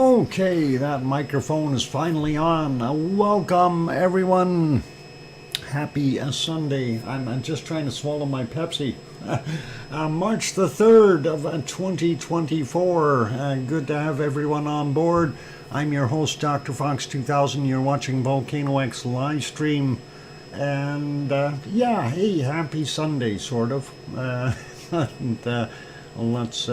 Okay, that microphone is finally on. Welcome, everyone. Happy Sunday. I'm just trying to swallow my Pepsi. March the 3rd of 2024. Good to have everyone on board. I'm your host, DrFox2000. You're watching VolcanoX live stream. And hey, happy Sunday, sort of. Let's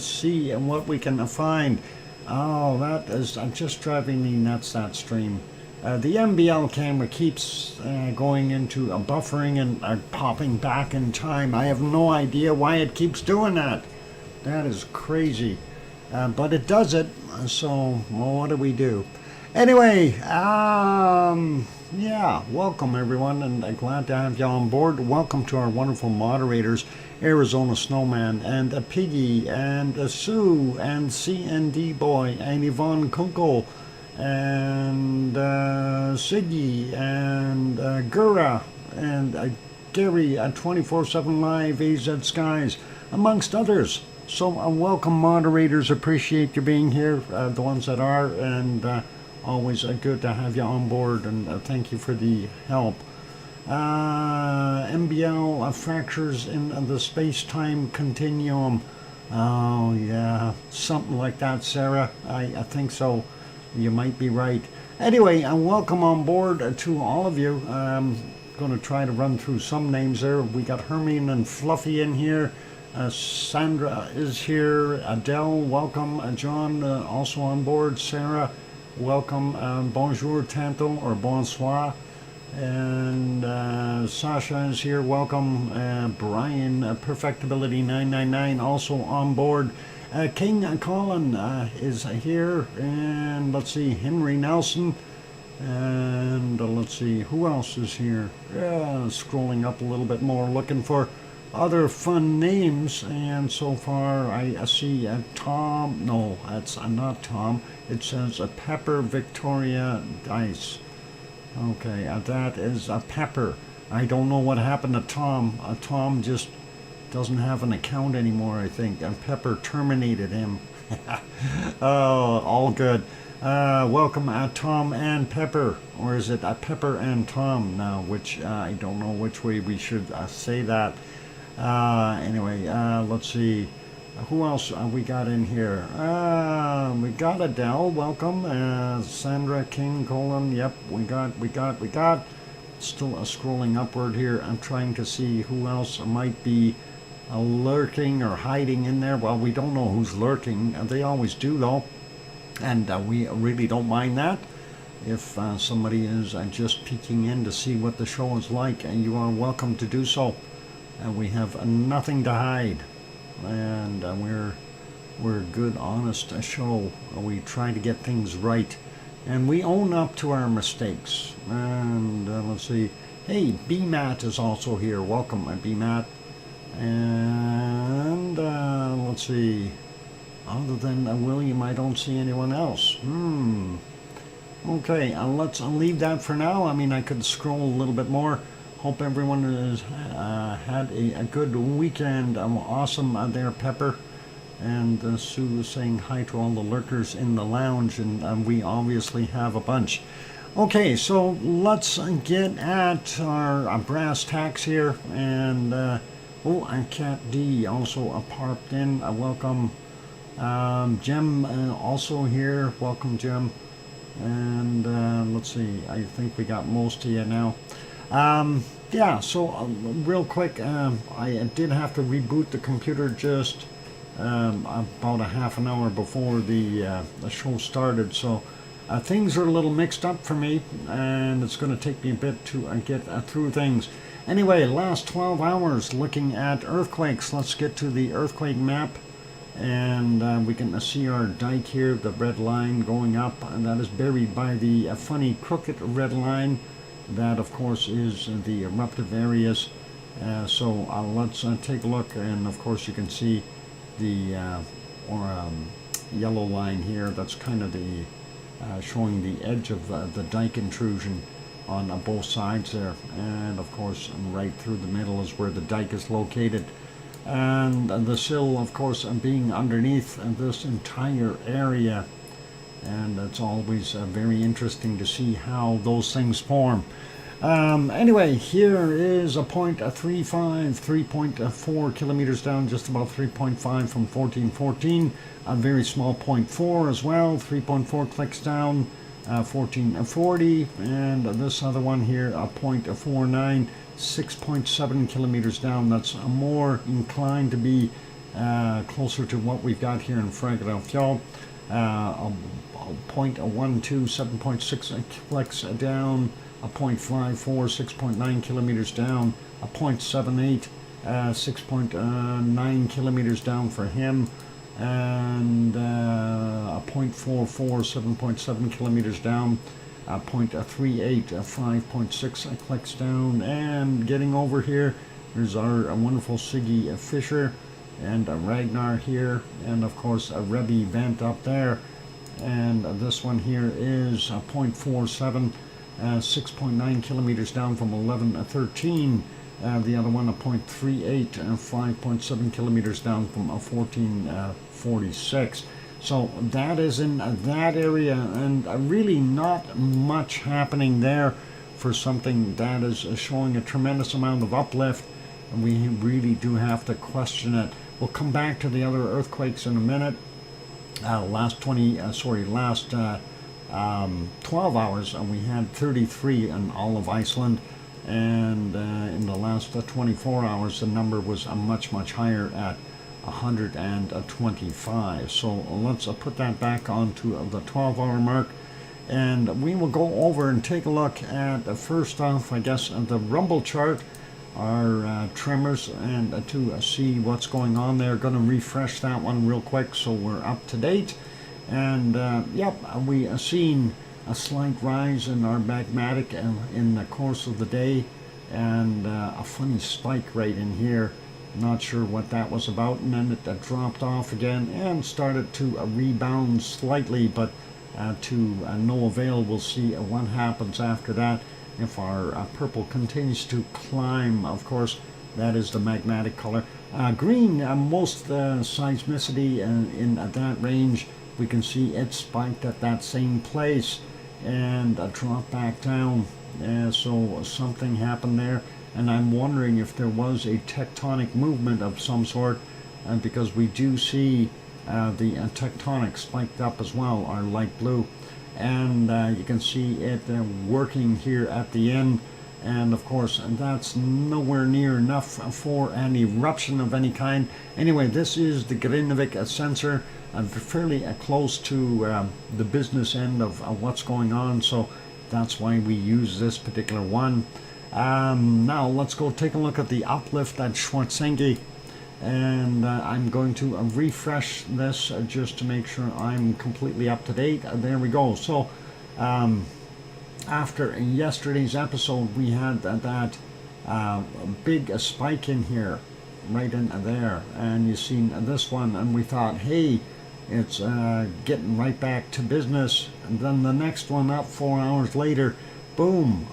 see what we can find. Oh, that is just driving me nuts, that stream. The MBL camera keeps going into a buffering and popping back in time. I have no idea why it keeps doing that. That is crazy. But it does it, so well, what do we do? Anyway, welcome everyone, and glad to have you on board. Welcome to our wonderful moderators, Arizona Snowman, and Piggy, and Sue, and CND Boy, and Yvonne Kunkel, and Siggy, and Gura, and Gary at 24/7 Live, AZ Skies, amongst others. So welcome moderators, appreciate you being here, the ones that are, and always good to have you on board, and thank you for the help. MBL fractures in the space-time continuum. Oh yeah, something like that, Sarah. I think so. You might be right. Anyway, welcome on board to all of you. I'm going to try to run through some names there. We got Hermine and Fluffy in here. Sandra is here. Adele, welcome. John, also on board. Sarah, welcome. Bonjour, tanto, or bonsoir. And Sasha is here. Welcome. Brian, Perfectability 999, also on board. King Colin is here. And let's see, Henry Nelson. And let's see, who else is here? Scrolling up a little bit more, looking for other fun names, and so far I see Tom. No, that's not Tom. It says Pepper Victoria Dice. Okay, that is Pepper. I don't know what happened to Tom. Tom just doesn't have an account anymore, I think. Pepper terminated him. Oh, all good. Welcome, Tom and Pepper. Or is it Pepper and Tom now? Which I don't know which way we should say that. Anyway, let's see. Who else we got in here? We got Adele, welcome. Sandra, King, Colin, yep, we got. Still scrolling upward here. I'm trying to see who else might be lurking or hiding in there. Well, we don't know who's lurking. They always do, though. And we really don't mind that. If somebody is just peeking in to see what the show is like, and you are welcome to do so. We have nothing to hide, and we're a good, honest show. We try to get things right, and we own up to our mistakes. And let's see, hey, BMAT is also here. Welcome, BMAT. And let's see, other than William, I don't see anyone else. Okay, let's leave that for now. I mean, I could scroll a little bit more. Hope everyone has had a good weekend. Awesome there, Pepper. And Sue is saying hi to all the lurkers in the lounge, and we obviously have a bunch. Okay, so let's get at our brass tacks here. And Cat D also popped in. Welcome. Jem also here. Welcome, Jem. And let's see, I think we got most of you now. So real quick, I did have to reboot the computer just about a half an hour before the show started, so things are a little mixed up for me, and it's going to take me a bit to get through things. Anyway, last 12 hours looking at earthquakes. Let's get to the earthquake map, and we can see our dike here, the red line going up, and that is buried by the funny crooked red line. That, of course, is the eruptive areas. So let's take a look, and of course you can see the yellow line here. That's kind of the showing the edge of the dike intrusion on both sides there, and of course right through the middle is where the dike is located. And the sill, of course, being underneath this entire area. and it's always very interesting to see how those things form. Anyway, here is a point 3.4 kilometers down, just about 3.5 from 1414. A very small 0.4 as well, 3.4 clicks down, 1440. And this other one here, a 0.49, 6.7 kilometers down. That's more inclined to be closer to what we've got here in Erupción. 0.12, 7.6 clicks down, a 0.54, 6.9 kilometers down, a 0.78, 6.9 kilometers down for him, and a 0.44, 7.7 kilometers down, a 0.38, 5.6 clicks down. And getting over here, there's our wonderful Siggy Fisher, and a Ragnar here, and of course a Rebbe vent up there. And this one here is a 0.47, 6.9 kilometers down from 1113. The other one a 0.38, 5.7 kilometers down from 1446. So that is in that area, and really not much happening there for something that is showing a tremendous amount of uplift. And we really do have to question it. We'll come back to the other earthquakes in a minute. Last 12 hours, we had 33 in all of Iceland, and in the last 24 hours, the number was much higher at 125. So let's put that back onto the 12-hour mark, and we will go over and take a look at, first off, I guess, the rumble chart, our tremors, and to see what's going on there. Going to refresh that one real quick so we're up to date. And yep, we have seen a slight rise in our magmatic in the course of the day, and a funny spike right in here. Not sure what that was about, and then it dropped off again and started to rebound slightly, but to no avail. We'll see what happens after that. If our purple continues to climb, of course, that is the magmatic color. Green, most seismicity in that range. We can see it spiked at that same place and dropped back down. So something happened there, and I'm wondering if there was a tectonic movement of some sort, because we do see the tectonic spiked up as well, our light blue. And you can see it working here at the end, and of course that's nowhere near enough for an eruption of any kind. Anyway, this is the Grindavik sensor, fairly close to the business end of what's going on, so that's why we use this particular one. Now let's go take a look at the uplift at Schwarzenegger. And I'm going to refresh this just to make sure I'm completely up to date. There we go. So after yesterday's episode, we had that big spike in here, right in there, and you seen this one, and we thought, hey, it's getting right back to business. And then the next one up 4 hours later, boom,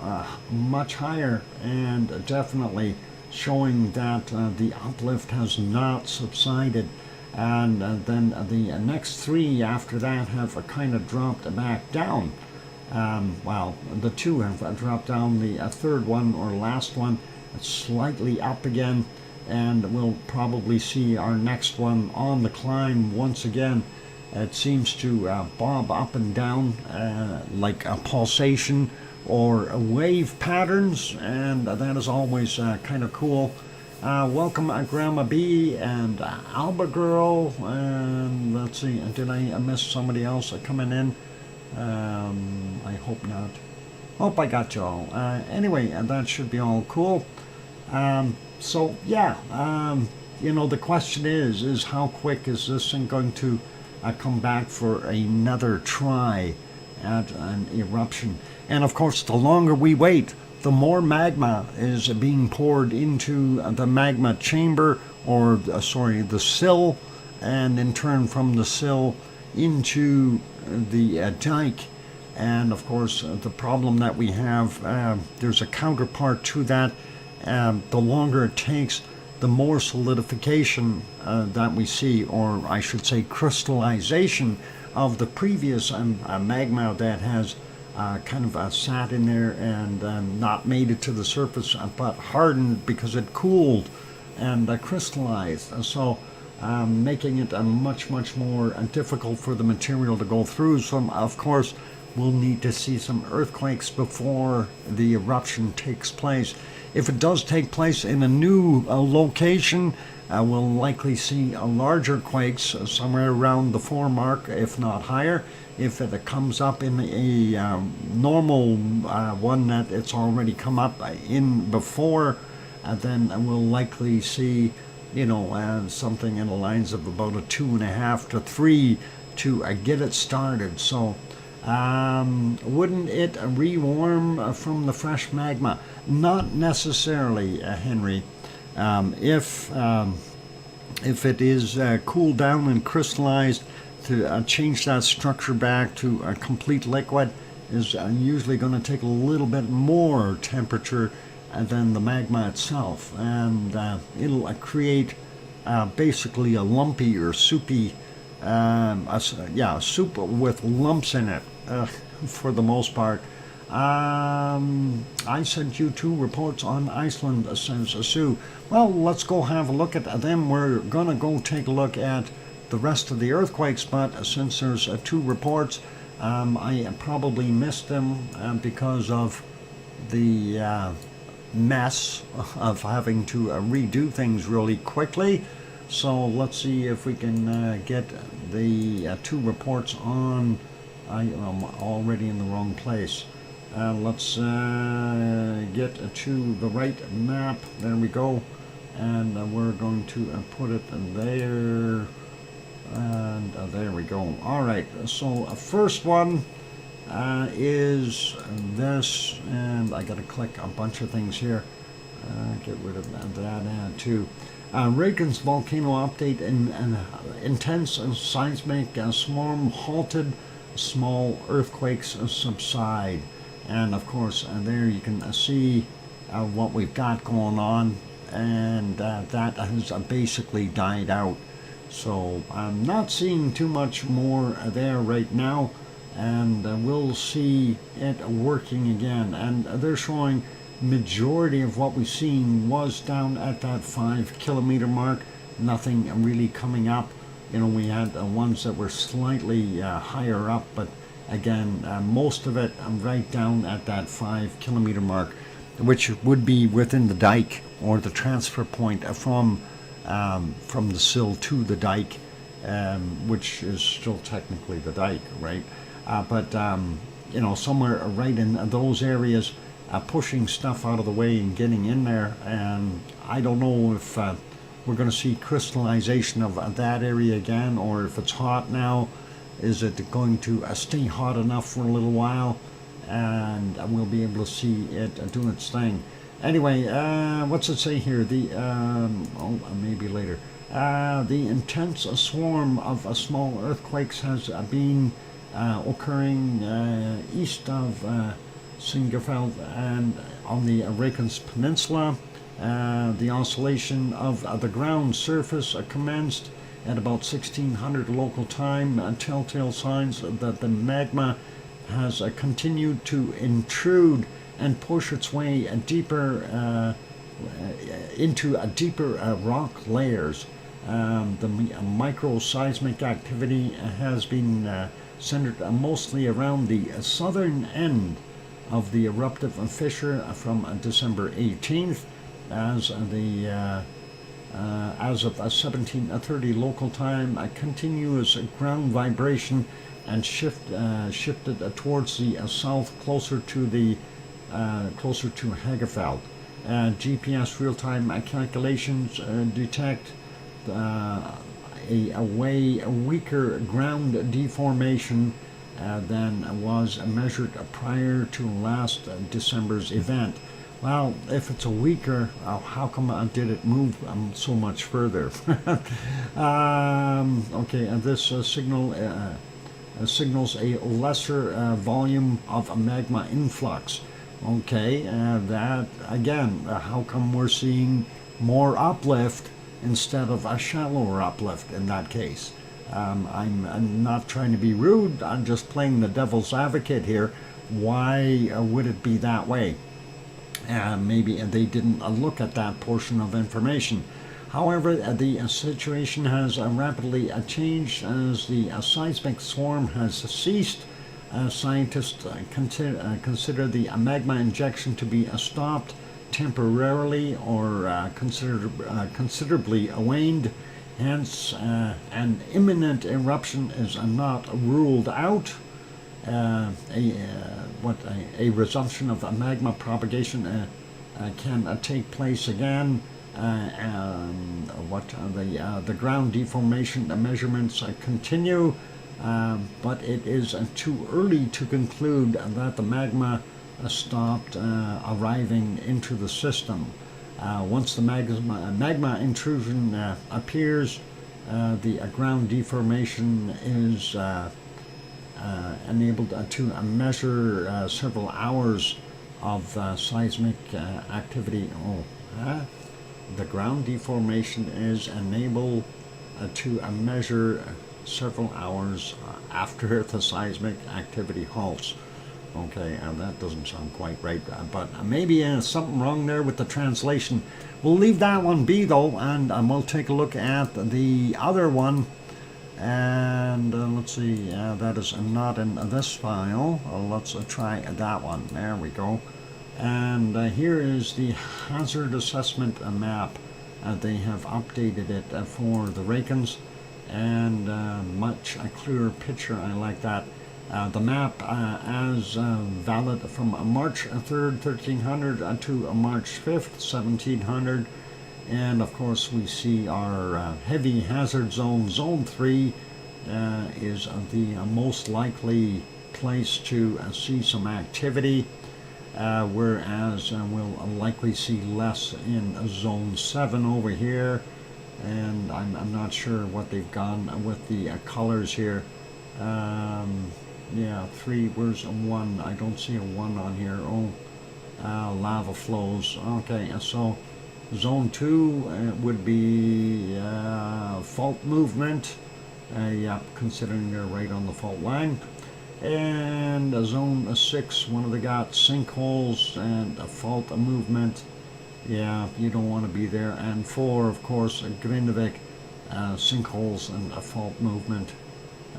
much higher, and definitely showing that the uplift has not subsided. And then the next three after that have kind of dropped back down. Well, the two have dropped down. The third one, or last one, slightly up again, and we'll probably see our next one on the climb once again. It seems to bob up and down like a pulsation or wave patterns, and that is always kind of cool. Welcome Grandma B and Alba Girl, and let's see, did I miss somebody else coming in? I hope not. Hope I got you all. Anyway, that should be all cool. So yeah, you know, the question is how quick is this thing going to come back for another try at an eruption? And of course, the longer we wait, the more magma is being poured into the magma chamber, or the sill, and in turn from the sill into the dike. And of course, the problem that we have, there's a counterpart to that. The longer it takes, the more solidification that we see, or I should say crystallization of the previous magma that has kind of sat in there and not made it to the surface, but hardened because it cooled and crystallized. So making it much more difficult for the material to go through. So of course we'll need to see some earthquakes before the eruption takes place. If it does take place in a new location, we'll likely see larger quakes somewhere around the 4 mark, if not higher. If it comes up in a normal one that it's already come up in before, then we'll likely see, something in the lines of about a 2.5 to 3 to get it started. So wouldn't it rewarm from the fresh magma? Not necessarily, Henry. If it is cooled down and crystallized, to change that structure back to a complete liquid is usually going to take a little bit more temperature than the magma itself, and it'll create basically a lumpy or soupy, soup with lumps in it for the most part. I sent you 2 reports on Iceland, says Sue. Well, let's go have a look at them. We're going to go take a look at the rest of the earthquakes, but since there's 2 reports, I probably missed them because of the mess of having to redo things really quickly. So let's see if we can get the 2 reports on. I'm already in the wrong place. Let's get to the right map. There we go. And we're going to put it there. And there we go. All right. So first one is this. And I got to click a bunch of things here. Get rid of that too. Reagan's volcano update in intense seismic swarm halted. Small earthquakes subside. And of course, there you can see what we've got going on, and that has basically died out. So I'm not seeing too much more there right now, and we'll see it working again. And they're showing majority of what we've seen was down at that 5 kilometer mark. Nothing really coming up. We had ones that were slightly higher up, but again, most of it right down at that 5 kilometer mark, which would be within the dike or the transfer point from the sill to the dike, which is still technically the dike, right? But somewhere right in those areas, pushing stuff out of the way and getting in there. And I don't know if we're going to see crystallization of that area again, or if it's hot now. Is it going to stay hot enough for a little while, and we'll be able to see it do its thing? Anyway, what's it say here? Maybe later. The intense swarm of small earthquakes has been occurring east of Singefeld and on the Reykjanes Peninsula. The oscillation of the ground surface commenced at about 1600 local time. Telltale signs that the magma has continued to intrude and push its way deeper into deeper rock layers. The microseismic activity has been centered mostly around the southern end of the eruptive fissure from December 18th, as of 1730 local time. A continuous ground vibration and shifted towards the south, closer to Hagefeld. GPS real-time calculations detect a way weaker ground deformation than was measured prior to last December's event. Well, if it's a weaker, how come did it move so much further? Okay, and this signals a lesser volume of magma influx. Okay, that again, how come we're seeing more uplift instead of a shallower uplift in that case? I'm not trying to be rude. I'm just playing the devil's advocate here. Why would it be that way? Maybe they didn't look at that portion of information. However, the situation has rapidly changed as the seismic swarm has ceased. Scientists consider the magma injection to be stopped temporarily or considerably waned. Hence, an imminent eruption is not ruled out. A resumption of magma propagation can take place again. The ground deformation measurements continue, but it is too early to conclude that the magma stopped arriving into the system. Once the magma intrusion appears, the ground deformation is enabled to measure several hours of seismic activity. The ground deformation is enabled to measure several hours after the seismic activity halts. Okay, that doesn't sound quite right, but maybe something wrong there with the translation. We'll leave that one be though, and we'll take a look at the other one. And let's see, that is not in this file. Let's try that one. There we go. And here is the hazard assessment map. They have updated it for the Rakens, and much a clearer picture. I like that. The map as valid from March 3rd, 1300 to March 5th, 1700. And of course we see our heavy hazard zone. Zone 3 is the most likely place to see some activity, whereas we'll likely see less in Zone 7 over here. And I'm not sure what they've gone with the colors here. Yeah, 3, where's a 1? I don't see a 1 on here. Lava flows. Okay, so Zone 2 would be fault movement. Yep, considering they're right on the fault line. And Zone 6, one of the got sinkholes and a fault movement. Yeah, you don't want to be there. And 4, of course, Grindavik, sinkholes and a fault movement.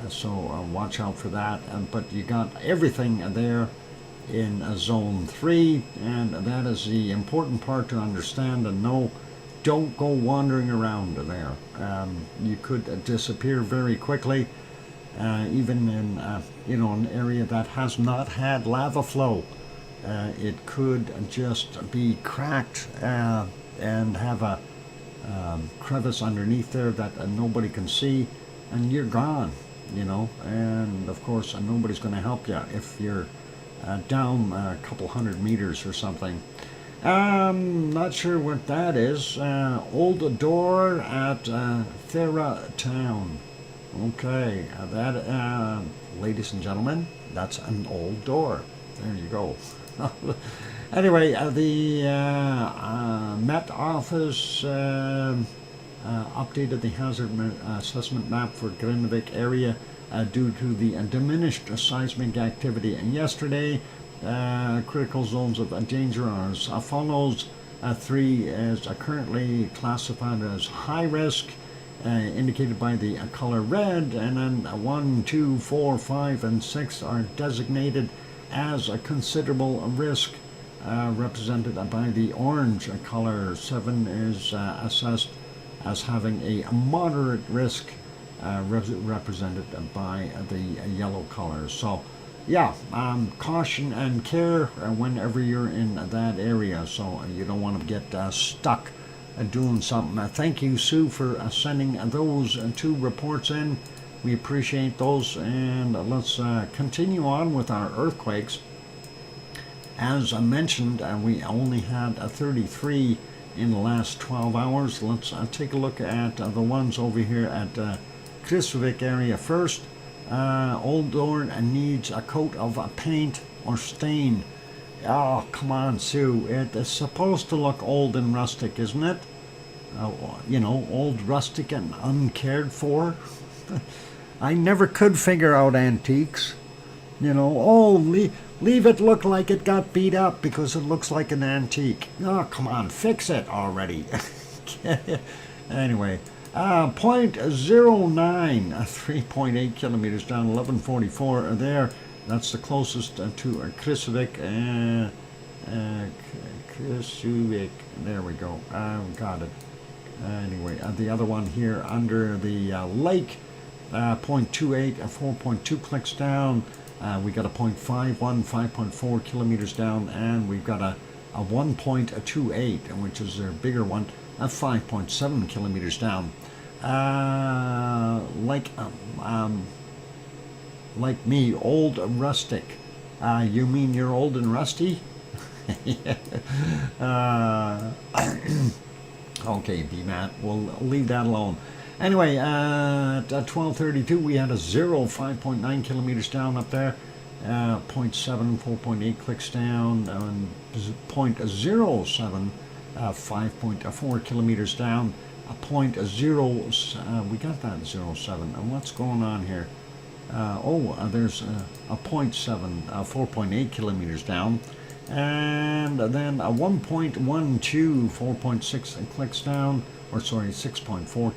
So watch out for that. But you got everything there in Zone 3, and that is the important part to understand and know. Don't go wandering around there. You could disappear very quickly, even in an area that has not had lava flow. It could just be cracked and have a crevice underneath there that nobody can see, and you're gone. And of course nobody's going to help you if you're down a couple hundred meters or something. Not sure what that is. Old door at Thera Town. Okay, that, ladies and gentlemen, that's an old door. There you go. Anyway, the Met Office updated the hazard assessment map for Grindavik area due to the diminished seismic activity. And yesterday, critical zones of danger are as follows. 3 is currently classified as high risk, indicated by the color red, and then 1, 2, 4, 5, and 6 are designated as a considerable risk, represented by the orange color. 7 is assessed as having a moderate risk, represented by the yellow color. So yeah, caution and care whenever you're in that area, so you don't want to get stuck doing something. Thank you, Sue, for sending those 2 reports in. We appreciate those, and let's continue on with our earthquakes. As I mentioned, we only had 33 in the last 12 hours. Let's take a look at the ones over here at Kristevik area first. Old door needs a coat of paint or stain. Oh, come on, Sue. It is supposed to look old and rustic, isn't it? Old, rustic, and uncared for. I never could figure out antiques. You know, oh, leave it look like it got beat up because it looks like an antique. Oh, come on, fix it already. Anyway, .09, 3.8 kilometers down, 1144 there. That's the closest to Krusvik. Krusvik, there we go. Got it. Anyway, the other one here under the lake, 0.28, 4.2 clicks down. We got a 0.51, 5.4 kilometers down, and we've got a 1.28, which is their bigger one, 5.7 kilometers down. Like me, old rustic. You mean you're old and rusty? Okay, B-Mat, we'll leave that alone. Anyway, at 12:32 we had a 5.9 kilometers down up there, 0.7, 4.8 clicks down, and 0.07, 5.4 kilometers down, a 0.0, we got that 07, and what's going on here? There's a 0.7, 4.8 kilometers down, and then a 1.12, 4.6 clicks down, or sorry, 6.4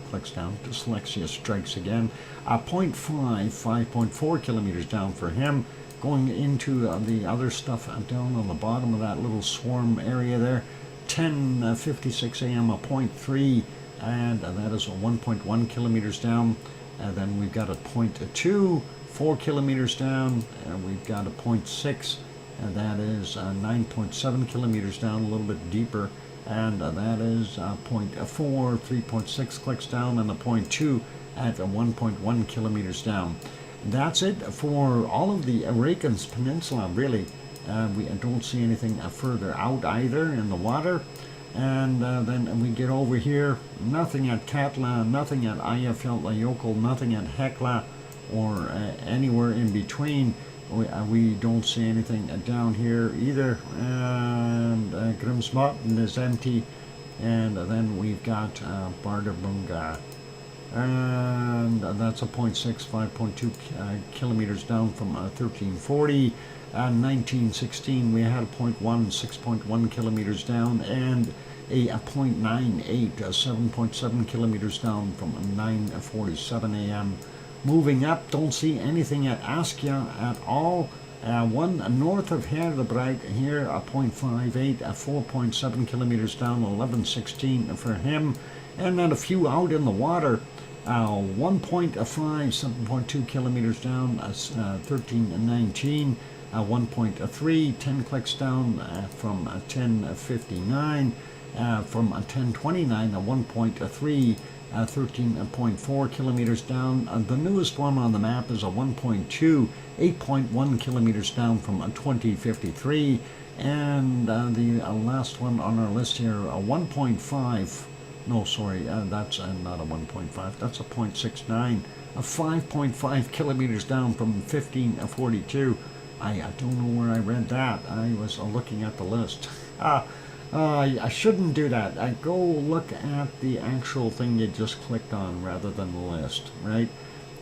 clicks down. Dyslexia strikes again. 0.5, 5.4 kilometers down for him. Going into the other stuff down on the bottom of that little swarm area there. 10:56 a.m. a 0.3, and that is a 1.1 kilometers down. And then we've got a 0.2, 4 kilometers down, and we've got a 0.6, and that is 9.7 kilometers down, a little bit deeper, and that is 0.4, 3.6 clicks down, and a 0.2 at 1.1 kilometers down. That's it for all of the Reykjanes Peninsula, really. We don't see anything further out either in the water. And then we get over here, nothing at Katla, nothing at Eyjafjallajökull, nothing at Hekla, or anywhere in between. We don't see anything down here either. And Grimsvatn is empty. And then we've got Bardarbunga. And that's a 0.6, 5.2 kilometers down from 1340. 1916 we had a 0.1, 6.1 kilometers down, and a 0.98, 7.7 kilometers down from 9:47 a.m. Moving up, don't see anything at Askja at all. One north of Herdebreit here, a 0.58, 4.7 kilometers down, 11:16 for him, and then a few out in the water. 1.5, 7.2 kilometers down, 13:19. 1.3, 10 clicks down from 10:59, from 10:29, 1.3, 13.4 kilometers down. The newest one on the map is a 1.2, 8.1 kilometers down from 20:53, and the last one on our list here, a 1.5, no sorry, that's not a 1.5, that's a 0.69, a 5.5 kilometers down from 15:42. I don't know where I read that. I was looking at the list. I shouldn't do that. I go look at the actual thing you just clicked on rather than the list, right?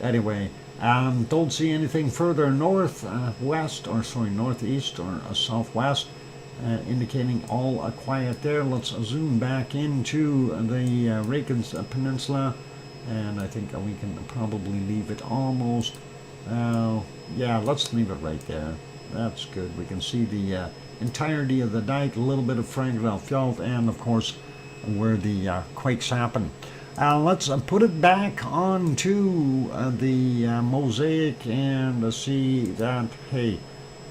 Anyway, don't see anything further north, west, or sorry, northeast or southwest, indicating all quiet there. Let's zoom back into the Reykjanes Peninsula, and I think we can probably leave it almost. Yeah, let's leave it right there. That's good. We can see the entirety of the dike, a little bit of Frankrafjord, and of course where the quakes happen. Let's put it back onto the mosaic and see that, hey,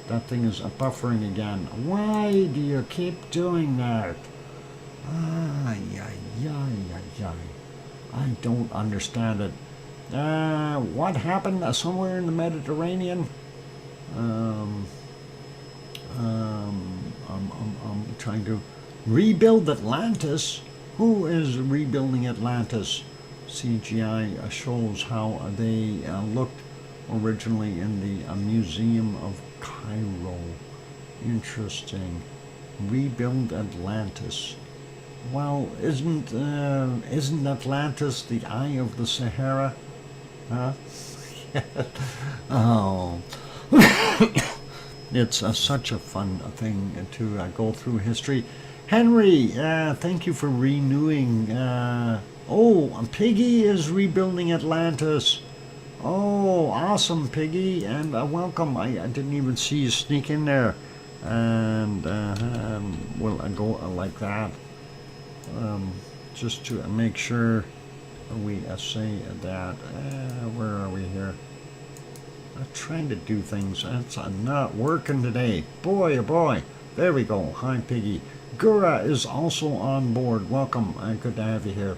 that thing is buffering again. Why do you keep doing that? I don't understand it. What happened somewhere in the Mediterranean? I'm trying to rebuild Atlantis. Who is rebuilding Atlantis? CGI shows how they looked originally in the Museum of Cairo. Interesting. Rebuild Atlantis. Well, isn't Atlantis the eye of the Sahara? Huh? Oh. It's such a fun thing to go through history. Henry, thank you for renewing. Oh, Piggy is rebuilding Atlantis. Oh, awesome, Piggy, and welcome. I didn't even see you sneak in there. And well, I go like that, just to make sure we say that. Where are we here? I'm trying to do things. It's not working today. Boy, oh boy. There we go. Hi, Piggy. Gura is also on board. Welcome. Good to have you here.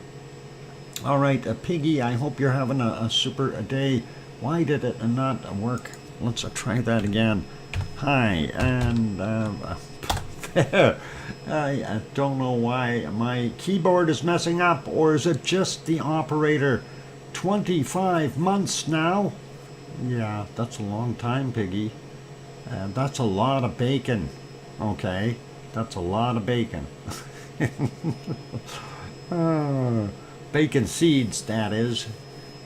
All right, Piggy, I hope you're having a super day. Why did it not work? Let's try that again. Hi, and there. I don't know why my keyboard is messing up, or is it just the operator? 25 months now? Yeah, that's a long time, Piggy. That's a lot of bacon. Okay, that's a lot of bacon. Bacon seeds, that is.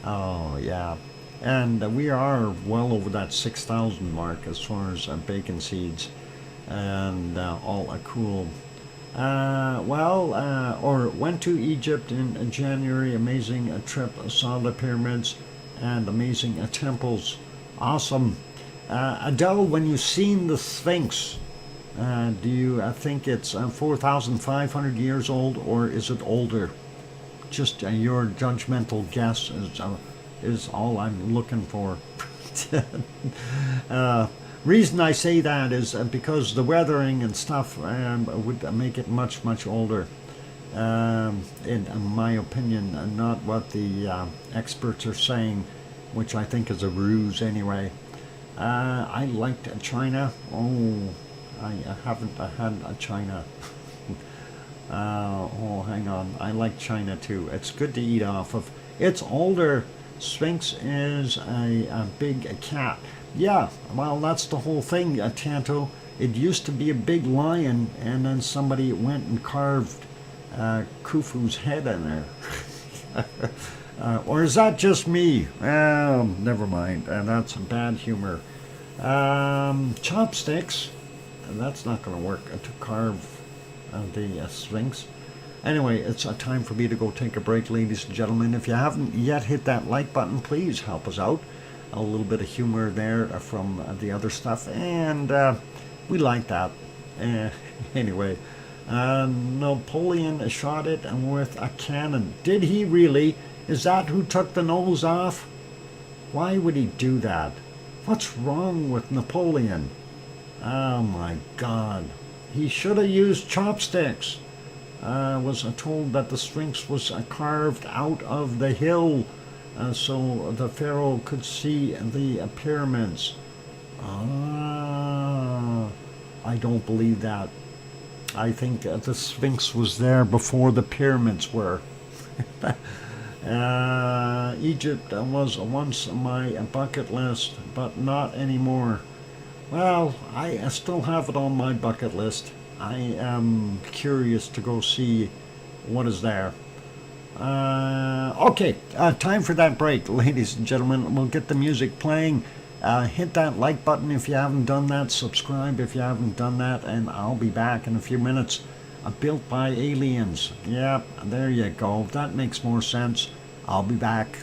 Oh, yeah. And we are well over that 6,000 mark as far as bacon seeds. And all cool. Or went to Egypt in January. Amazing trip. Saw the pyramids and amazing temples. Awesome. Adele, when you've seen the Sphinx, do you think it's 4,500 years old, or is it older? Just your judgmental guess is all I'm looking for. Reason I say that is because the weathering and stuff would make it much, much older. In my opinion, not what the experts are saying, which I think is a ruse anyway. I liked China. Oh, I haven't had China. Oh, hang on. I like China too. It's good to eat off of. It's older. Sphinx is a big cat. Yeah, well, that's the whole thing, Tanto. It used to be a big lion, and then somebody went and carved Khufu's head in there. Or is that just me? Never mind. That's bad humor. Chopsticks. That's not going to work to carve the Sphinx. Anyway, it's a time for me to go take a break, ladies and gentlemen. If you haven't yet hit that like button, please help us out. A little bit of humor there from the other stuff, and we like that. Anyway, Napoleon shot it with a cannon. Did he really? Is that who took the nose off? Why would he do that? What's wrong with Napoleon? Oh my God. He should have used chopsticks. Was told that the Sphinx was carved out of the hill so the pharaoh could see the pyramids. I don't believe that. I think the Sphinx was there before the pyramids were. Egypt was once my bucket list, but not anymore. Well, I still have it on my bucket list. I am curious to go see what is there. Okay, time for that break, ladies and gentlemen. We'll get the music playing. Hit that like button if you haven't done that. Subscribe if you haven't done that. And I'll be back in a few minutes. Built by aliens. Yep, there you go. That makes more sense. I'll be back.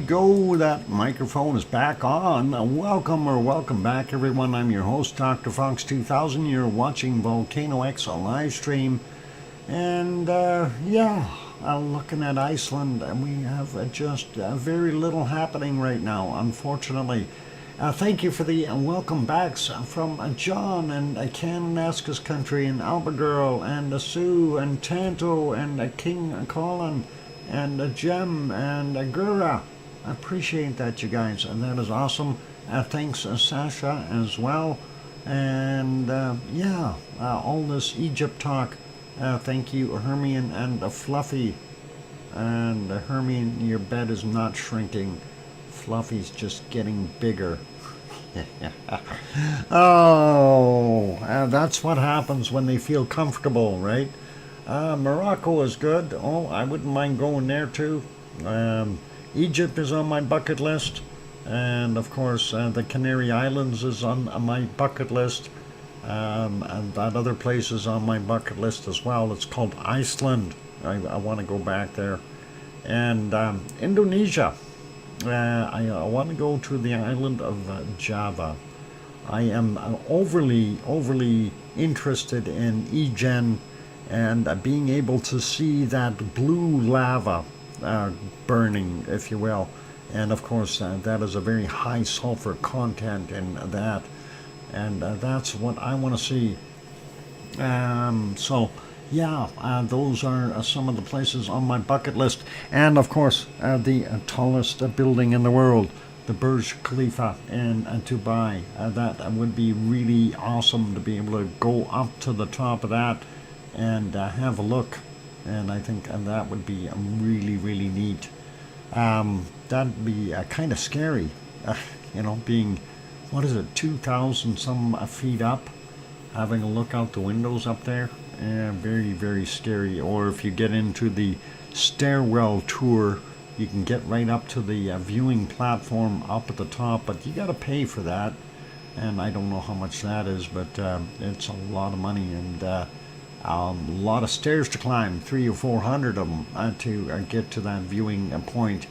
go. That microphone is back on. Welcome back, everyone. I'm your host, DrFox2000. You're watching VolcanoX, a live stream. And, looking at Iceland, and we have just very little happening right now, unfortunately. Thank you for the welcome backs from John and Cananaska's country, and Albagirl, and Sue, and Tanto, and King Colin, and Jem, and Gura. I appreciate that, you guys, and that is awesome. Thanks, Sasha, as well. And, all this Egypt talk. Thank you, Hermione and Fluffy. And Hermione, your bed is not shrinking. Fluffy's just getting bigger. That's what happens when they feel comfortable, right? Morocco is good. Oh, I wouldn't mind going there too. Egypt is on my bucket list. And of course, the Canary Islands is on my bucket list. And that other place is on my bucket list as well. It's called Iceland. I want to go back there. And Indonesia. I want to go to the island of Java. I am overly interested in Ijen and being able to see that blue lava burning, if you will. And of course, that is a very high sulfur content in that. And that's what I want to see. Those are some of the places on my bucket list. And of course, the tallest building in the world, the Burj Khalifa in Dubai. That would be really awesome to be able to go up to the top of that and have a look. And I think that would be really neat. That'd be kind of scary, being, 2,000 some feet up, having a look out the windows up there. Very scary. Or if you get into the stairwell tour, you can get right up to the viewing platform up at the top, but you got to pay for that, and I don't know how much that is, but it's a lot of money, and a lot of stairs to climb, 300 or 400 of them to get to that viewing point.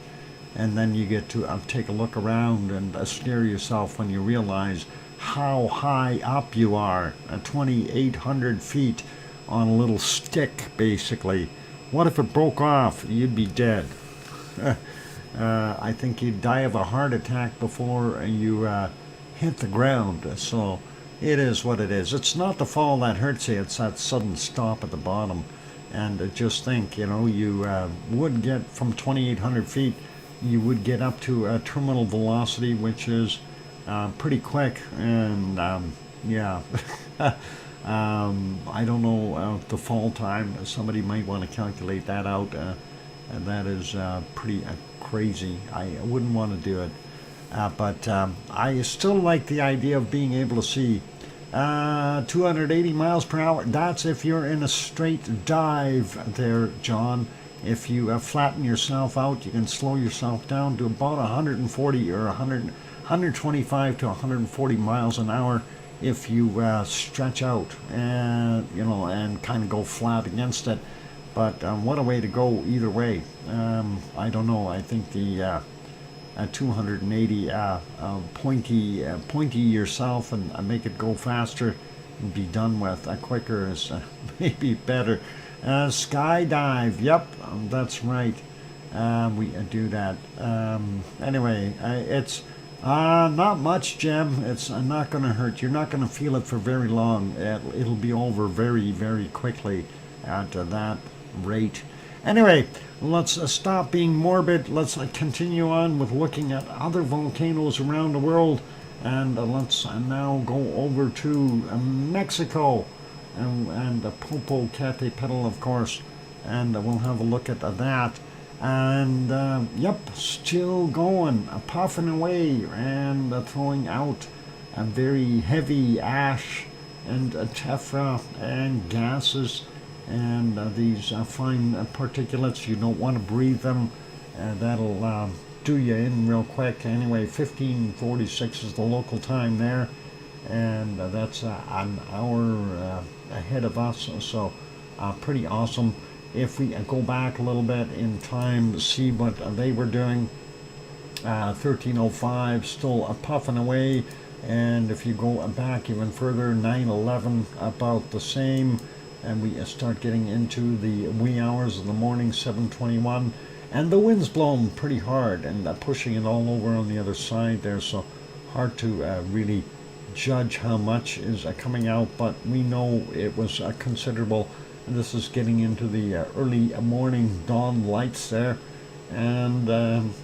And then you get to take a look around and scare yourself when you realize how high up you are, 2,800 feet on a little stick, basically. What if it broke off? You'd be dead. I think you'd die of a heart attack before you hit the ground. So it is what it is. It's not the fall that hurts you, it's that sudden stop at the bottom. And just think, you would get from 2,800 feet, you would get up to a terminal velocity, which is pretty quick. And I don't know the fall time. Somebody might want to calculate that out. And that is pretty crazy. I wouldn't want to do it. But I still like the idea of being able to see 280 miles per hour. That's if you're in a straight dive there, John. If you flatten yourself out, you can slow yourself down to about 140 or 125 to 140 miles an hour if you stretch out and and kind of go flat against it. But what a way to go either way. I don't know. I think the 280 pointy yourself and make it go faster and be done with quicker is maybe better. Skydive, yep, that's right. We do that. Anyway, it's not much, Jem. It's not going to hurt. You're not going to feel it for very long. It'll be over very quickly at that rate. Anyway, let's stop being morbid. Let's continue on with looking at other volcanoes around the world. And let's now go over to Mexico. And Popocatépetl, of course, and we'll have a look at that. And still going, puffing away, and throwing out a very heavy ash and tephra and gases and these fine particulates. You don't want to breathe them. That'll do you in real quick. Anyway, 15:46 is the local time there. And that's an hour ahead of us, so pretty awesome. If we go back a little bit in time to see what they were doing, 1305 still puffing away, and if you go back even further, 911 about the same, and we start getting into the wee hours of the morning, 721, and the wind's blowing pretty hard and pushing it all over on the other side there, so hard to really judge how much is coming out, but we know it was considerable. And this is getting into the early morning dawn lights there, and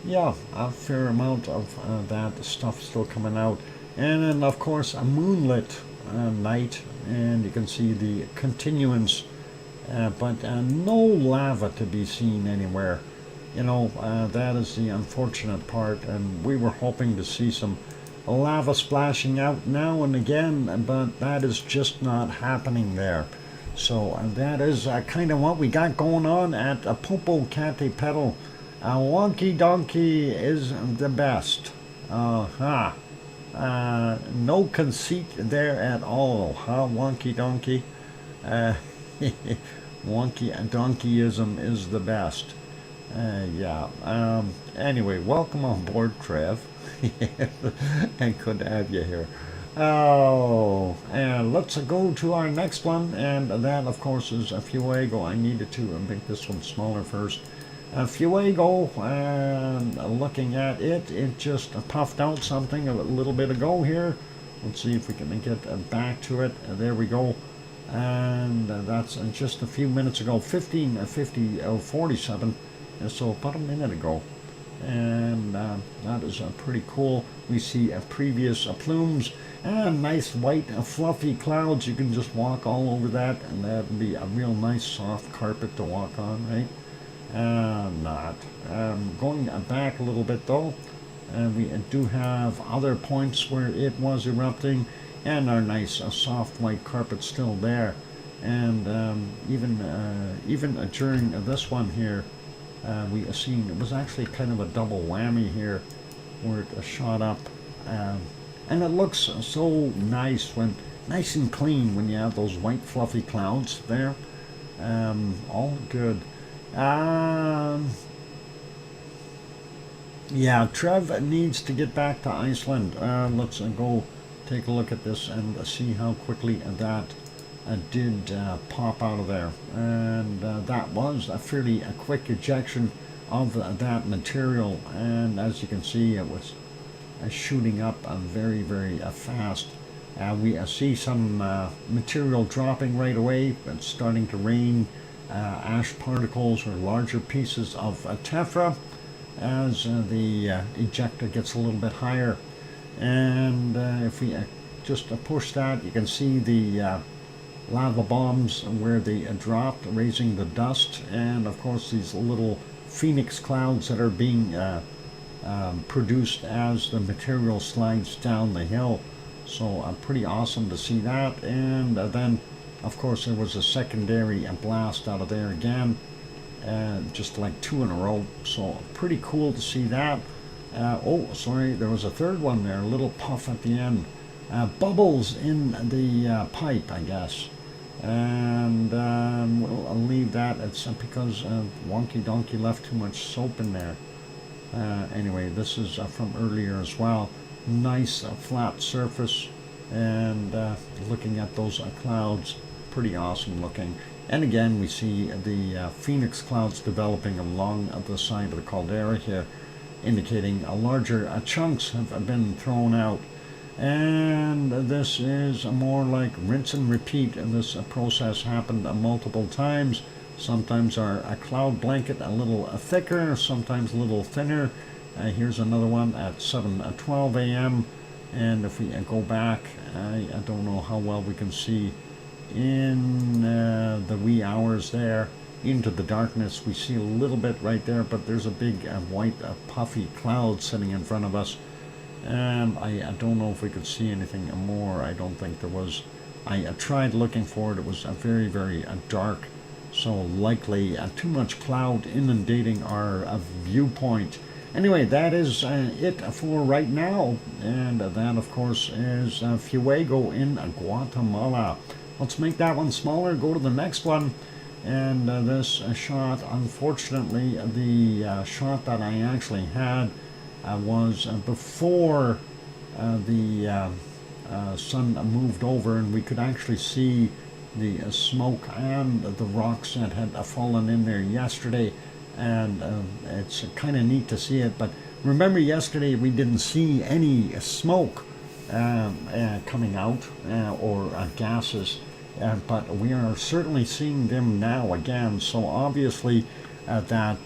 yeah, a fair amount of that stuff still coming out. And then of course a moonlit night, and you can see the continuance, but no lava to be seen anywhere. You know, that is the unfortunate part, and we were hoping to see some lava splashing out now and again, but that is just not happening there. So that is kind of what we got going on at Popocatépetl. Wonky Donkey is the best. No conceit there at all, huh, Wonky Donkey? Wonky Donkeyism is the best. Yeah. Anyway, welcome on board, Trev. And good to have you here. Oh, and let's go to our next one, and that, of course, is a Fuego. I needed to make this one smaller first. Fuego, looking at it, it just puffed out something a little bit ago here. Let's see if we can get back to it. There we go. And that's just a few minutes ago, 15:47, so about a minute ago. And that is pretty cool. We see previous plumes and nice white fluffy clouds. You can just walk all over that, and that would be a real nice soft carpet to walk on, right? Not. Going back a little bit though, we do have other points where it was erupting, and our nice soft white carpet still there. And even during this one here, we seen it was actually kind of a double whammy here, where it shot up, and it looks so nice nice and clean when you have those white fluffy clouds there. All good. Yeah, Trev needs to get back to Iceland. Let's go take a look at this and see how quickly that did pop out of there. And that was a fairly quick ejection of that material, and as you can see, it was shooting up very, very fast. We see some material dropping right away. It's starting to rain ash particles or larger pieces of tephra as the ejecta gets a little bit higher. And if we just push that, you can see the lava bombs where they dropped, raising the dust, and of course these little phoenix clouds that are being produced as the material slides down the hill. So pretty awesome to see that. And then of course there was a secondary blast out of there again, just like two in a row, so pretty cool to see that. Oh, sorry, there was a third one there, a little puff at the end. Bubbles in the pipe, I guess. And I'll leave that. It's because Wonky Donkey left too much soap in there. Anyway, this is from earlier as well. Nice flat surface, and looking at those clouds, pretty awesome looking. And again, we see the phoenix clouds developing along the side of the caldera here, indicating larger chunks have been thrown out. And this is more like rinse and repeat, and this process happened multiple times. Sometimes our cloud blanket a little thicker, sometimes a little thinner. Here's another one at 7:12 a.m. And if we go back, I don't know how well we can see in the wee hours there into the darkness. We see a little bit right there, but there's a big white puffy cloud sitting in front of us. And I don't know if we could see anything more. I don't think there was. I tried looking for it. It was very, very dark. So likely too much cloud inundating our viewpoint. Anyway, that is it for right now. And that, of course, is Fuego in Guatemala. Let's make that one smaller, go to the next one. And this shot, unfortunately, the shot that I actually had was before the sun moved over, and we could actually see the smoke and the rocks that had fallen in there yesterday, and it's kind of neat to see it. But remember, yesterday we didn't see any smoke coming out or gases, but we are certainly seeing them now again. So obviously that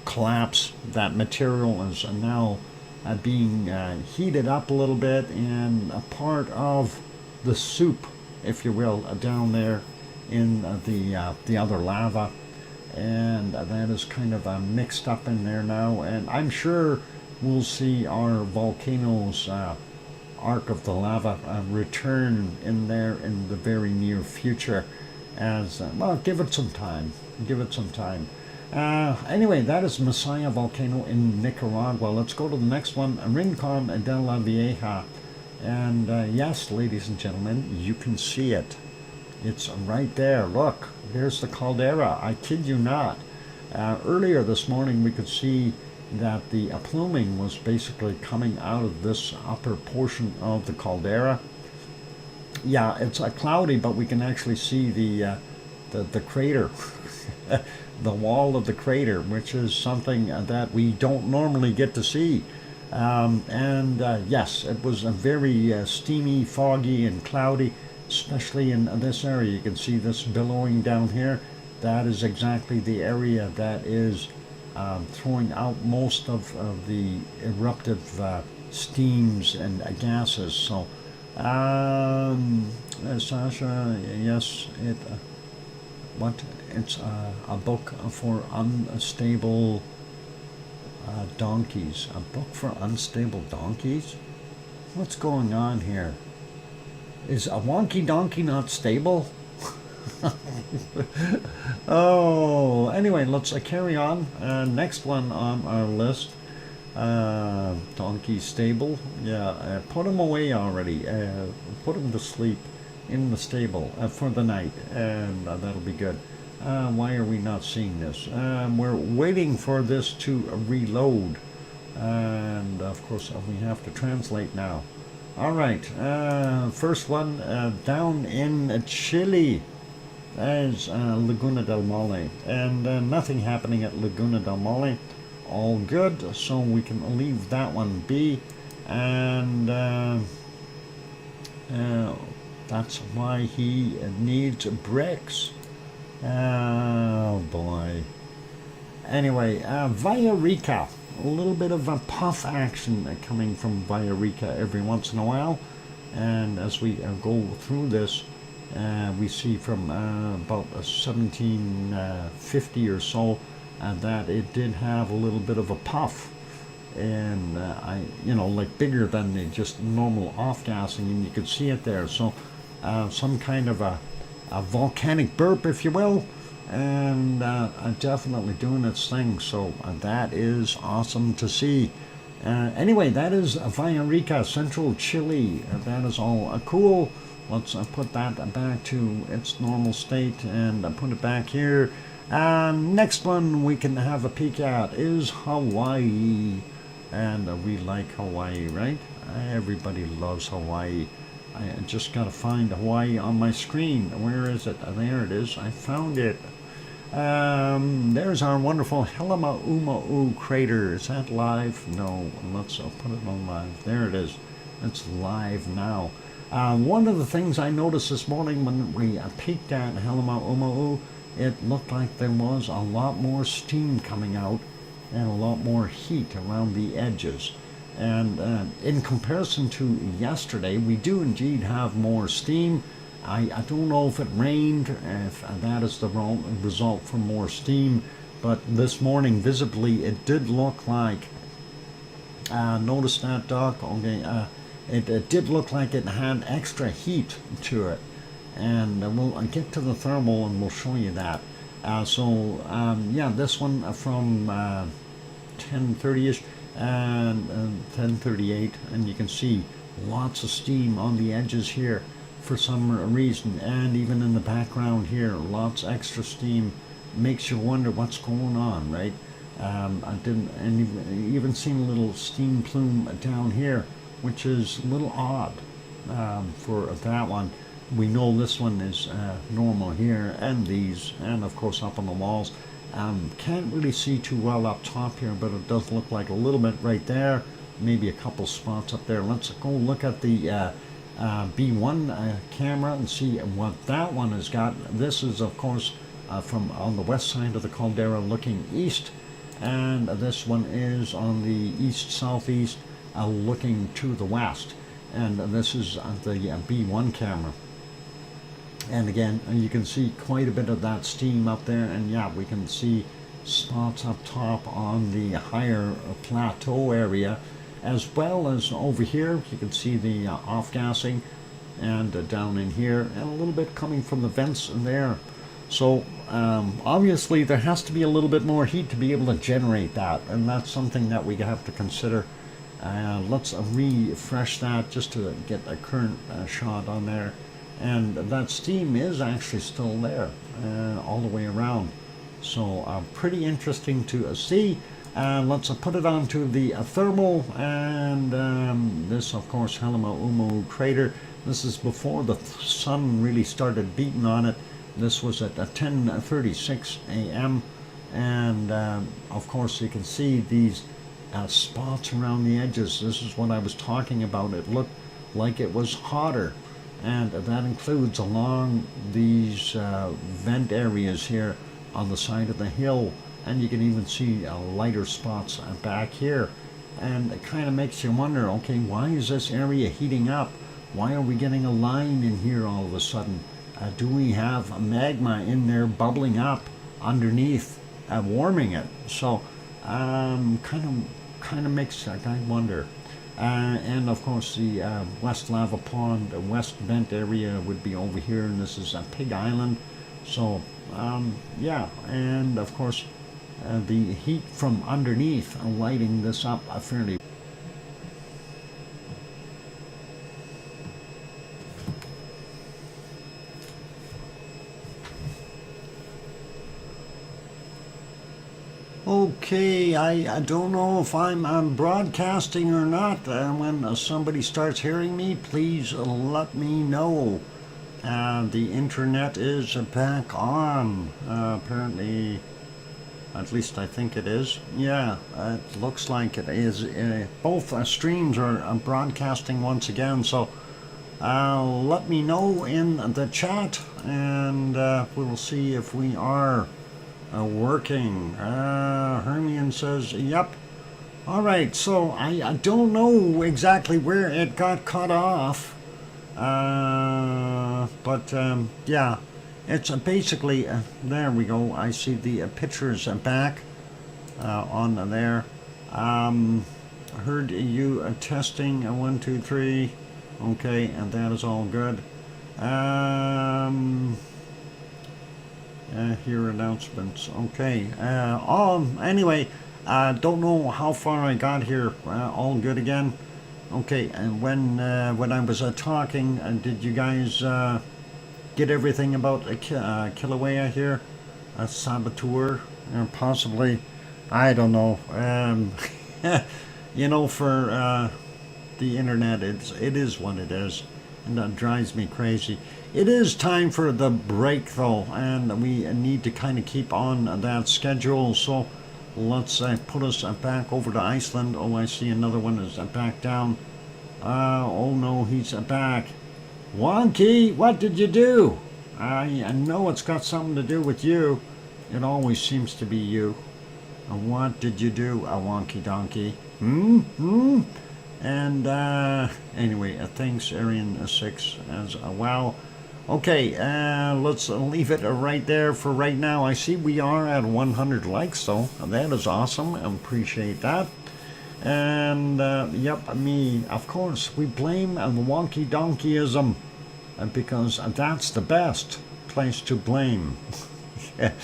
collapse, that material is now being heated up a little bit, and a part of the soup, if you will, down there in the other lava, and that is kind of mixed up in there now. And I'm sure we'll see our volcanoes arc of the lava return in there in the very near future. As well, give it some time. Give it some time. Anyway, that is Messiah Volcano in Nicaragua. Let's go to the next one, Rincon de la Vieja. And yes, ladies and gentlemen, you can see it. It's right there. Look, there's the caldera. I kid you not. Earlier this morning, we could see that the pluming was basically coming out of this upper portion of the caldera. Yeah, it's cloudy, but we can actually see the crater, the wall of the crater, which is something that we don't normally get to see. Yes, it was a very steamy, foggy, and cloudy, especially in this area. You can see this billowing down here. That is exactly the area that is throwing out most of the eruptive steams and gases. So, Sasha, yes, it's a book for unstable donkeys. A book for unstable donkeys? What's going on here? Is a wonky donkey not stable? Oh, anyway, let's carry on. Next one on our list, donkey stable. Yeah, put him away already. Put him to sleep in the stable for the night, and that'll be good. Why are we not seeing this? We're waiting for this to reload, and of course we have to translate now. All right, first one down in Chile. There's Laguna del Mole, and nothing happening at Laguna del Mole. All good, so we can leave that one be, and that's why he needs bricks. Oh boy. Anyway, Villarrica. A little bit of a puff action coming from Villarrica every once in a while, and as we go through this, we see from about 1750 or so that it did have a little bit of a puff, and like bigger than the just normal off-gassing, and you could see it there. So some kind of a volcanic burp, if you will, and definitely doing its thing. So that is awesome to see. Anyway, that is Villarrica, central Chile. That is all cool. Let's put that back to its normal state and put it back here. Next one we can have a peek at is Hawaii. And we like Hawaii, right? Everybody loves Hawaii. I just got to find Hawaii on my screen. Where is it? There it is. I found it. There's our wonderful Helemaumau crater. Is that live? No. Let's put it on live. There it is. It's live now. One of the things I noticed this morning when we peeked at Helemaumau, it looked like there was a lot more steam coming out and a lot more heat around the edges. And in comparison to yesterday, we do indeed have more steam. I don't know if it rained, if that is the result for more steam, but this morning visibly it did look like, notice that, Doc? Okay, it did look like it had extra heat to it, and we'll get to the thermal and we'll show you that. Yeah, this one from 10:30ish and 10:38, and you can see lots of steam on the edges here for some reason, and even in the background here, lots extra steam. Makes you wonder what's going on, right? I didn't even seen a little steam plume down here, which is a little odd for that one. We know this one is normal here, and these, and of course up on the walls. Can't really see too well up top here, but it does look like a little bit right there, maybe a couple spots up there. Let's go look at the B1 camera and see what that one has got. This is of course from on the west side of the caldera looking east, and this one is on the east southeast looking to the west, and this is the B1 camera. And again, you can see quite a bit of that steam up there, and yeah, we can see spots up top on the higher plateau area, as well as over here you can see the off-gassing, and down in here, and a little bit coming from the vents in there. So obviously there has to be a little bit more heat to be able to generate that, and that's something that we have to consider. Let's refresh that just to get a current shot on there. And that steam is actually still there all the way around. So pretty interesting to see. Let's put it onto the thermal, and this of course Helima Umu crater. This is before the sun really started beating on it. This was at 10:36 a.m. and of course you can see these spots around the edges. This is what I was talking about. It looked like it was hotter. And that includes along these vent areas here on the side of the hill, and you can even see lighter spots back here. And it kind of makes you wonder, okay, why is this area heating up? Why are we getting a line in here all of a sudden? Do we have magma in there bubbling up underneath, warming it? So kind of makes a guy wonder. And of course the West Lava Pond, the West Vent area would be over here, and this is Pig Island. So yeah, and of course the heat from underneath lighting this up fairly. Okay, I don't know if I'm broadcasting or not. When somebody starts hearing me, please let me know. The internet is back on. Apparently, at least I think it is. Yeah, it looks like it is. Both streams are broadcasting once again, so let me know in the chat, and we will see if we are working. Hermione says, yep. Alright, so I don't know exactly where it got cut off, but yeah, it's basically, there we go, I see the pictures back on there. Heard you testing 1, 2, 3, okay, and that is all good. Hear announcements. Okay. Anyway, don't know how far I got here. All good again. Okay. And when I was talking, did you guys get everything about Kilauea here? A saboteur, possibly. I don't know. You know, for the internet, it is what it is, and that drives me crazy. It is time for the break though, and we need to kind of keep on that schedule, so let's put us back over to Iceland. Oh, I see another one is back down. Oh no, he's back. Wonky, what did you do? I know it's got something to do with you. It always seems to be you. What did you do, a wonky donkey? And anyway, thanks Arian 6 as well. Okay, let's leave it right there for right now. I see we are at 100 likes, so that is awesome. I appreciate that. And yep, me, of course, we blame the wonky donkeyism because that's the best place to blame. It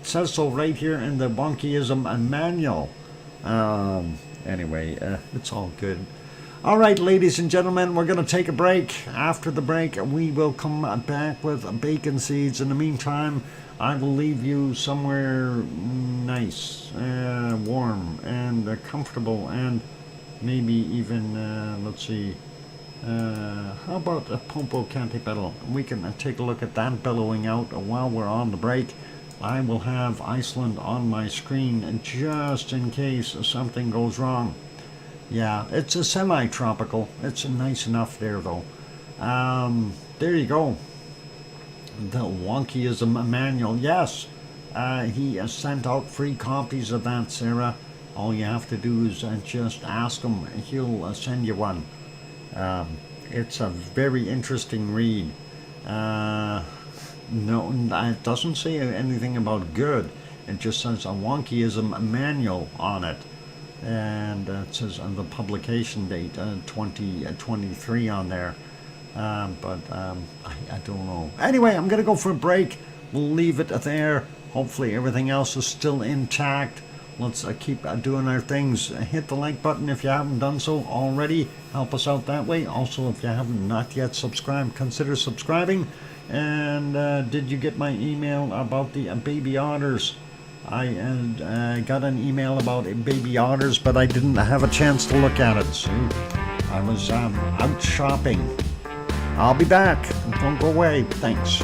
says so right here in the wonkyism manual. Anyway, it's all good. All right, ladies and gentlemen, we're going to take a break. After the break, we will come back with bacon seeds. In the meantime, I will leave you somewhere nice, warm, and comfortable, and maybe even, let's see, how about a Pompo Cantipello? We can take a look at that bellowing out while we're on the break. I will have Iceland on my screen just in case something goes wrong. Yeah, it's a semi-tropical. It's nice enough there, though. There you go. The Wonkyism manual. Yes, he has sent out free copies of that, Sarah. All you have to do is just ask him. He'll send you one. It's a very interesting read. No, it doesn't say anything about good. It just says a Wonkyism manual on it. And it says on the publication date 2023 on there. But I don't know. Anyway, I'm going to go for a break. We'll leave it there. Hopefully everything else is still intact. Let's keep doing our things. Hit the like button if you haven't done so already. Help us out that way. Also, if you haven't not yet subscribed, consider subscribing. And did you get my email about the baby otters? I got an email about baby otters, but I didn't have a chance to look at it. See, I was out shopping. I'll be back. Don't go away. Thanks.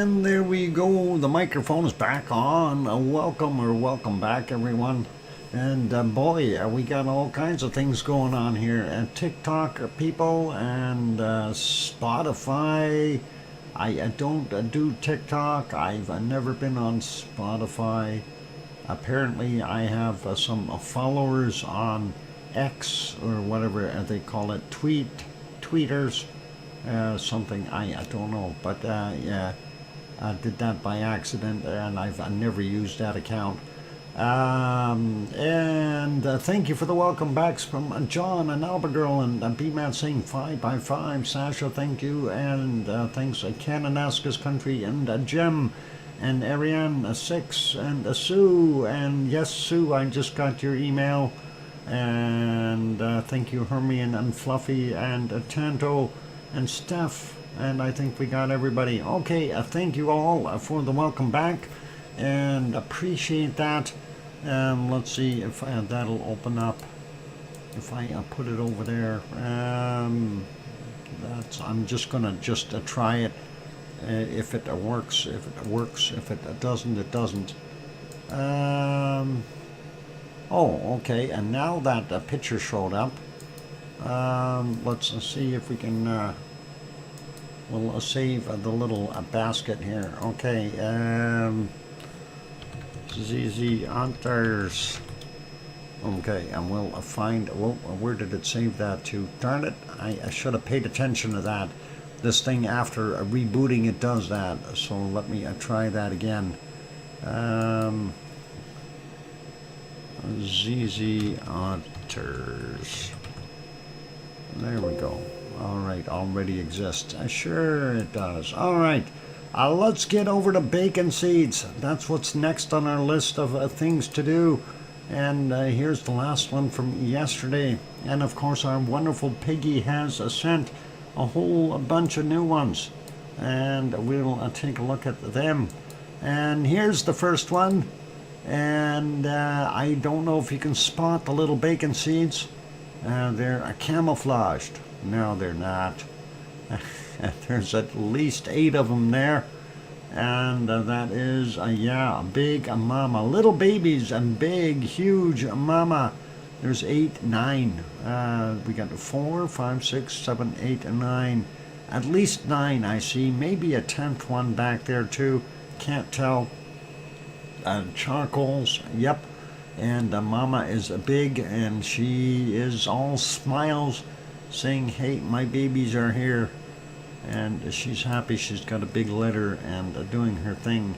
And there we go. The microphone is back on. Welcome back, everyone. And boy, we got all kinds of things going on here. And TikTok people and Spotify. I don't do TikTok. I've never been on Spotify. Apparently, I have some followers on X or whatever they call it, tweeters, something I don't know. But yeah, I did that by accident, and I've never used that account. And thank you for the welcome backs from John and Albergirl and BMAT saying 5x5. Sasha, thank you. And thanks Ken and Aska's Country and Jim and Ariane 6 and Sue. And yes, Sue, I just got your email. And thank you Hermione and Fluffy and Tanto and Steph. And I think we got everybody. Okay, thank you all for the welcome back. And appreciate that. Let's see if that'll open up. If I put it over there, I'm just gonna try it. If it works, if it doesn't, it doesn't. Oh, okay. And now that the picture showed up, let's see if we can. We'll save the little basket here. Okay. ZZ Hunters. Okay, and we'll find. Well, where did it save that to? Darn it! I should have paid attention to that. This thing after rebooting it does that. So let me try that again. ZZ Hunters. There we go. All right, already exists. Sure it does. All right. Let's get over to bacon seeds. That's what's next on our list of things to do. And here's the last one from yesterday. And of course, our wonderful Piggy has sent a whole bunch of new ones. And we'll take a look at them. And here's the first one. And I don't know if you can spot the little bacon seeds. They're camouflaged. No, they're not. There's at least 8 of them there, and that is yeah, a big mama, little babies and big huge mama. There's 8, 9. We got 4, 5, 6, 7, 8, and 9. At least 9 I see. Maybe a 10th one back there too. Can't tell. Charcoals. Yep. And mama is big, and she is all smiles, saying, "Hey, my babies are here." And she's happy. She's got a big litter and doing her thing.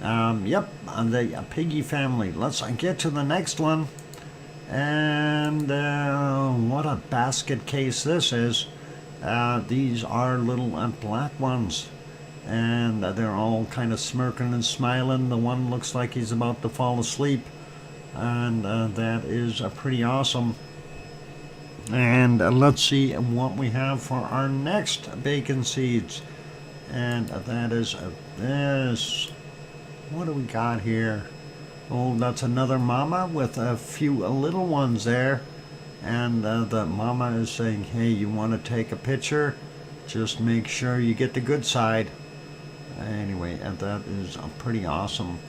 Yep, the Piggy family. Let's get to the next one. And what a basket case this is. These are little black ones. And they're all kind of smirking and smiling. The one looks like he's about to fall asleep. And that is pretty awesome. And let's see what we have for our next bacon seeds. And that is this. What do we got here? Oh, that's another mama with a few little ones there. And the mama is saying, "Hey, you want to take a picture? Just make sure you get the good side." Anyway, that is pretty awesome.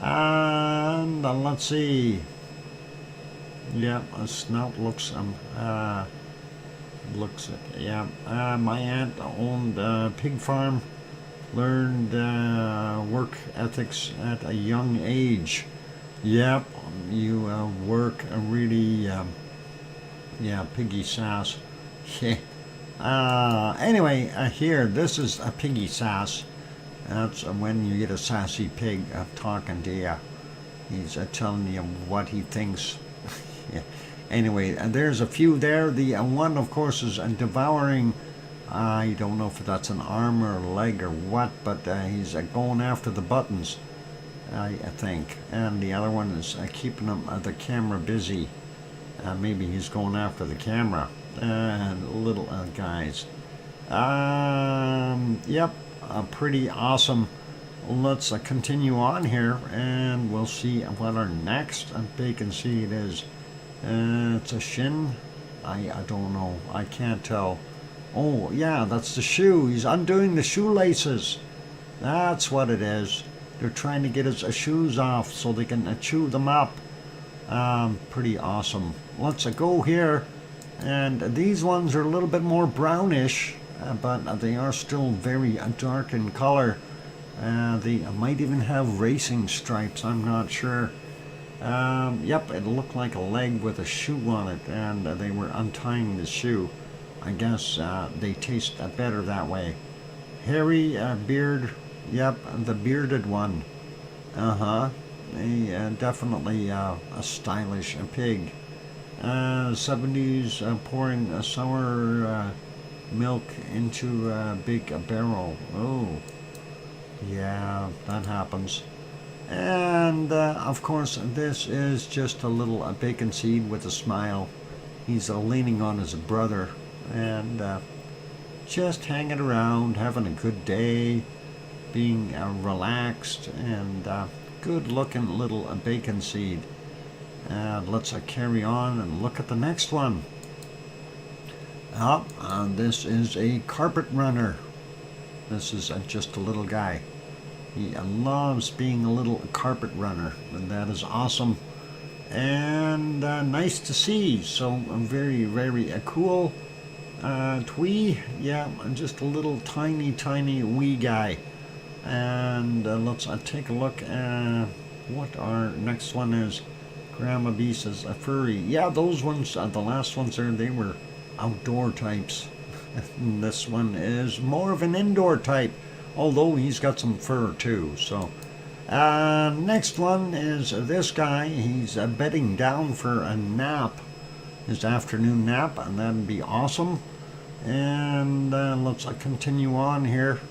And let's see. Yeah, a snout looks yeah. My aunt owned a pig farm, learned work ethics at a young age. Yep, you work really, yeah, piggy sass. Anyway, here, this is a piggy sass. That's when you get a sassy pig talking to you. He's telling you what he thinks. Yeah. Anyway, there's a few there. The one, of course, is devouring. I don't know if that's an arm or a leg or what, but he's going after the buttons, I think. And the other one is keeping the camera busy. Maybe he's going after the camera. Little guys. Yep, pretty awesome. Let's continue on here, and we'll see what our next bacon seed is. It's a shin. I don't know. I can't tell. Oh, yeah, that's the shoe. He's undoing the shoelaces. That's what it is. They're trying to get his shoes off so they can chew them up. Pretty awesome. Let's go here. And these ones are a little bit more brownish, but they are still very dark in color. They might even have racing stripes, I'm not sure. Yep, it looked like a leg with a shoe on it, and they were untying the shoe. I guess they taste better that way. Hairy beard, yep, the bearded one. Definitely a stylish pig. 70s pouring sour milk into a big barrel. Oh, yeah, that happens. And of course, this is just a little bacon seed with a smile. He's leaning on his brother and just hanging around, having a good day, being relaxed, and good looking little bacon seed. And let's carry on and look at the next one. This is a carpet runner. This is just a little guy. He loves being a little carpet runner, and that is awesome and nice to see. So very, very cool. Twee, yeah, just a little tiny wee guy. And let's take a look at what our next one is. Grandma B says a furry. Yeah, those ones, the last ones there, they were outdoor types. This one is more of an indoor type, although he's got some fur too. So next one is this guy. He's bedding down for a nap, his afternoon nap, and that'd be awesome. And let's continue on here.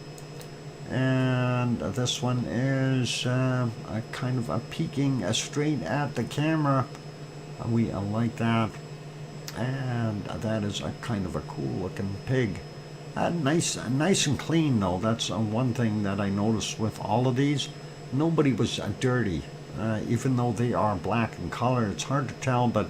And this one is kind of peeking straight at the camera. We like that. And that is a kind of a cool looking pig. Nice and clean though. That's one thing that I noticed with all of these. Nobody was dirty. Even though they are black in color, it's hard to tell, but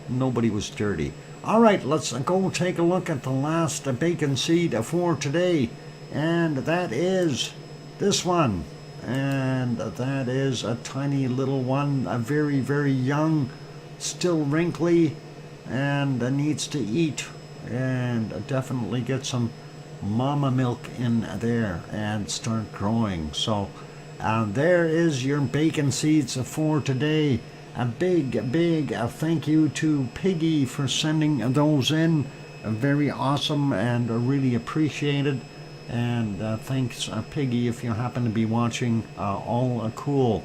nobody was dirty. All right, let's go take a look at the last bacon seed for today. And that is this one. And that is a tiny little one, a very, very young, still wrinkly, and needs to eat. And definitely get some mama milk in there and start growing. So there is your bacon seeds for today. A big thank you to Piggy for sending those in. Very awesome and really appreciated. And thanks, Piggy, if you happen to be watching. All cool.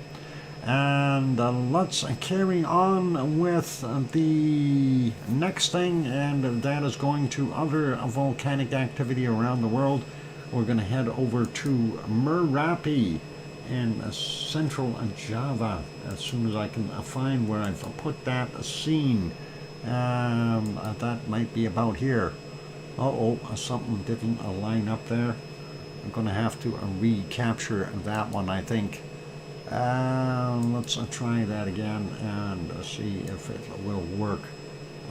And let's carry on with the next thing, and that is going to other volcanic activity around the world. We're going to head over to Merapi in central Java as soon as I can find where I've put that scene. That might be about here. Something didn't line up there. I'm going to have to recapture that one, I think. Let's try that again and see if it will work.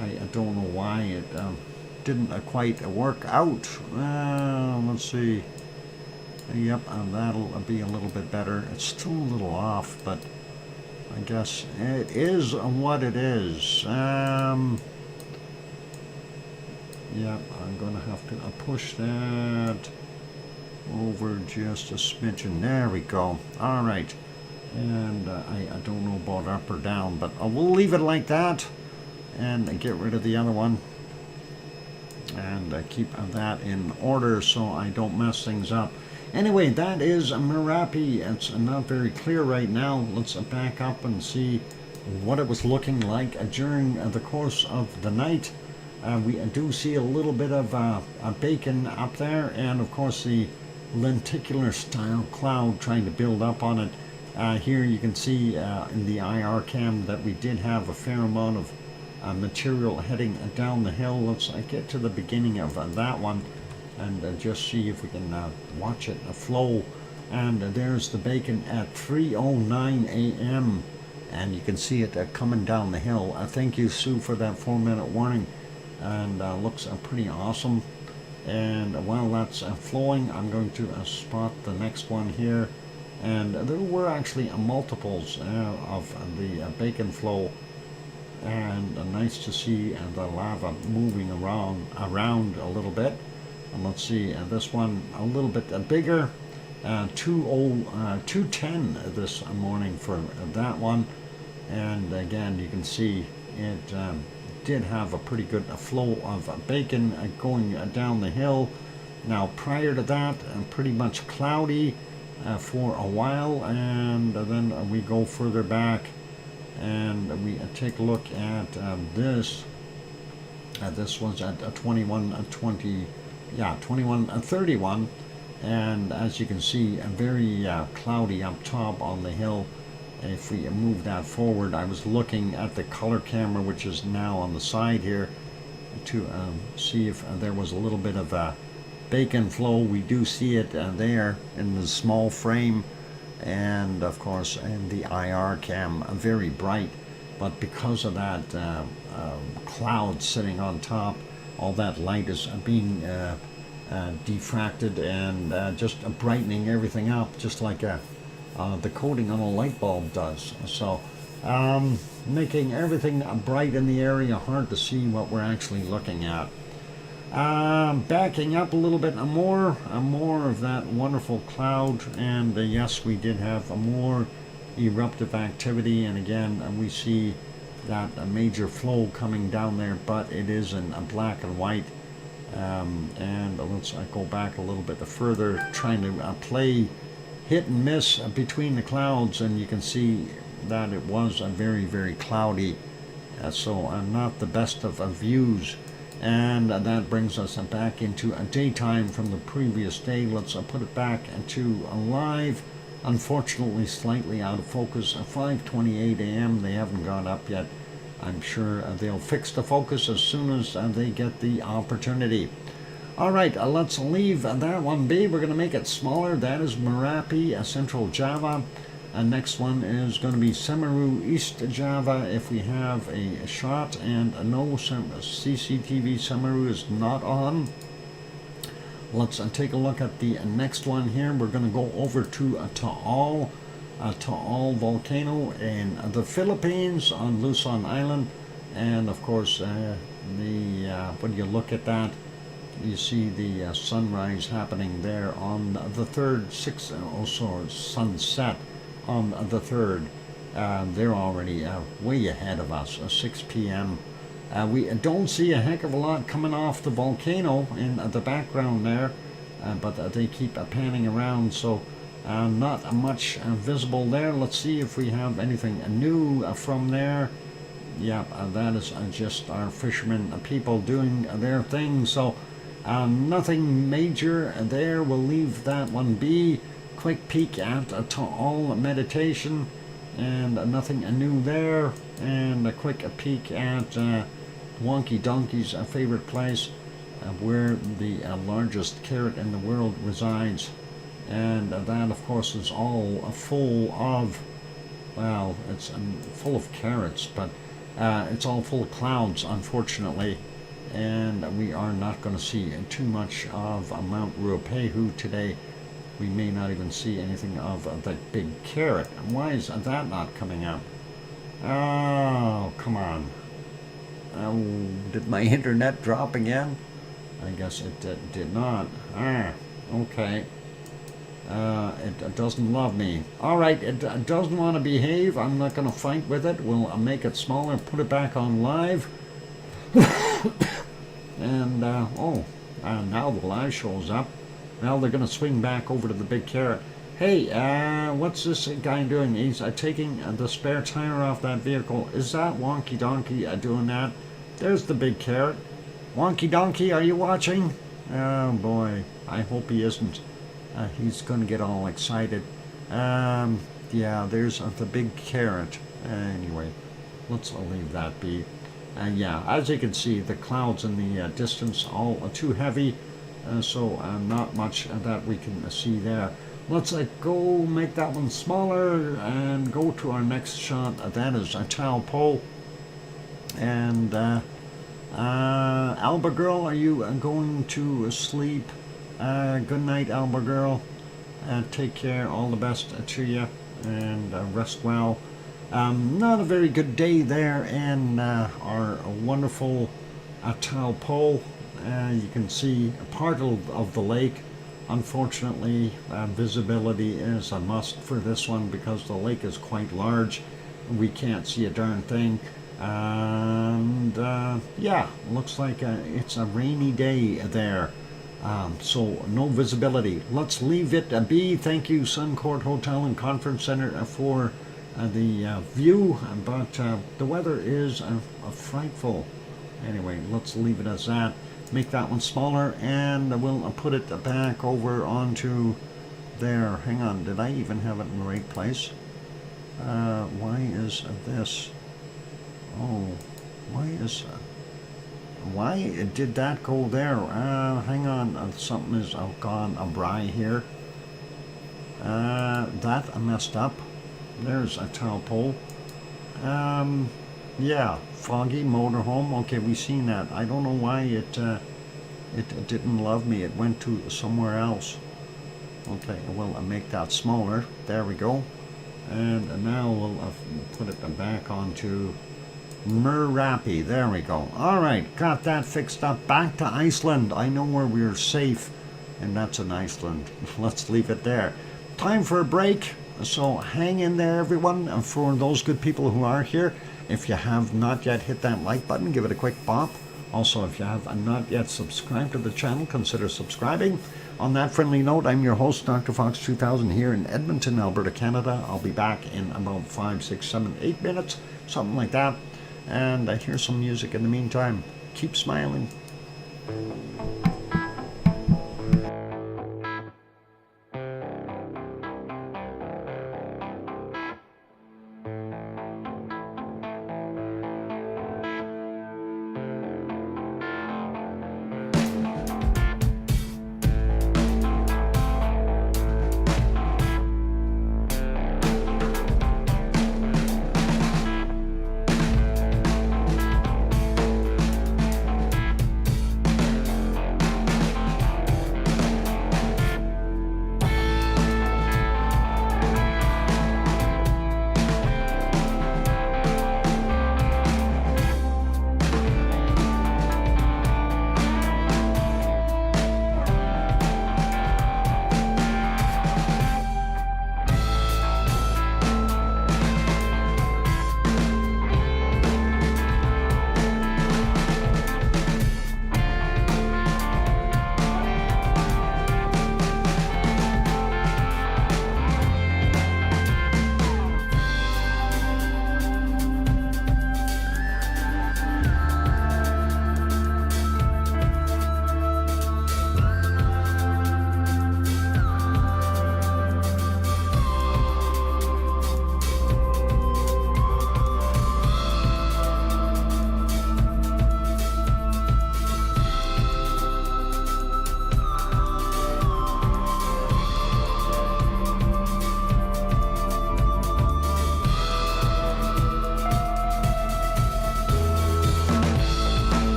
I don't know why it didn't quite work out. Let's see. Yep, that'll be a little bit better. It's still a little off, but I guess it is what it is. Yep, I'm going to have to push that over just a smidgen. There we go. All right. And I don't know about up or down, but we'll leave it like that and get rid of the other one and keep that in order so I don't mess things up. Anyway, that is Merapi. It's not very clear right now. Let's back up and see what it was looking like during the course of the night. We do see a little bit of a bacon up there, and of course the lenticular style cloud trying to build up on it. Here you can see in the IR cam that we did have a fair amount of material heading down the hill. Let's get to the beginning of that one and just see if we can watch it flow. And there's the bacon at 3:09 a.m. and you can see it coming down the hill. Thank you, Sue, for that 4-minute warning. And looks pretty awesome. And while that's flowing, I'm going to spot the next one here. And there were actually multiples of the bacon flow, and nice to see the lava moving around a little bit. And let's see, this one a little bit bigger, 210 this morning for that one. And again, you can see it did have a pretty good flow of bacon going down the hill. Now prior to that, pretty much cloudy for a while, and then we go further back and we take a look at this. This was at 2131, and as you can see, very cloudy up top on the hill. If we move that forward, I was looking at the color camera, which is now on the side here, to see if there was a little bit of a bacon flow. We do see it there in the small frame, and of course in the IR cam very bright, but because of that cloud sitting on top, all that light is being diffracted and just brightening everything up, just like the coating on a light bulb does. So making everything bright in the area, hard to see what we're actually looking at. Backing up a little bit more of that wonderful cloud, and yes, we did have more eruptive activity, and again we see that a major flow coming down there, but it is in black and white. And let's go back a little bit further, trying to play hit and miss between the clouds, and you can see that it was very, very cloudy, so not the best of views. And that brings us back into a daytime from the previous day. Let's put it back to live. Unfortunately, slightly out of focus. 5:28 a.m. They haven't gone up yet. I'm sure they'll fix the focus as soon as they get the opportunity. All right, let's leave that one be. We're going to make it smaller. That is Merapi, Central Java. Next one is going to be Semeru, East Java, if we have a shot, and no CCTV Semeru is not on. Let's take a look at the next one here. We're going to go over to Taal volcano in the Philippines on Luzon Island, and of course when you look at that, you see the sunrise happening there on the third, sunset on the 3rd. They're already way ahead of us, 6 p.m. We don't see a heck of a lot coming off the volcano in the background there, but they keep panning around, so not much visible there. Let's see if we have anything new from there. Yep, that is just our fishermen people doing their thing, so nothing major there. We'll leave that one be. Quick peek at Taal meditation, and nothing new there. And a quick peek at Wonky Donkey's favorite place, where the largest carrot in the world resides. And that, of course, is all full of, well, it's full of carrots, but it's all full of clouds, unfortunately. And we are not going to see too much of Mount Ruapehu today. We may not even see anything of that big carrot. Why is that not coming up? Oh, come on. Did my internet drop again? I guess it did not. Okay. It doesn't love me. Alright, it doesn't want to behave. I'm not going to fight with it. We'll make it smaller, put it back on live. And, now the live shows up. Well, they're going to swing back over to the big carrot. Hey, what's this guy doing? He's taking the spare tire off that vehicle. Is that Wonky Donkey doing that? There's the big carrot. Wonky Donkey, are you watching? Oh, boy. I hope he isn't. He's going to get all excited. Yeah, there's the big carrot. Anyway, let's leave that be. Yeah, as you can see, the clouds in the distance all too heavy. So not much that we can see there. Let's go make that one smaller and go to our next shot. That is a Taupo. And Alba Girl, are you going to sleep? Good night, Alba Girl. Take care. All the best to you, and rest well. Not a very good day there in our wonderful Taupo. You can see a part of the lake. Unfortunately, visibility is a must for this one because the lake is quite large. We can't see a darn thing. And yeah, looks like it's a rainy day there. So no visibility. Let's leave it be. Thank you, Suncourt Hotel and Conference Center, for the view, but the weather is frightful. Anyway, let's leave it as that. Make that one smaller, and we'll put it back over onto there. Hang on, did I even have it in the right place? Why is this? Oh, why did that go there? Hang on, something is gone awry here. That I messed up. There's a taupo. Yeah, foggy motorhome. Okay, we seen that. I don't know why it didn't love me. It went to somewhere else. Okay, we'll make that smaller. There we go. And now we'll put it back onto Merapi. There we go. All right, got that fixed up. Back to Iceland. I know where we're safe, and that's in Iceland. Let's leave it there. Time for a break. So hang in there, everyone. And for those good people who are here, if you have not yet hit that like button, give it a quick bop. Also, if you have not yet subscribed to the channel, consider subscribing. On that friendly note, I'm your host, DrFox2000, here in Edmonton, Alberta, Canada. I'll be back in about 5, 6, 7, 8 minutes, something like that. And I hear some music in the meantime. Keep smiling.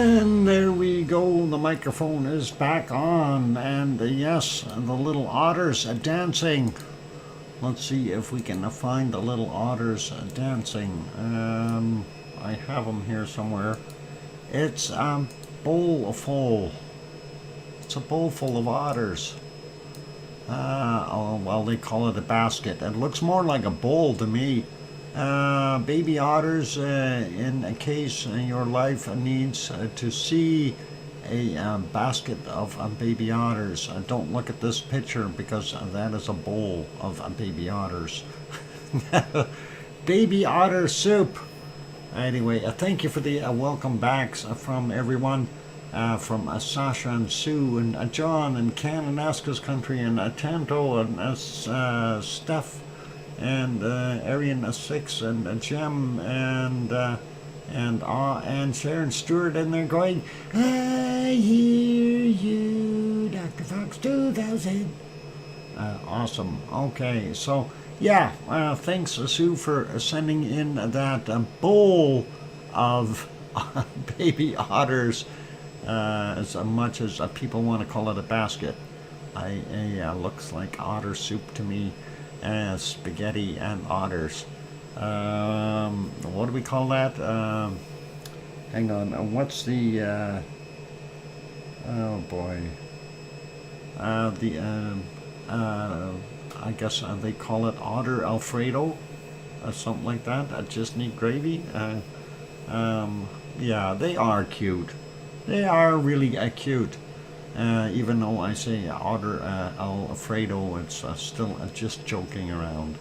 And there we go, the microphone is back on, and yes, the little otters are dancing. Let's see if we can find the little otters dancing. I have them here somewhere. It's a bowl full. It's a bowl full of otters. Oh, well, they call it a basket. It looks more like a bowl to me. Baby otters, in case your life needs to see a basket of baby otters. Don't look at this picture because that is a bowl of baby otters. Baby otter soup. Anyway, thank you for the welcome backs from everyone. From Sasha and Sue and John and Ken and Aska's country and Tanto and Steph and Arian 6 and Jem and Sharon Stewart, and they're going, I hear you, DrFox2000. Awesome. Okay, so yeah, thanks Sue for sending in that bowl of baby otters. As much as people want to call it a basket, looks like otter soup to me. Spaghetti and otters. What do we call that? Hang on. What's the? Oh boy. I guess they call it otter Alfredo, something like that. Just need gravy. Yeah, they are cute. They are really cute. Even though I say otter Alfredo, it's still just joking around.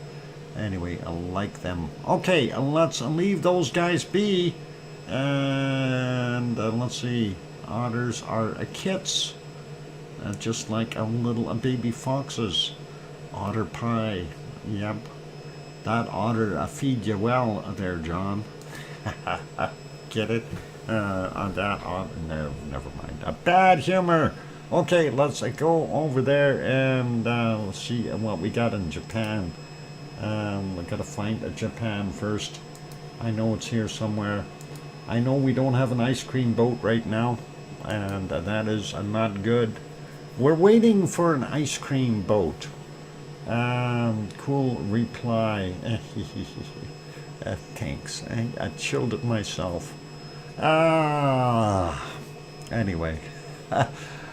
Anyway, I like them. Okay, let's leave those guys be. And let's see. Otters are kits, just like little baby foxes. Otter pie. Yep. That oughter feed you well there, John. Get it? On that, no, never mind. Bad humor. Okay, let's go over there and let's see what we got in Japan. We gotta find Japan first. I know it's here somewhere. I know we don't have an ice cream boat right now, and that is not good. We're waiting for an ice cream boat. Cool reply. Thanks. I chilled it myself. Anyway.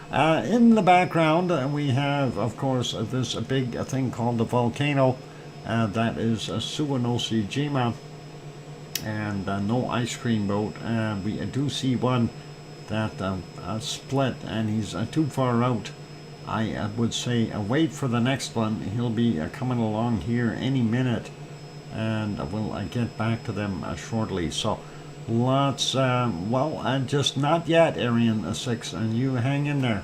In the background, we have, of course, this big thing called the volcano. That is Suwanoshijima. And no ice cream boat. We do see one that split, and he's too far out. I would say wait for the next one. He'll be coming along here any minute, and we'll get back to them shortly. So lots, just not yet, Arian 6, and you hang in there.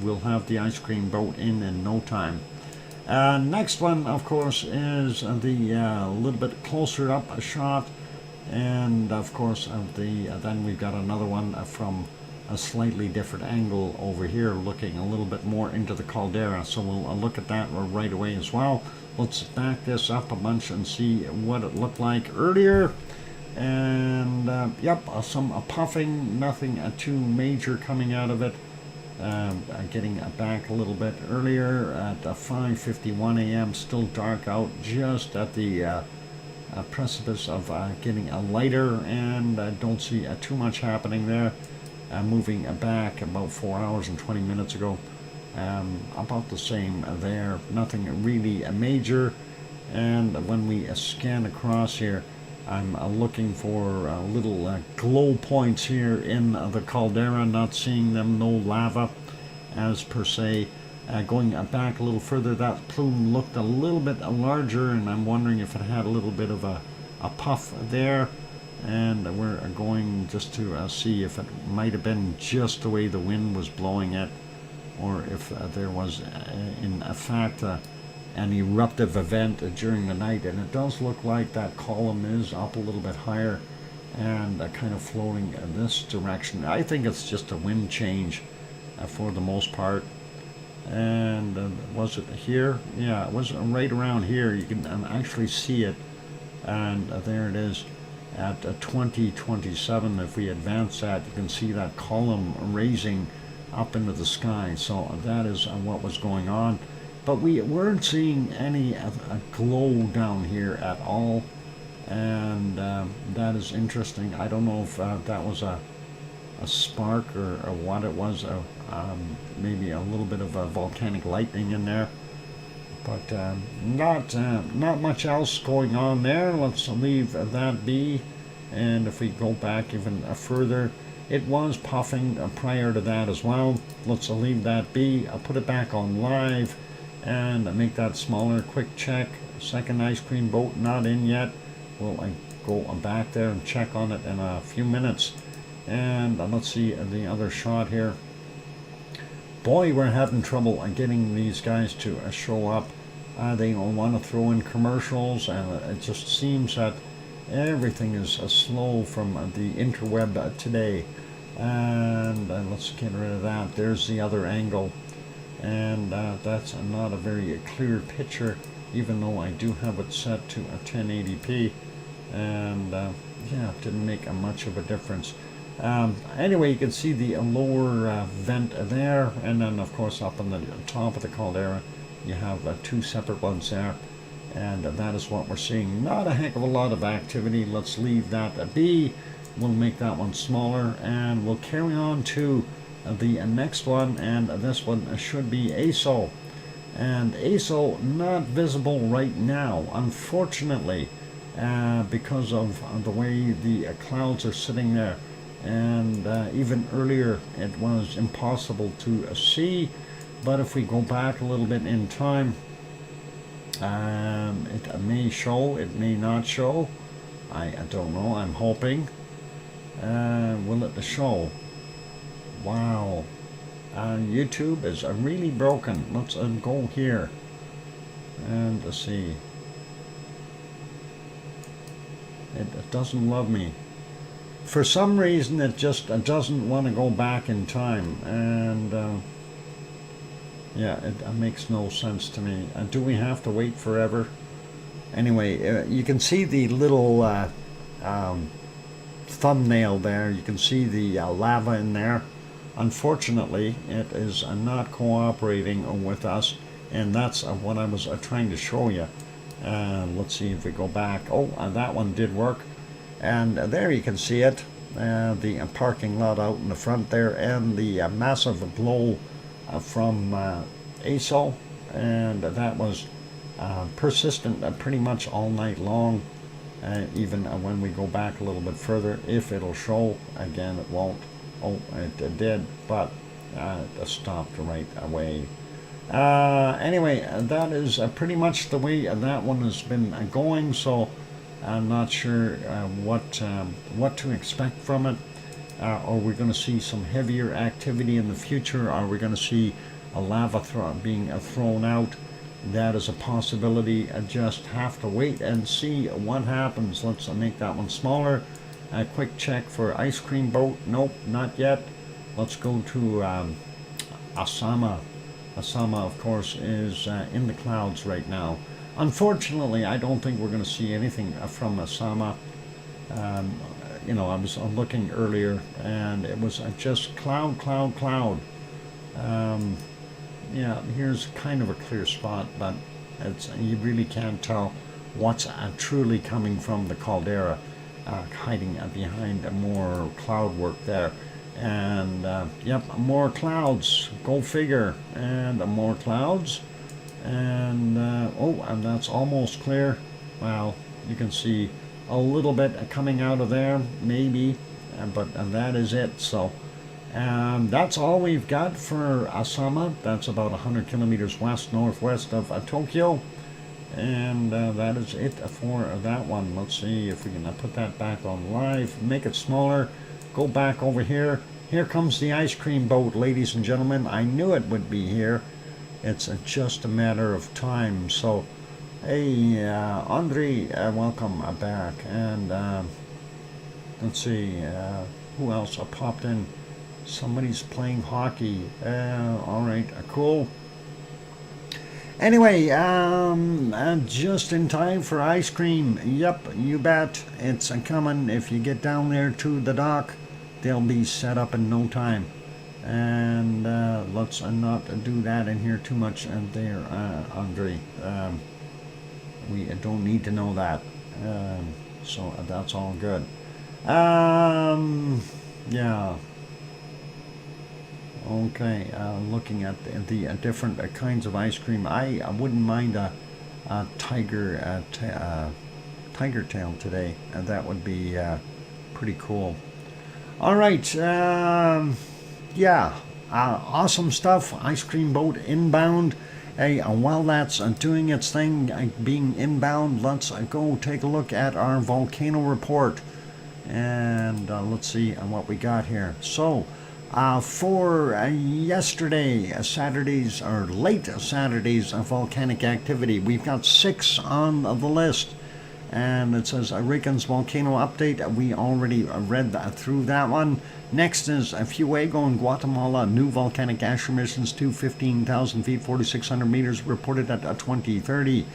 We'll have the ice cream boat in no time. Next one, of course, is the little bit closer up shot, and of course then we've got another one from a slightly different angle over here, looking a little bit more into the caldera. So we'll look at that right away as well. Let's back this up a bunch and see what it looked like earlier. And yep, some puffing, nothing too major coming out of it. Getting back a little bit earlier at 5:51 a.m. Still dark out, just at the precipice of getting lighter, and don't see too much happening there. Moving back about 4 hours and 20 minutes ago. About the same there, nothing really major. And when we scan across here, I'm looking for little glow points here in the caldera, not seeing them, no lava as per se. Going back a little further, that plume looked a little bit larger, and I'm wondering if it had a little bit of a puff there. And we're going just to see if it might have been just the way the wind was blowing it, or if there was in fact an eruptive event during the night. And it does look like that column is up a little bit higher and kind of floating in this direction. I think it's just a wind change for the most part. And was it here? Yeah, it was right around here. You can actually see it, and there it is. at 2027. If we advance that, you can see that column raising up into the sky. So that is what was going on. But we weren't seeing any glow down here at all. And that is interesting. I don't know if that was a spark or what it was. Maybe a little bit of volcanic lightning in there. But not much else going on there. Let's leave that be. And if we go back even further, it was puffing prior to that as well. Let's leave that be. I'll put it back on live and make that smaller. Quick check. Second ice cream boat not in yet. We'll go back there and check on it in a few minutes. And let's see the other shot here. Boy, we're having trouble getting these guys to show up. They want to throw in commercials, and it just seems that everything is slow from the interweb today. And let's get rid of that. There's the other angle, and that's not a very clear picture, even though I do have it set to a 1080p. And yeah, it didn't make much of a difference. Anyway, you can see the lower vent there, and then of course up on the top of the caldera you have two separate ones there, and that is what we're seeing. Not a heck of a lot of activity. Let's leave that be. We'll make that one smaller, and we'll carry on to the next one, and this one should be ASO. And ASO not visible right now, unfortunately, because of the way the clouds are sitting there. And even earlier it was impossible to see. But if we go back a little bit in time, it may show, it may not show. I don't know. I'm hoping. Will it show? Wow. YouTube is really broken. Let's go here and see. It doesn't love me. For some reason, it just doesn't want to go back in time, and yeah, it makes no sense to me. Do we have to wait forever? Anyway, you can see the little thumbnail there. You can see the lava in there. Unfortunately, it is not cooperating with us, and that's what I was trying to show you. Let's see if we go back. Oh, that one did work. And there you can see it, the parking lot out in the front there, and the massive glow from ASO, and that was persistent pretty much all night long, even when we go back a little bit further. If it'll show, again it won't. Oh, it did, but it stopped right away. Anyway, that is pretty much the way that one has been going, so I'm not sure what to expect from it. Are we going to see some heavier activity in the future? Are we going to see a lava being thrown out? That is a possibility. I just have to wait and see what happens. Let's make that one smaller. A quick check for ice cream boat. Nope, not yet. Let's go to Asama. Asama, of course, is in the clouds right now. Unfortunately, I don't think we're going to see anything from Asama. You know, I was looking earlier, and it was just cloud. Yeah, here's kind of a clear spot, but you really can't tell what's truly coming from the caldera, hiding behind more cloud work there. And yep, more clouds, go figure, and more clouds. And oh, and that's almost clear. Well, you can see a little bit coming out of there, maybe, but that is it. So that's all we've got for Asama. That's about 100 kilometers northwest of Tokyo, and that is it for that one. Let's see if we can put that back on live, make it smaller, go back over here. Here comes the ice cream boat, ladies and gentlemen. I knew it would be here. It's just a matter of time. So, hey, Andre, welcome back. And let's see, who else popped in? Somebody's playing hockey. All right, cool. Anyway, just in time for ice cream. Yep, you bet. It's coming. If you get down there to the dock, they'll be set up in no time. And let's not do that in here too much there, Andre. We don't need to know that. So that's all good. Yeah. Okay, looking at the different kinds of ice cream, I wouldn't mind a tiger tail today, and that would be pretty cool. All right, yeah, awesome stuff. Ice cream boat inbound. Hey, while that's doing its thing, being inbound, let's go take a look at our volcano report, and let's see what we got here. So. For yesterday, Saturday's or late Saturday's volcanic activity, we've got 6 on the list, and it says Reagan's volcano update. We already read through that one. Next is Fuego in Guatemala, new volcanic ash emissions to 15,000 feet, 4,600 meters, reported at 2030.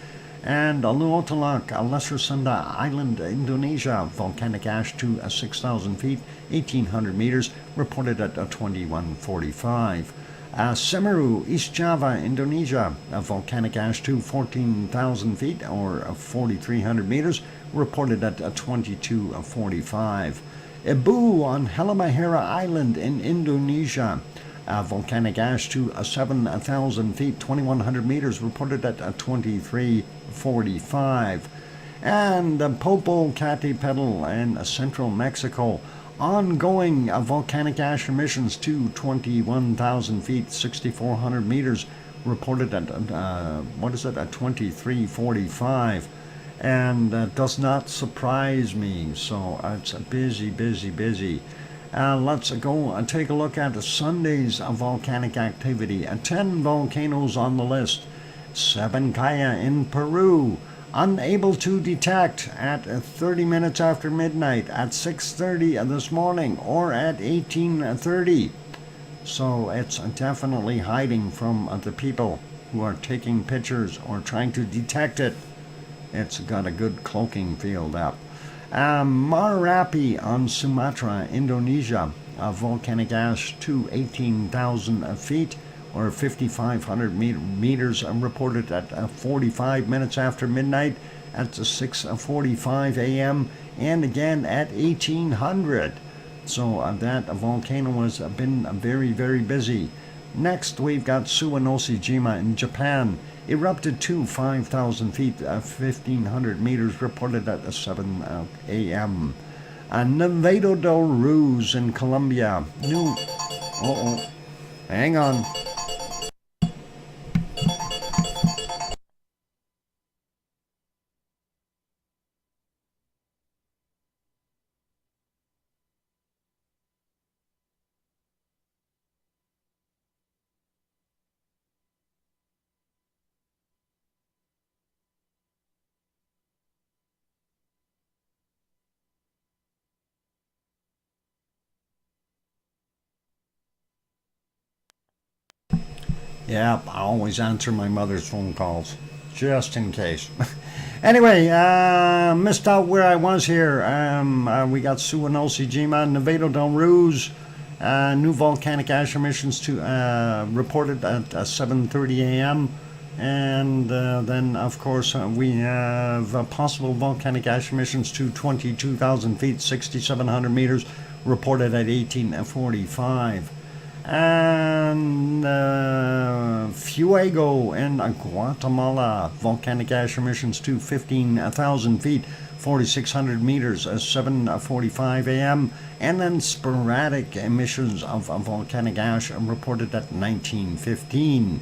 And Luotalak, Lesser Sunda Island, Indonesia, volcanic ash to 6,000 feet, 1,800 meters, reported at 2145. Semeru, East Java, Indonesia, volcanic ash to 14,000 feet, or 4,300 meters, reported at 2245. Ibu on Halmahera Island in Indonesia, volcanic ash to 7,000 feet, 2,100 meters, reported at 2345. And Popocatépetl in central Mexico, ongoing volcanic ash emissions to 21,000 feet, 6,400 meters, reported at, at 2345. And does not surprise me, so it's busy. Let's go and take a look at Sunday's volcanic activity. 10 volcanoes on the list. Sabancaya in Peru, unable to detect at 30 minutes after midnight, at 6:30 this morning, or at 18:30. So it's definitely hiding from the people who are taking pictures or trying to detect it. It's got a good cloaking field up. Marapi on Sumatra, Indonesia, volcanic ash to 18,000 feet, or 5,500 meters, reported at 45 minutes after midnight, at 6:45 a.m., and again at 1800. So that volcano has been very busy. Next, we've got Suwanoshijima in Japan, erupted to 5,000 feet, 1,500 meters, reported at 7 a.m. Nevado del Ruiz in Colombia, hang on. Yep, I always answer my mother's phone calls, just in case. Anyway, missed out where I was here. We got Suwanoshijima, Nevado del Ruiz, new volcanic ash emissions to reported at 7:30 a.m. And then, of course, we have possible volcanic ash emissions to 22,000 feet, 6,700 meters, reported at 18:45. And Fuego in Guatemala, volcanic ash emissions to 15,000 feet, 4,600 meters, 7:45 a.m. And then sporadic emissions of volcanic ash reported at 1915.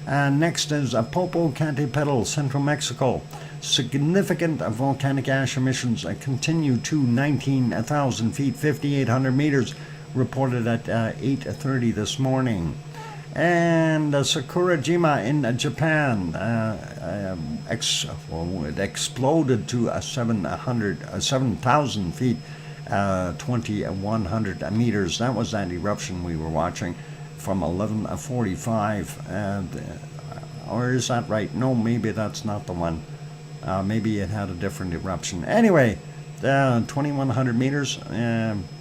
Next is Popocatépetl, central Mexico. Significant volcanic ash emissions continue to 19,000 feet, 5,800 meters, reported at 8:30 this morning. And Sakurajima in Japan, it exploded to 7,000 feet, 2,100 meters. That was that eruption we were watching from 11:45. And or is that right? No, maybe that's not the one. Maybe it had a different eruption. Anyway, 2,100 meters,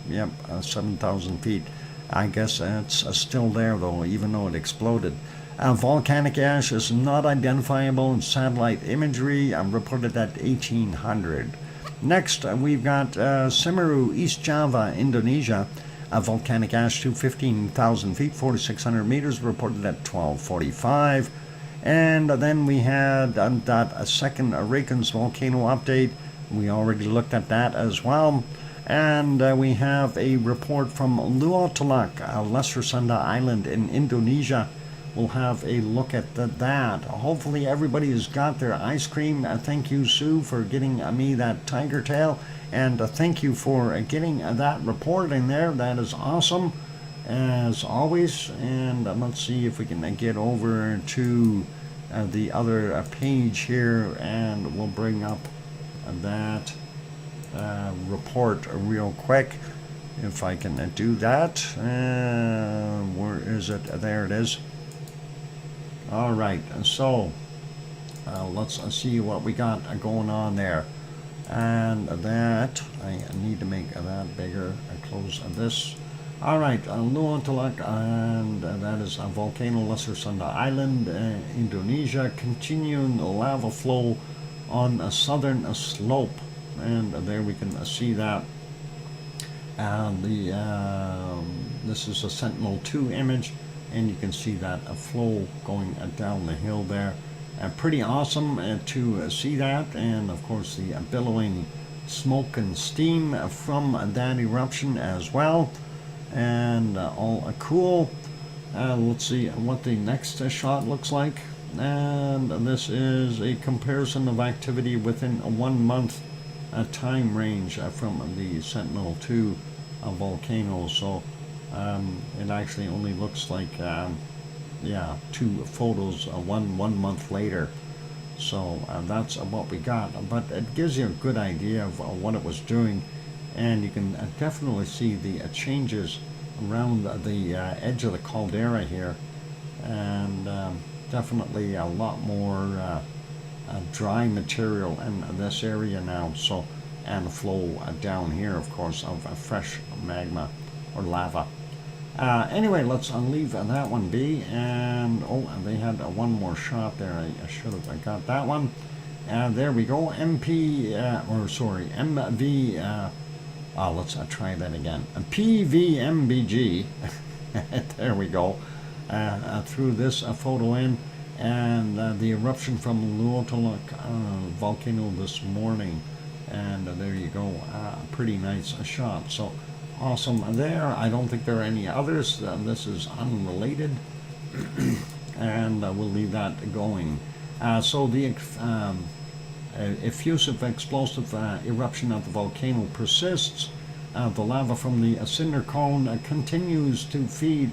yep, 7,000 feet. I guess it's still there though, even though it exploded. Volcanic ash is not identifiable in satellite imagery, reported at 1800. Next, we've got Semeru, East Java, Indonesia. Volcanic ash to 15,000 feet, 4,600 meters, reported at 1245. And then we had that second Reykjanes volcano update. We already looked at that as well. And we have a report from Luotalak, Lesser Sunda Island in Indonesia. We'll have a look at that. Hopefully everybody has got their ice cream. Thank you, Sue, for getting me that tiger tail. And thank you for getting that report in there. That is awesome, as always. And let's see if we can get over to the other page here, and we'll bring up that report real quick, if I can do that. Where is it? There it is. All right, so let's see what we got going on there. And that, I need to make that bigger. I close this. All right, Luotalak, and that is a volcano, Lesser Sunda Island, Indonesia, continuing lava flow on a southern slope. And there we can see that. This is a Sentinel-2 image, and you can see that flow going down the hill there. Pretty awesome to see that, and of course the billowing smoke and steam from that eruption as well, and all cool. Let's see what the next shot looks like, and this is a comparison of activity within a 1 month time range from the Sentinel-2 volcano. So it actually only looks like yeah, 2 photos one month later. So that's what we got, but it gives you a good idea of what it was doing, and you can definitely see the changes around the edge of the caldera here, and definitely a lot more dry material in this area now. So, and flow down here, of course, of fresh magma or lava. Anyway, let's leave that one be. And oh, they had one more shot there. I should have got that one. And there we go. MV. Let's try that again. PVMBG. There we go. Threw this photo in, and the eruption from Luotalak volcano this morning. And there you go. Pretty nice shot. So. Awesome there. I don't think there are any others. This is unrelated. And we'll leave that going. So the effusive explosive eruption of the volcano persists. The lava from the cinder cone continues to feed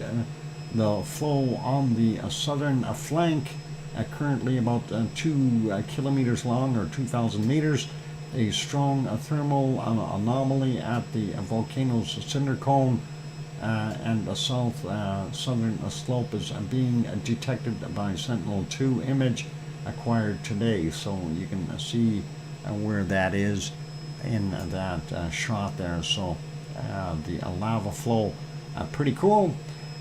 the flow on the southern flank, currently about 2 kilometers long, or 2,000 meters. A strong thermal anomaly at the volcano's cinder cone and the southern slope is being detected by Sentinel-2 image acquired today. So you can see where that is in that shot there. So the lava flow, pretty cool.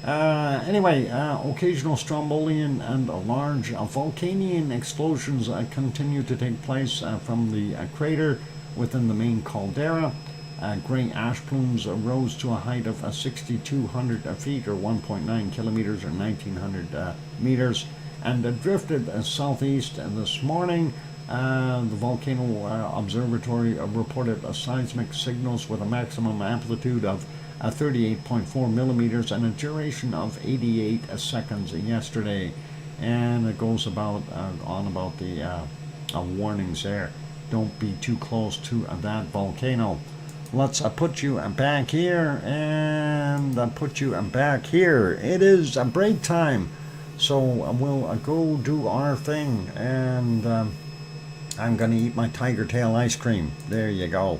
Anyway, occasional strombolian and large volcanic explosions continue to take place from the crater within the main caldera. Gray ash plumes rose to a height of 6,200 feet, or 1.9 kilometers, or 1,900 meters, and drifted southeast this morning. The Volcano Observatory reported seismic signals with a maximum amplitude of 38.4 millimeters and a duration of 88 seconds yesterday. And it goes about on about the warnings there. Don't be too close to that volcano. Let's put you back here and put you back here. It is break time, so we'll go do our thing, and I'm gonna eat my tiger tail ice cream. There you go.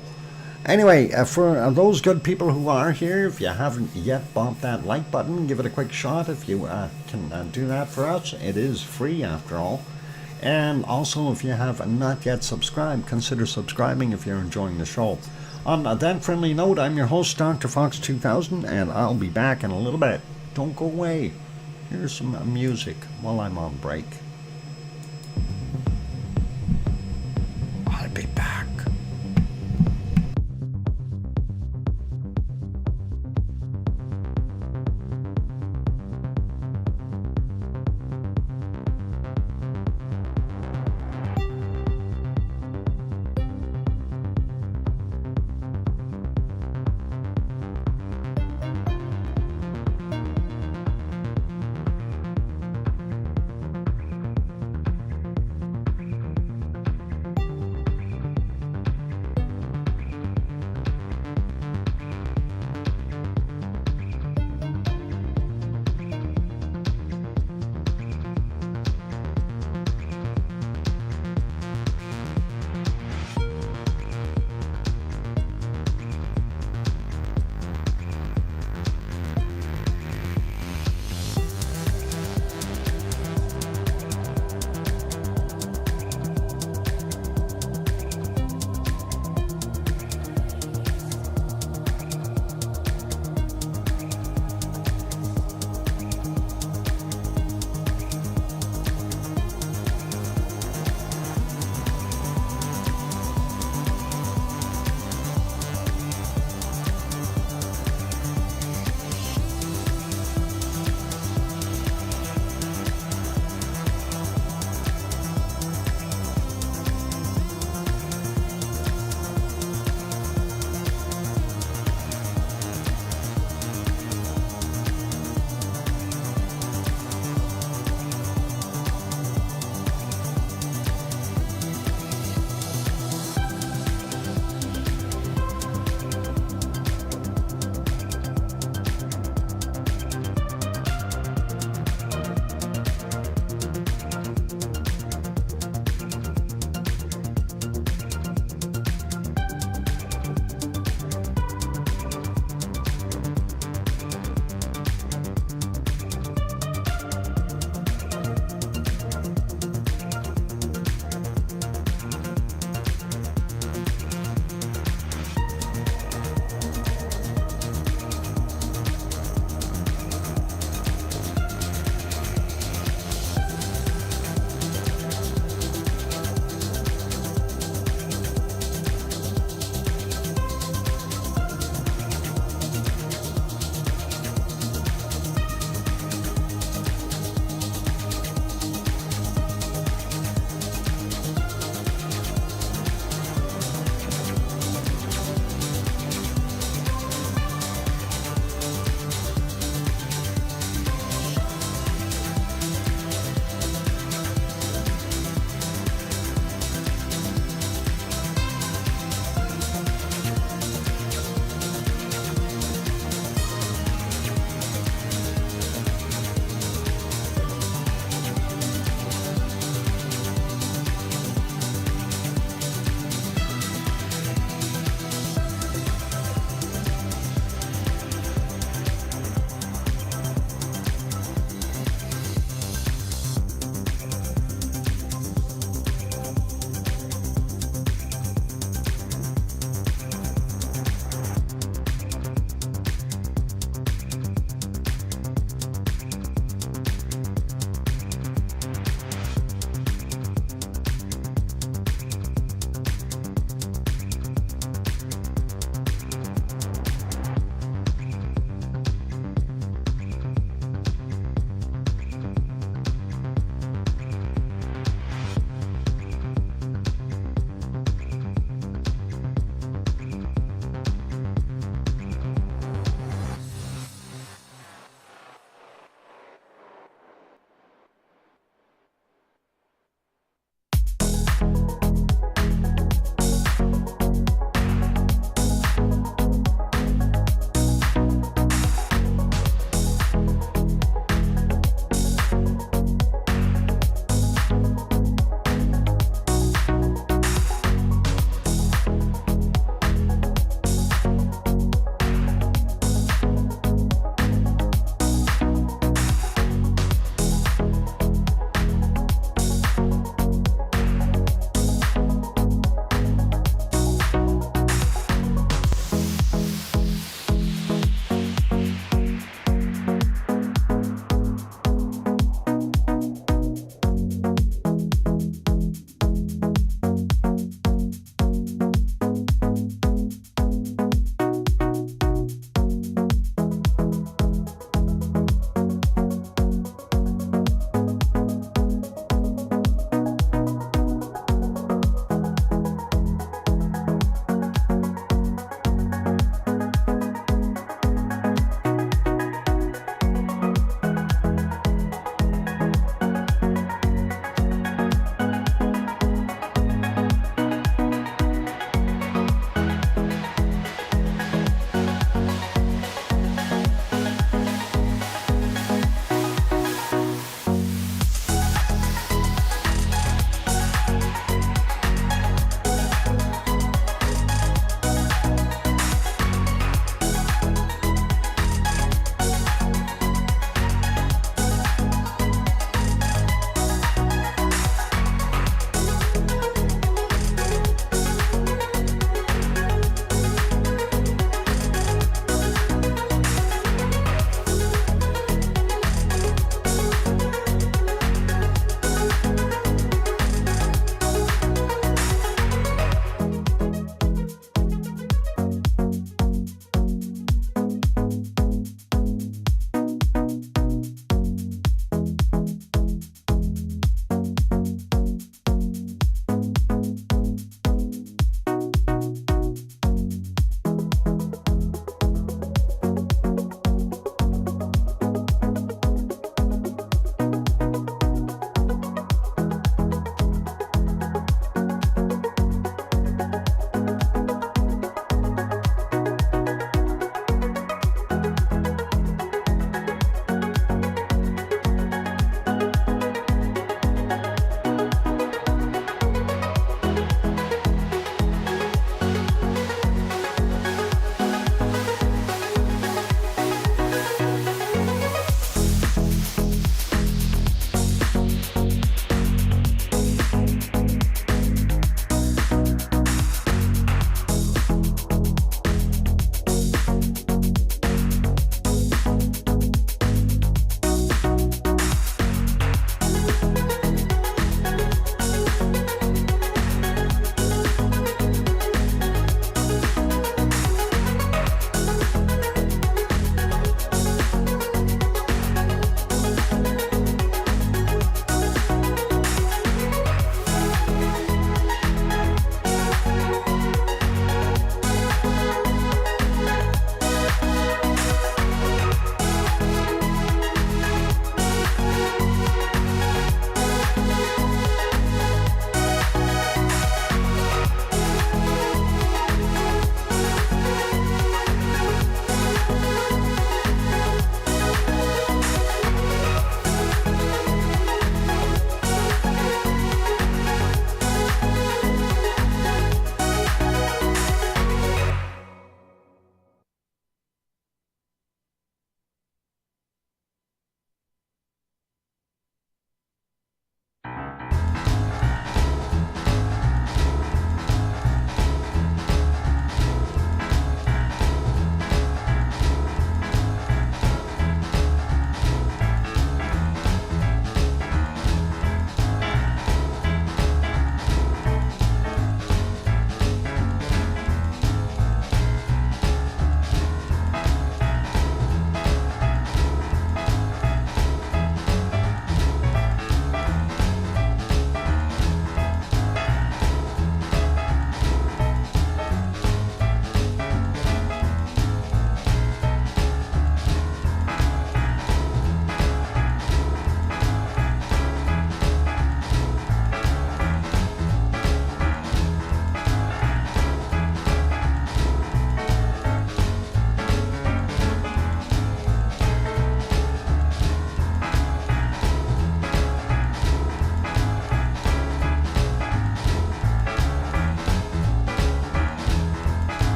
Anyway, for those good people who are here, if you haven't yet bumped that like button, give it a quick shot. If you can do that for us, it is free after all. And also, if you have not yet subscribed, consider subscribing if you're enjoying the show. On that friendly note, I'm your host, DrFox2000, and I'll be back in a little bit. Don't go away. Here's some music while I'm on break. I'll be back.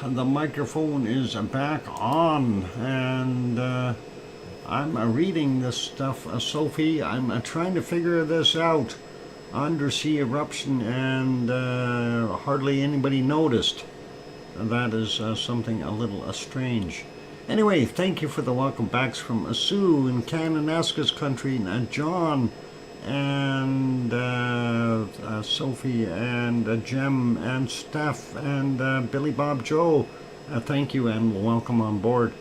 the microphone is back on, and I'm reading this stuff, Sophie. I'm trying to figure this out. Undersea eruption, and hardly anybody noticed. That is something a little strange. Anyway, thank you for the welcome backs from Sue in Cananaska's country, and John, and Sophie, and Jem, and Steph, and Billy Bob Joe. Thank you and welcome on board.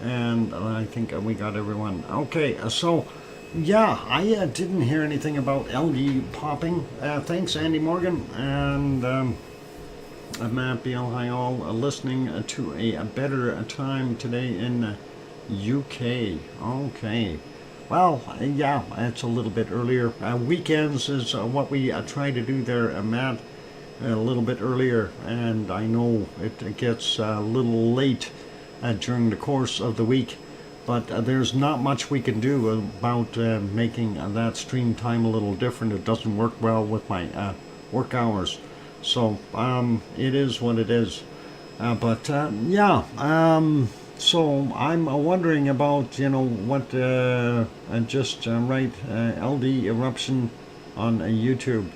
And I think we got everyone. Okay, so yeah, I didn't hear anything about algae popping. Thanks, Andy Morgan, and Matt Beal. Hi all, listening to a better time today in UK. Okay. Well, yeah, it's a little bit earlier. Weekends is what we try to do there, Matt, a little bit earlier, and I know it gets a little late during the course of the week, but there's not much we can do about making that stream time a little different. It doesn't work well with my work hours, so it is what it is. Yeah. So I'm wondering about, what just write LD eruption on YouTube.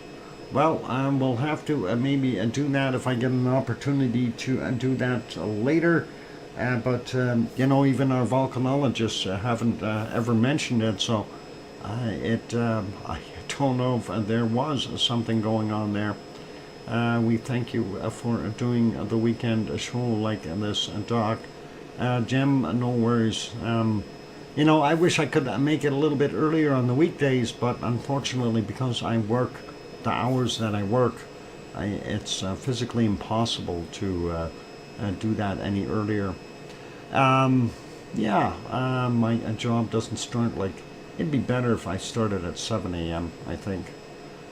Well, we'll have to maybe do that if I get an opportunity to do that later. But even our volcanologists haven't ever mentioned it, so I don't know if there was something going on there. We thank you for doing the weekend show like this, Doc. Jim, no worries. I wish I could make it a little bit earlier on the weekdays, but unfortunately, because I work the hours that I work, it's physically impossible to do that any earlier. My job doesn't start it'd be better if I started at 7 a.m., I think.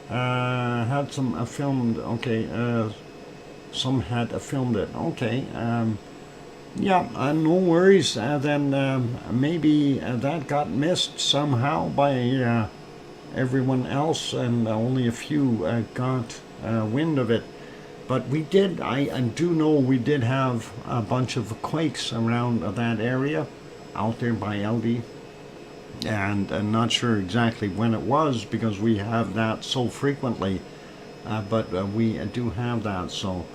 Had some filmed, okay, some had filmed it, okay. No worries. Then maybe that got missed somehow by everyone else, and only a few got wind of it. But we did, I do know we did have a bunch of quakes around that area out there by LD. And I'm not sure exactly when it was because we have that so frequently. But we do have that, so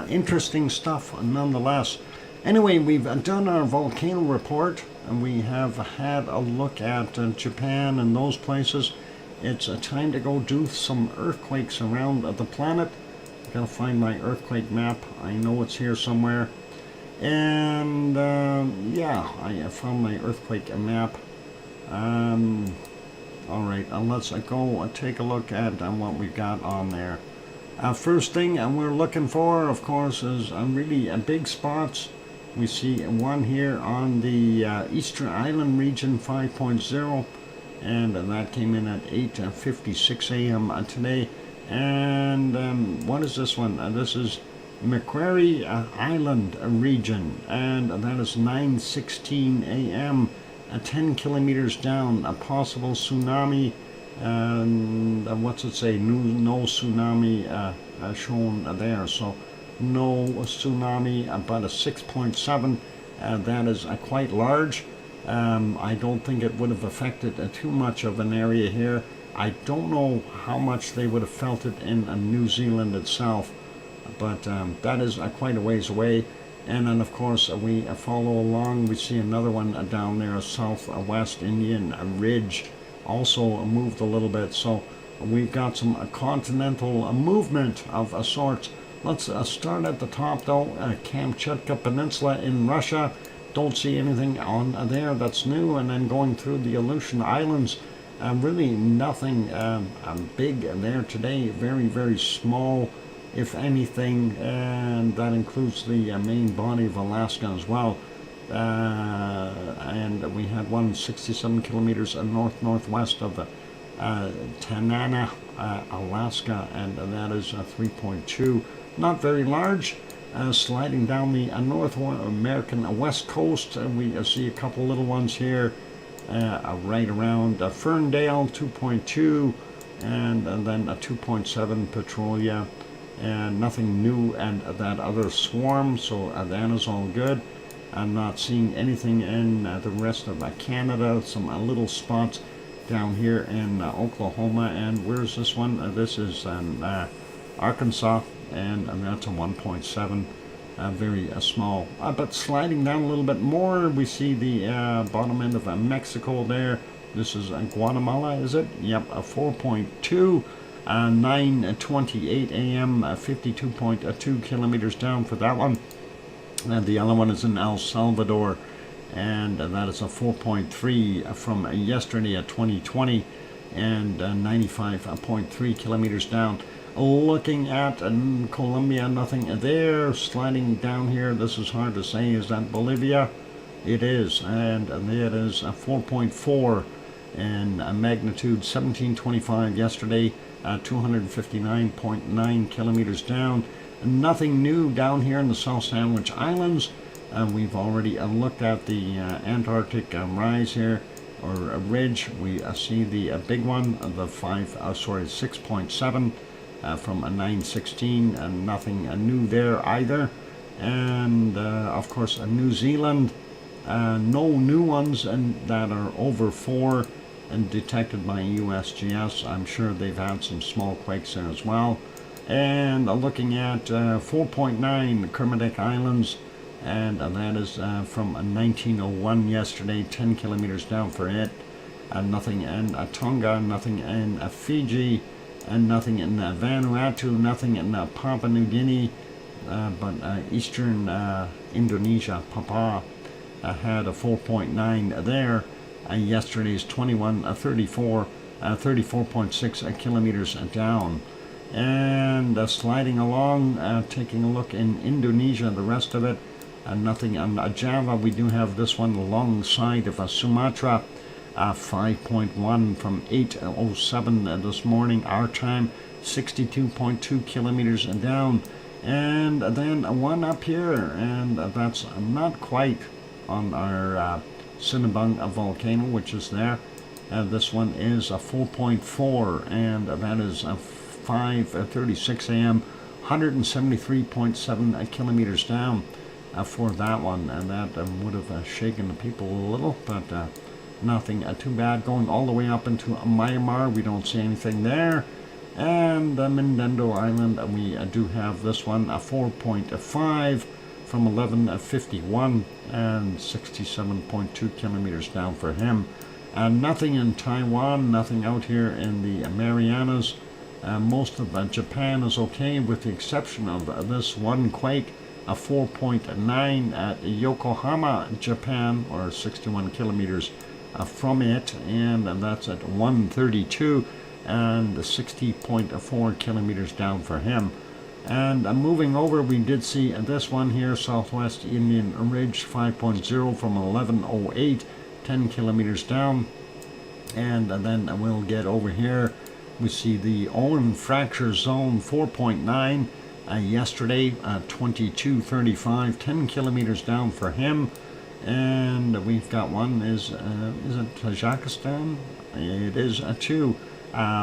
interesting stuff nonetheless. Anyway, we've done our volcano report, and we have had a look at Japan and those places. It's time to go do some earthquakes around the planet. I gotta find my earthquake map. I know it's here somewhere. And I found my earthquake map. Alright, let's go take a look at what we've got on there. First thing we're looking for, of course, is really big spots. We see one here on the Eastern Island region 5.0, and that came in at 8:56 a.m. Today. And what is this one? This is Macquarie Island region, and that is 9:16 a.m. 10 kilometers down. A possible tsunami. And what's it say? No tsunami shown there, so no tsunami, but a 6.7. That is quite large. I don't think it would have affected too much of an area here. I don't know how much they would have felt it in New Zealand itself, but that is quite a ways away. And then of course we follow along. We see another one down there, a southwest Indian ridge, also moved a little bit. So we've got some continental movement of a sort. Let's start at the top though. Kamchatka Peninsula in Russia. Don't see anything on there that's new. And then going through the Aleutian Islands, really nothing big there today. Very, very small, if anything, and that includes the main body of Alaska as well. And we had 167 kilometers northwest of Tanana, Alaska, and that is 3.2. Not very large. Sliding down the North American west coast, we see a couple little ones here right around Ferndale, 2.2, and then a 2.7 Petrolia. and nothing new and that other swarm, so that is all good. I'm not seeing anything in the rest of Canada. Some little spots down here in Oklahoma, and where's this one? This is in Arkansas, and that's a 1.7, very small. But sliding down a little bit more, we see the bottom end of Mexico there. This is Guatemala, is it? Yep, a 4.2. 9:28 a.m. 52.2 kilometers down for that one. And the other one is in El Salvador, and that is a 4.3 from yesterday at 2020, and 95.3 kilometers down. Looking at Colombia, nothing there. Sliding down here, this is hard to say. Is that Bolivia? It is, and it is a 4.4 and magnitude, 1725 yesterday, 259.9 kilometers down. Nothing new down here in the South Sandwich Islands. We've already looked at the Antarctic rise here, or ridge. We see the big one, the 6.7 from a 916, and nothing new there either. And of course New Zealand, no new ones and that are over 4 and detected by USGS. I'm sure they've had some small quakes there as well. And looking at 4.9 Kermadec Islands, and that is from 1901 yesterday, 10 kilometers down for it. Nothing in Tonga, nothing in Fiji, and nothing in Vanuatu, nothing in Papua New Guinea, but eastern Indonesia, Papua, had a 4.9 there. Yesterday's 34.6 kilometers down. And sliding along, taking a look in Indonesia, the rest of it, nothing on Java. We do have this one alongside of Sumatra, 5.1 from 8:07 this morning, our time, 62.2 kilometers down. And then one up here, and that's not quite on our Sinabung volcano, which is there. This one is a 4.4, and that is a 5:36 a.m., 173.7 kilometers down for that one, and that would have shaken the people a little, but nothing too bad. Going all the way up into Myanmar, we don't see anything there. And Mindendo Island, we do have this one, a 4.5 from 11:51 and 67.2 kilometers down for him. Nothing in Taiwan, nothing out here in the Marianas. Most of Japan is okay, with the exception of this one quake, a 4.9 at Yokohama, Japan, or 61 kilometers from it, and that's at 1:32 and 60.4 kilometers down for him. And moving over, we did see this one here, Southwest Indian Ridge, 5.0 from 11:08, 10 kilometers down. And then we'll get over here. We see the Owen Fracture Zone, 4.9 yesterday, 22:35, 10 kilometers down for him. And we've got one, is it Tajikistan? It is a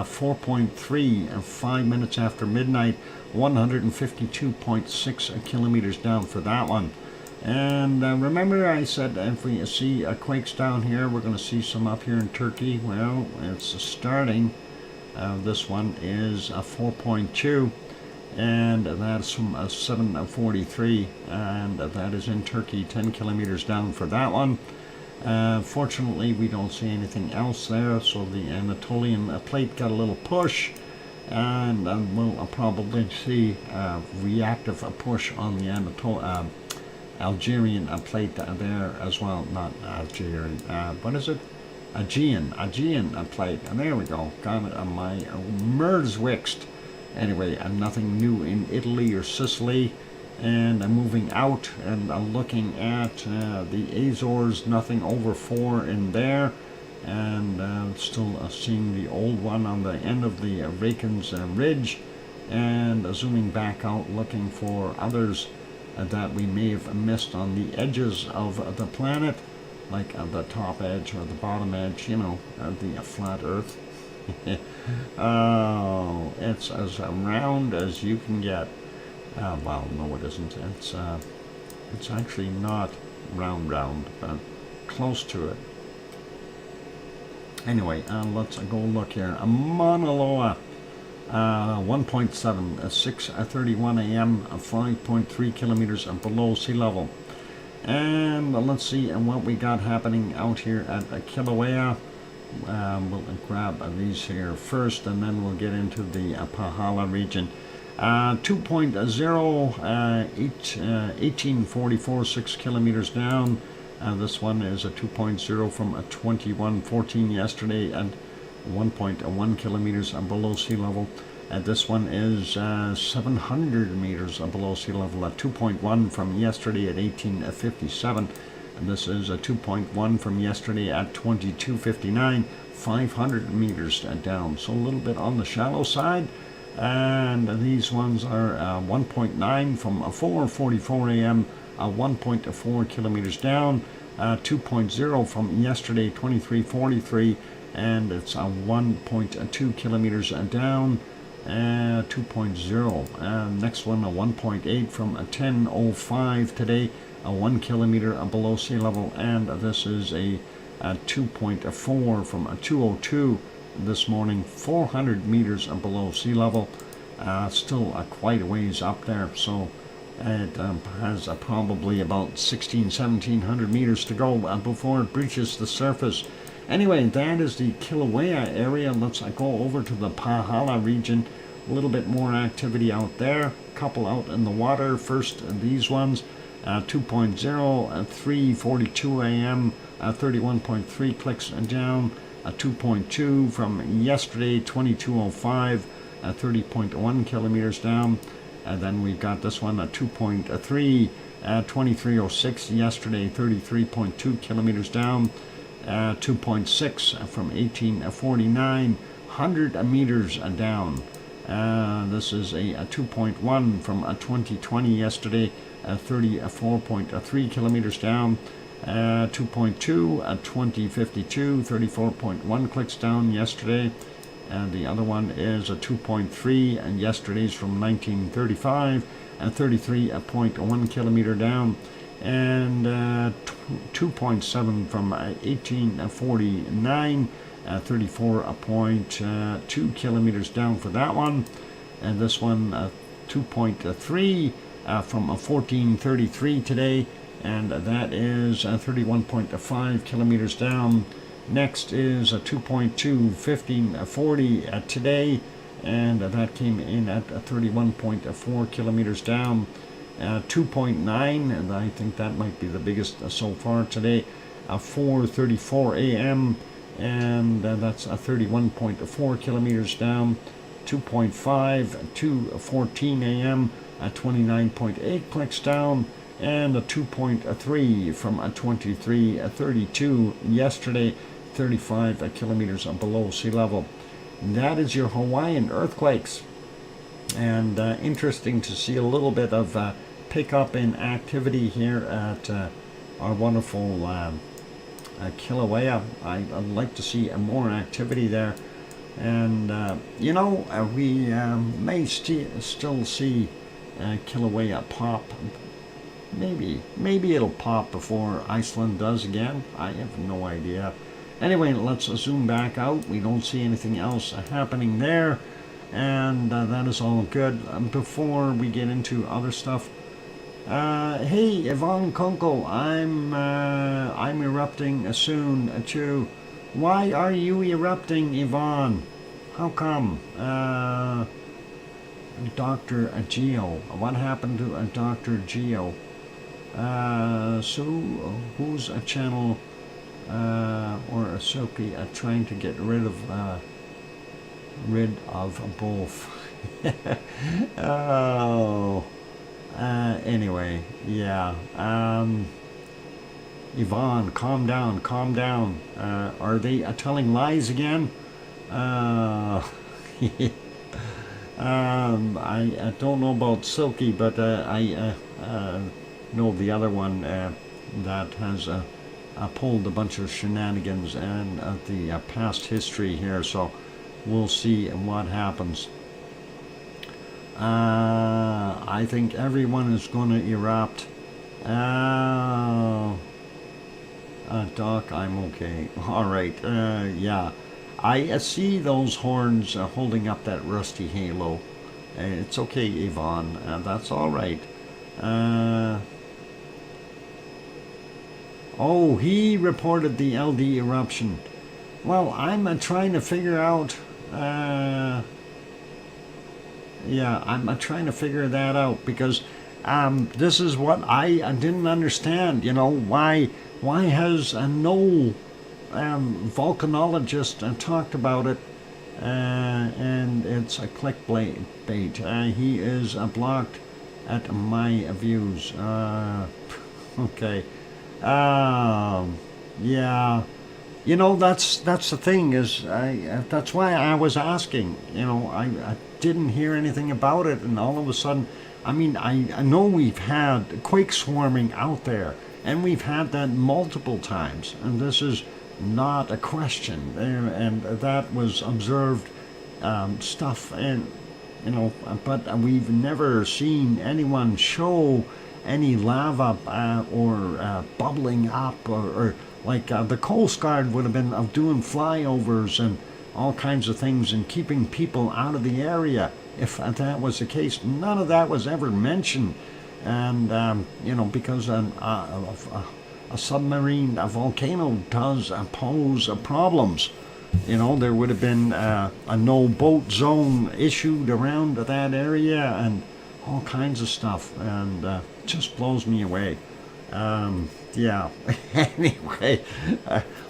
4.3, 5 minutes after midnight, 152.6 kilometers down for that one. And remember I said if we see quakes down here, we're going to see some up here in Turkey. Well, it's starting. This one is a 4.2, and that's from 7:43, and that is in Turkey, 10 kilometers down for that one. Fortunately, we don't see anything else there, so the Anatolian plate got a little push, and we'll probably see reactive push on the Algerian plate there as well. Not Algerian, what is it? Aegean plate, and there we go, got it on my Merzwixt. Anyway, nothing new in Italy or Sicily. And moving out and looking at the Azores, nothing over 4 in there, and still seeing the old one on the end of the Rakens Ridge, and zooming back out, looking for others that we may have missed on the edges of the planet, like the top edge or the bottom edge, you know, the flat Earth. Oh, it's as round as you can get. Well, no, it isn't. It's actually not round, but close to it. Anyway, let's go look here. Mauna Loa, 1.7, 6:31 a.m., 5.3 kilometers below sea level. And let's see what we got happening out here at Kilauea. We'll grab these here first, and then we'll get into the Pahala region. 2.0, 1844, 6 kilometers down. This one is a 2.0 from a 2114 yesterday at 1.1 kilometers below sea level. This one is 700 meters below sea level at 2.1 from yesterday at 1857. And this is a 2.1 from yesterday at 2259, 500 meters down. So a little bit on the shallow side. And these ones are 1.9 from 4:44 a.m., 1.4 kilometers down, 2.0 from yesterday, 2343, and it's 1.2 kilometers down, 2.0. Next one, a 1.8 from 10:05 today, 1 kilometer below sea level, and this is a 2.4 from 2:02 this morning, 400 meters below sea level. Still quite a ways up there, so it has probably about 1700 meters to go before it breaches the surface. Anyway, that is the Kilauea area. Let's go over to the Pahala region. A little bit more activity out there. Couple out in the water. First, these ones, 2.0 at 3:42 a.m., 31.3 clicks down. 2.2 from yesterday, 2205, 30.1 kilometers down. And then we've got this one, 2.3, 2306 yesterday, 33.2 kilometers down. 2.6 from 1849, 100 meters down. This is a 2.1 from 2020 yesterday, 34.3 kilometers down. 2.2 at 2052, 34.1 clicks down yesterday. And the other one is a 2.3, and yesterday's from 1935, and 33.1 kilometer down. And 2.7 from 1849, 34.2 kilometers down for that one. And this one, 2.3 from 1433 today, and that is 31.5 kilometers down. Next is a 2.2, 1540 today, and that came in at 31.4 kilometers down. 2.9, and I think that might be the biggest so far today, 4:34 a.m., and that's 31.4 kilometers down. 2.5, 2:14 a.m., 29.8 clicks down, and a 2.3 from 2332 yesterday, 35 kilometers below sea level. That is your Hawaiian earthquakes, and interesting to see a little bit of pickup in activity here at our wonderful Kilauea. I'd like to see more activity there, and we may still see Kilauea pop. Maybe it'll pop before Iceland does again. I have no idea. Anyway, let's zoom back out. We don't see anything else happening there, and that is all good. Before we get into other stuff, hey, Yvonne Kunkel, I'm erupting soon too. Why are you erupting, Yvonne? How come? Dr. Geo. What happened to Dr. Geo? So who's a channel or a Silky trying to get rid of both? Oh, anyway, yeah. Yvonne, calm down. Are they telling lies again? I don't know about Silky, but I know the other one that has pulled a bunch of shenanigans and the past history here. So we'll see what happens. I think everyone is going to erupt. Doc, I'm okay. All right. Yeah. I see those horns holding up that rusty halo. It's okay, Yvonne. That's all right. Oh, he reported the LD eruption. Well, I'm trying to figure out. Yeah, I'm trying to figure that out because this is what I didn't understand. You know, why has no volcanologist talked about it? And it's a clickbait. He is blocked at my views. Okay. Yeah. You know, that's the thing is, that's why I was asking. You know, I didn't hear anything about it, and all of a sudden, I mean, I know we've had quake swarming out there, and we've had that multiple times, and this is not a question. And that was observed stuff, and you know, but we've never seen anyone show any lava or bubbling up or like the Coast Guard would have been doing flyovers and all kinds of things and keeping people out of the area. If that was the case, none of that was ever mentioned. And you know, because a submarine, a volcano does pose problems. You know, there would have been a no boat zone issued around that area and all kinds of stuff, and just blows me away. Yeah. Anyway,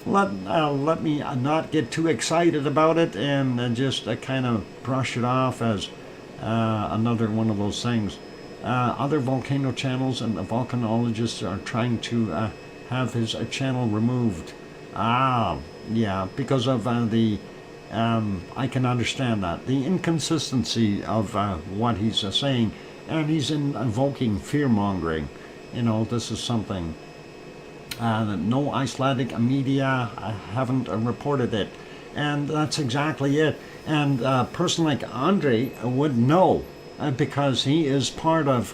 let me not get too excited about it and just kind of brush it off as another one of those things. Other volcano channels and the volcanologists are trying to have his channel removed. Yeah, because of the I can understand that. The inconsistency of what he's saying, and he's invoking fear-mongering. You know, this is something that no Icelandic media haven't reported it. And that's exactly it. And a person like Andre would know because he is part of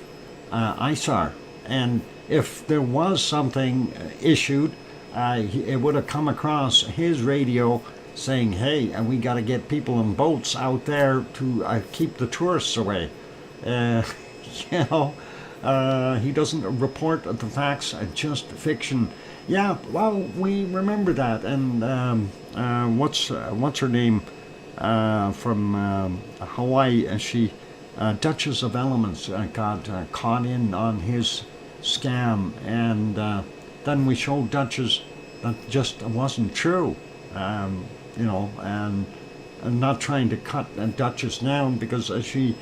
ISAR. And if there was something issued, it would have come across his radio saying, hey, we got to get people in boats out there to keep the tourists away. You know, he doesn't report the facts, just fiction. Yeah, well, we remember that. And what's her name from Hawaii? She Duchess of Elements got caught in on his scam, and then we showed Duchess that just wasn't true. You know, and not trying to cut Duchess down because she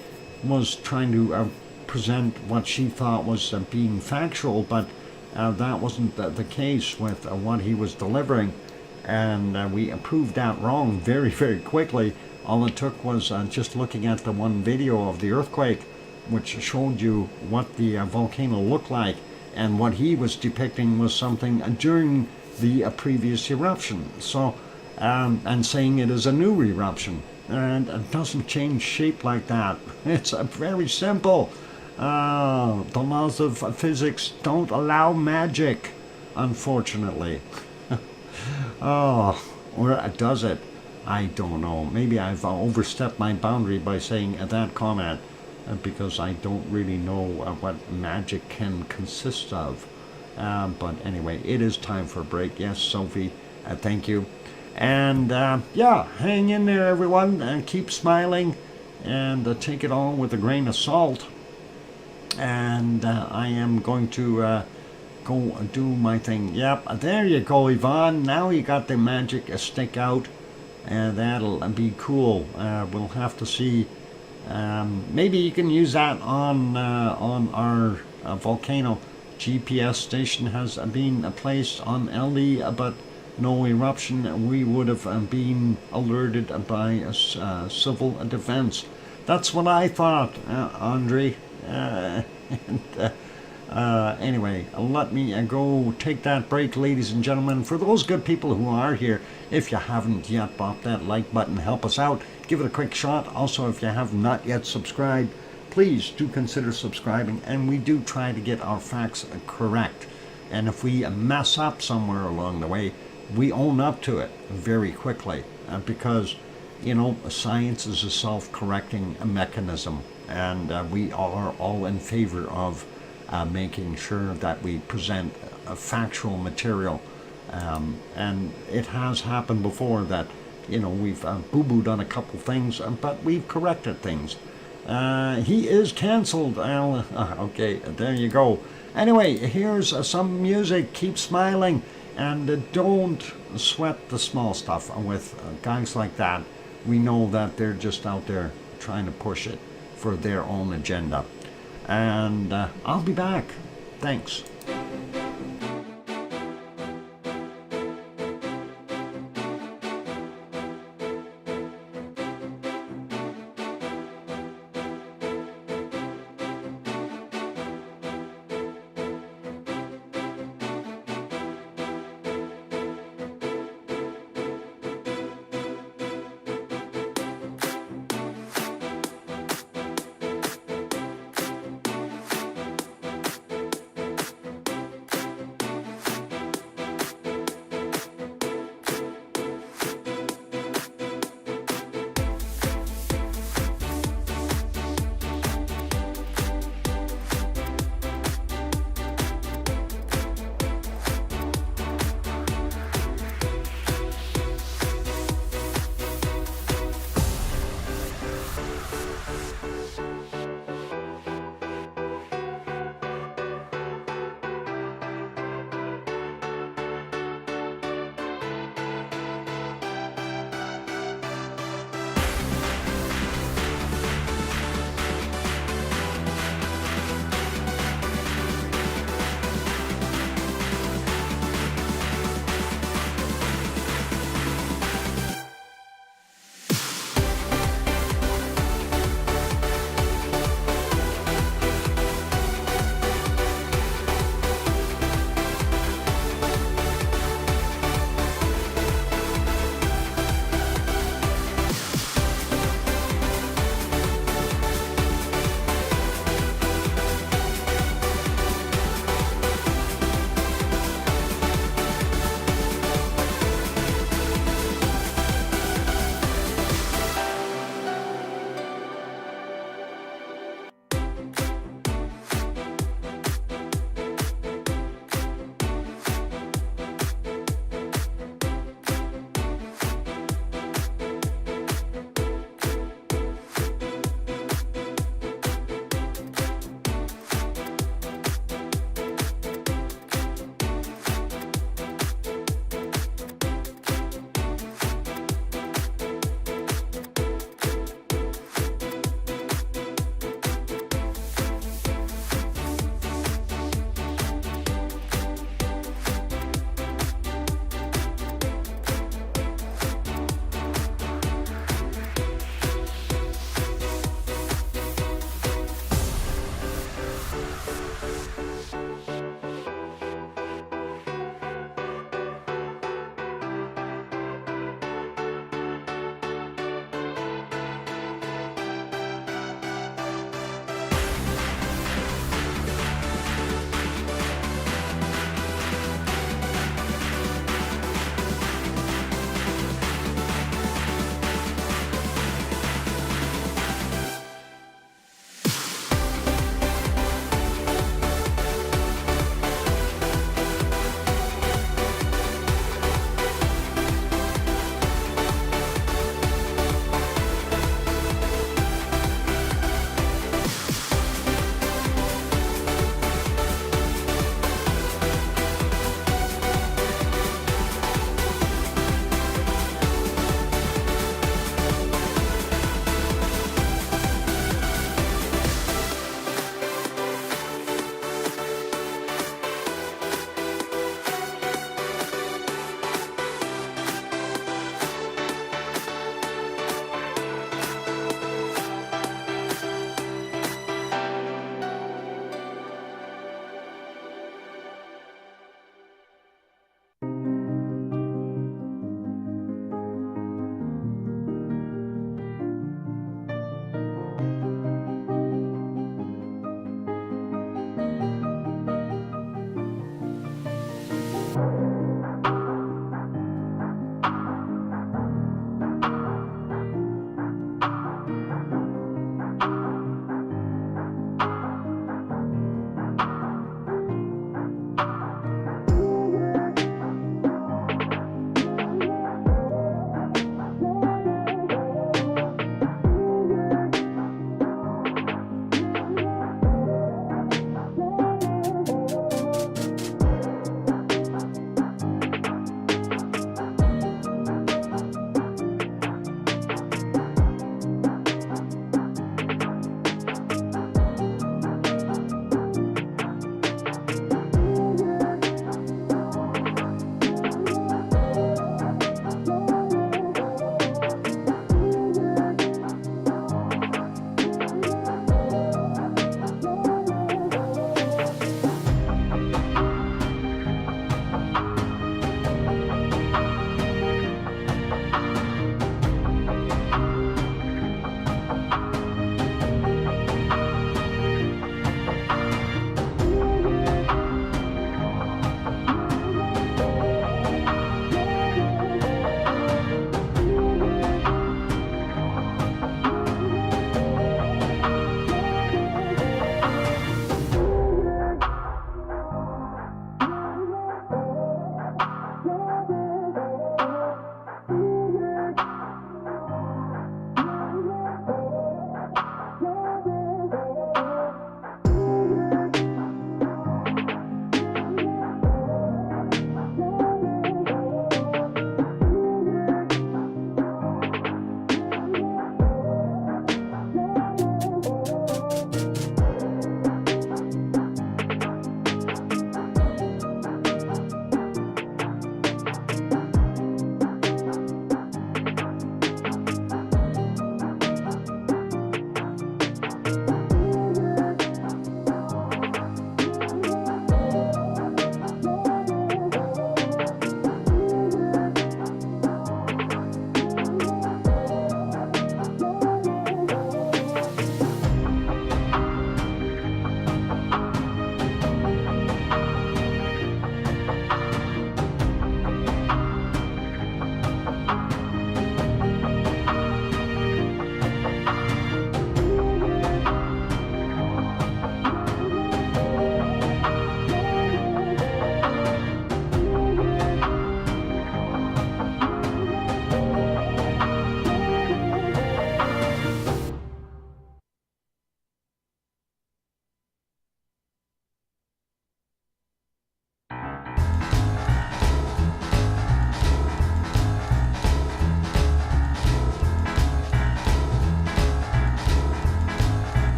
was trying to present what she thought was being factual, but that wasn't the case with what he was delivering, and we proved that wrong very, very quickly. All it took was just looking at the one video of the earthquake, which showed you what the volcano looked like, and what he was depicting was something during the previous eruption. So, and saying it is a new eruption, and it doesn't change shape like that. It's very simple. The laws of physics don't allow magic, unfortunately. Oh, or does it? I don't know. Maybe I've overstepped my boundary by saying that comment, because I don't really know what magic can consist of. But anyway, it is time for a break. Yes, Sophie, thank you. And yeah, hang in there, everyone, and keep smiling, and take it all with a grain of salt. And I am going to go do my thing. Yep, there you go, Yvonne. Now you got the magic stick out, and that'll be cool. We'll have to see. Maybe you can use that on our volcano. GPS station has been placed on LD, but no eruption. We would have been alerted by civil defense. That's what I thought, Andre. And, Anyway, let me go take that break, ladies and gentlemen. For those good people who are here, if you haven't yet bought that like button, help us out. Give it a quick shot. Also, if you have not yet subscribed, please do consider subscribing. And we do try to get our facts correct. And if we mess up somewhere along the way, we own up to it very quickly. Because, you know, science is a self-correcting mechanism. And we are all in favor of making sure that we present factual material. And it has happened before that, you know, we've boo-booed on a couple things, but we've corrected things. He is canceled, Al. Okay, there you go. Anyway, here's some music. Keep smiling, and don't sweat the small stuff with guys like that. We know that they're just out there trying to push it for their own agenda. And I'll be back. Thanks.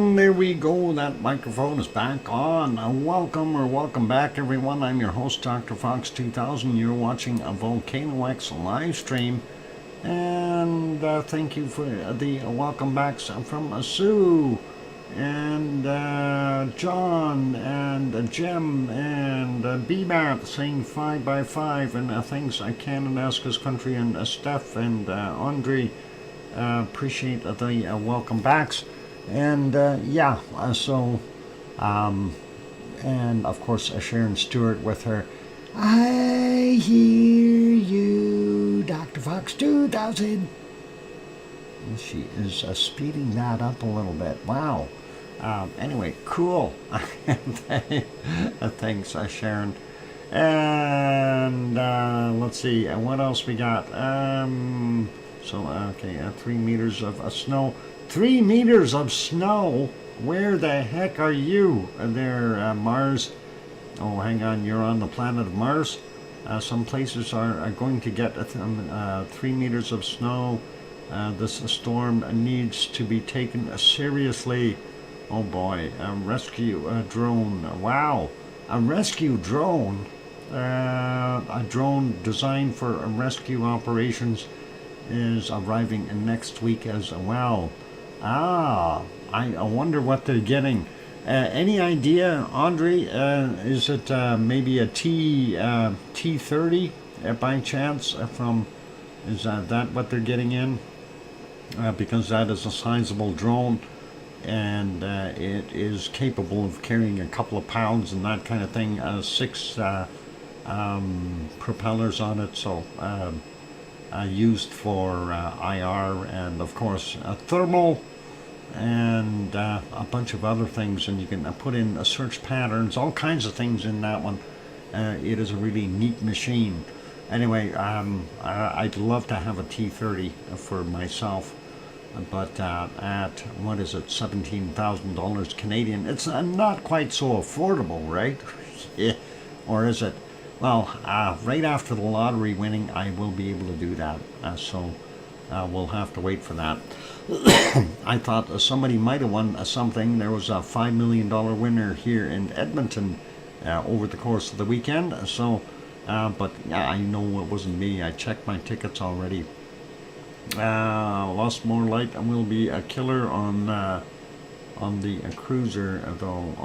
And there we go, that microphone is back on. Welcome back everyone. I'm your host, DrFox2000. You're watching a VolcanoX live stream. And thank you for the welcome backs from Sue and John and Jim and BMAT saying 5x5 and thanks Canada's country and Steph and Andre. Appreciate the welcome backs. And and of course Sharon Stewart with her I hear you, Dr. Fox 2000. She is speeding that up a little bit. Wow. Anyway, cool. Thanks, Sharon. And let's see, what else we got? 3 meters of snow. 3 meters of snow? Where the heck are you there, Mars? Oh, hang on, you're on the planet of Mars. Some places are going to get 3 meters of snow. This storm needs to be taken seriously. Oh boy, a rescue drone. Wow, a rescue drone? A drone designed for rescue operations is arriving next week as well. I wonder what they're getting. Any idea, Andre? Is it maybe a T30 by chance? Is that what they're getting in? Because that is a sizable drone, and it is capable of carrying a couple of pounds and that kind of thing. 6 propellers on it, so used for IR and of course thermal. And a bunch of other things, and you can put in search patterns, all kinds of things in that one. It is a really neat machine. Anyway, I'd love to have a T30 for myself, but at, what is it, $17,000 Canadian, it's not quite so affordable, right? Yeah. Or is it? Well, right after the lottery winning, I will be able to do that, so we'll have to wait for that. I thought somebody might have won something. There was a $5 million winner here in Edmonton over the course of the weekend. So, but yeah, I know it wasn't me. I checked my tickets already. Lost More Light and will be a killer on the cruiser though.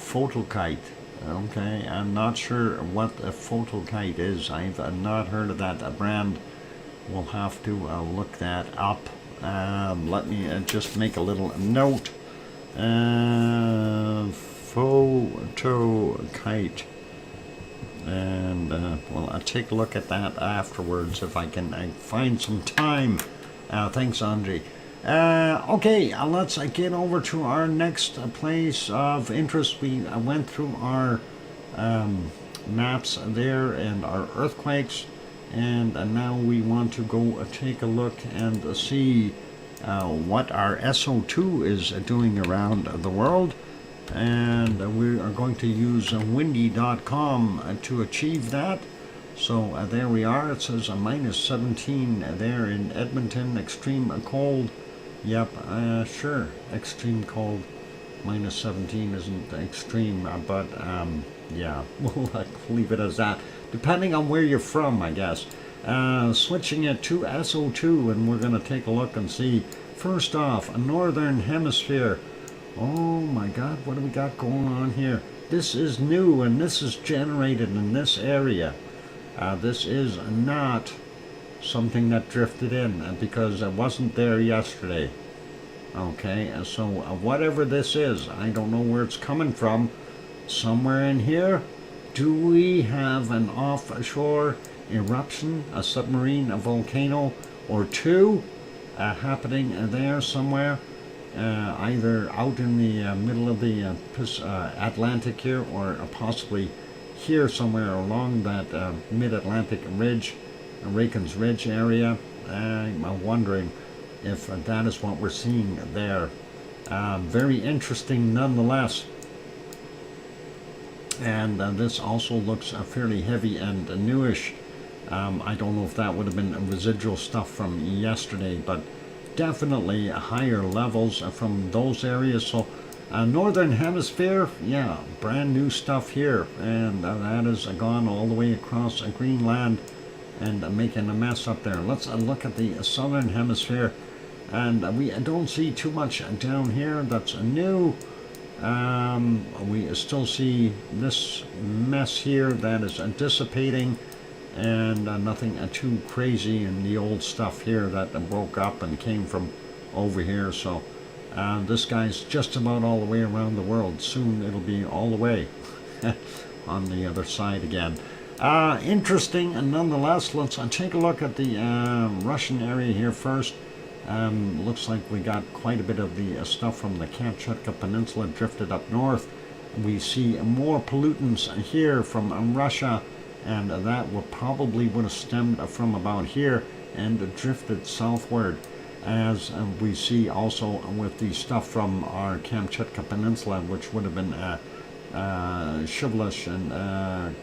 Photokite. Okay, I'm not sure what a Photokite is. I've not heard of that brand. We'll have to look that up. Let me just make a little note. Photokite. And well, I'll take a look at that afterwards if I can find some time. Thanks, Andre. Okay, let's get over to our next place of interest. We went through our maps there and our earthquakes, and now we want to go take a look and see what our SO2 is doing around the world. And we are going to use windy.com to achieve that. So there we are. It says a -17 there in Edmonton. Extreme cold. Yep, sure. Extreme cold. -17 isn't extreme, but yeah, we'll leave it as that. Depending on where you're from, I guess. Switching it to SO2, and we're going to take a look and see. First off, a northern hemisphere. Oh my God, what do we got going on here? This is new, and this is generated in this area. This is not something that drifted in because it wasn't there yesterday. Okay, so whatever this is, I don't know where it's coming from. Somewhere in here, do we have an offshore eruption, a submarine, a volcano, or two happening there somewhere? Either out in the middle of the Atlantic here, or possibly here somewhere along that mid-Atlantic ridge, Raken's Ridge area. I'm wondering if that is what we're seeing there. Very interesting nonetheless. And this also looks fairly heavy and newish. I don't know if that would have been residual stuff from yesterday, but definitely higher levels from those areas. So northern hemisphere, yeah, brand new stuff here, and that is gone all the way across Greenland and making a mess up there. Let's look at the southern hemisphere, and we don't see too much down here that's new. We still see this mess here that is dissipating, and nothing too crazy in the old stuff here that broke up and came from over here. So this guy's just about all the way around the world. Soon it'll be all the way on the other side again. Interesting, and nonetheless, let's take a look at the Russian area here first. Looks like we got quite a bit of the stuff from the Kamchatka Peninsula drifted up north. We see more pollutants here from Russia, and that would have stemmed from about here and drifted southward, as we see also with the stuff from our Kamchatka Peninsula, which would have been Shivlish and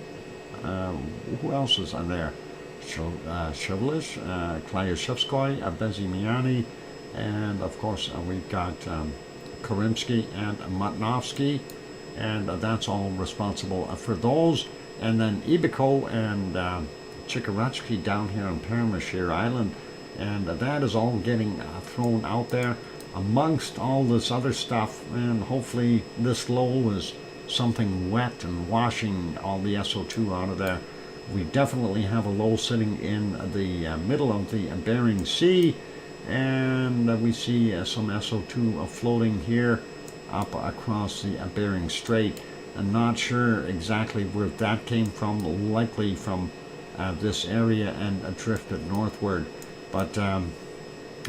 who else is on there? Shivlish, Klyashevskoy, Bezimiany, and of course we've got Karimsky and Matnovsky, and that's all responsible for those. And then Ibiko and Chikarachki down here on Paramashir Island, and that is all getting thrown out there amongst all this other stuff, and hopefully this low is something wet and washing all the SO2 out of there. We definitely have a low sitting in the middle of the Bering Sea, and we see some SO2 floating here up across the Bering Strait. I'm not sure exactly where that came from, likely from this area and drifted northward. But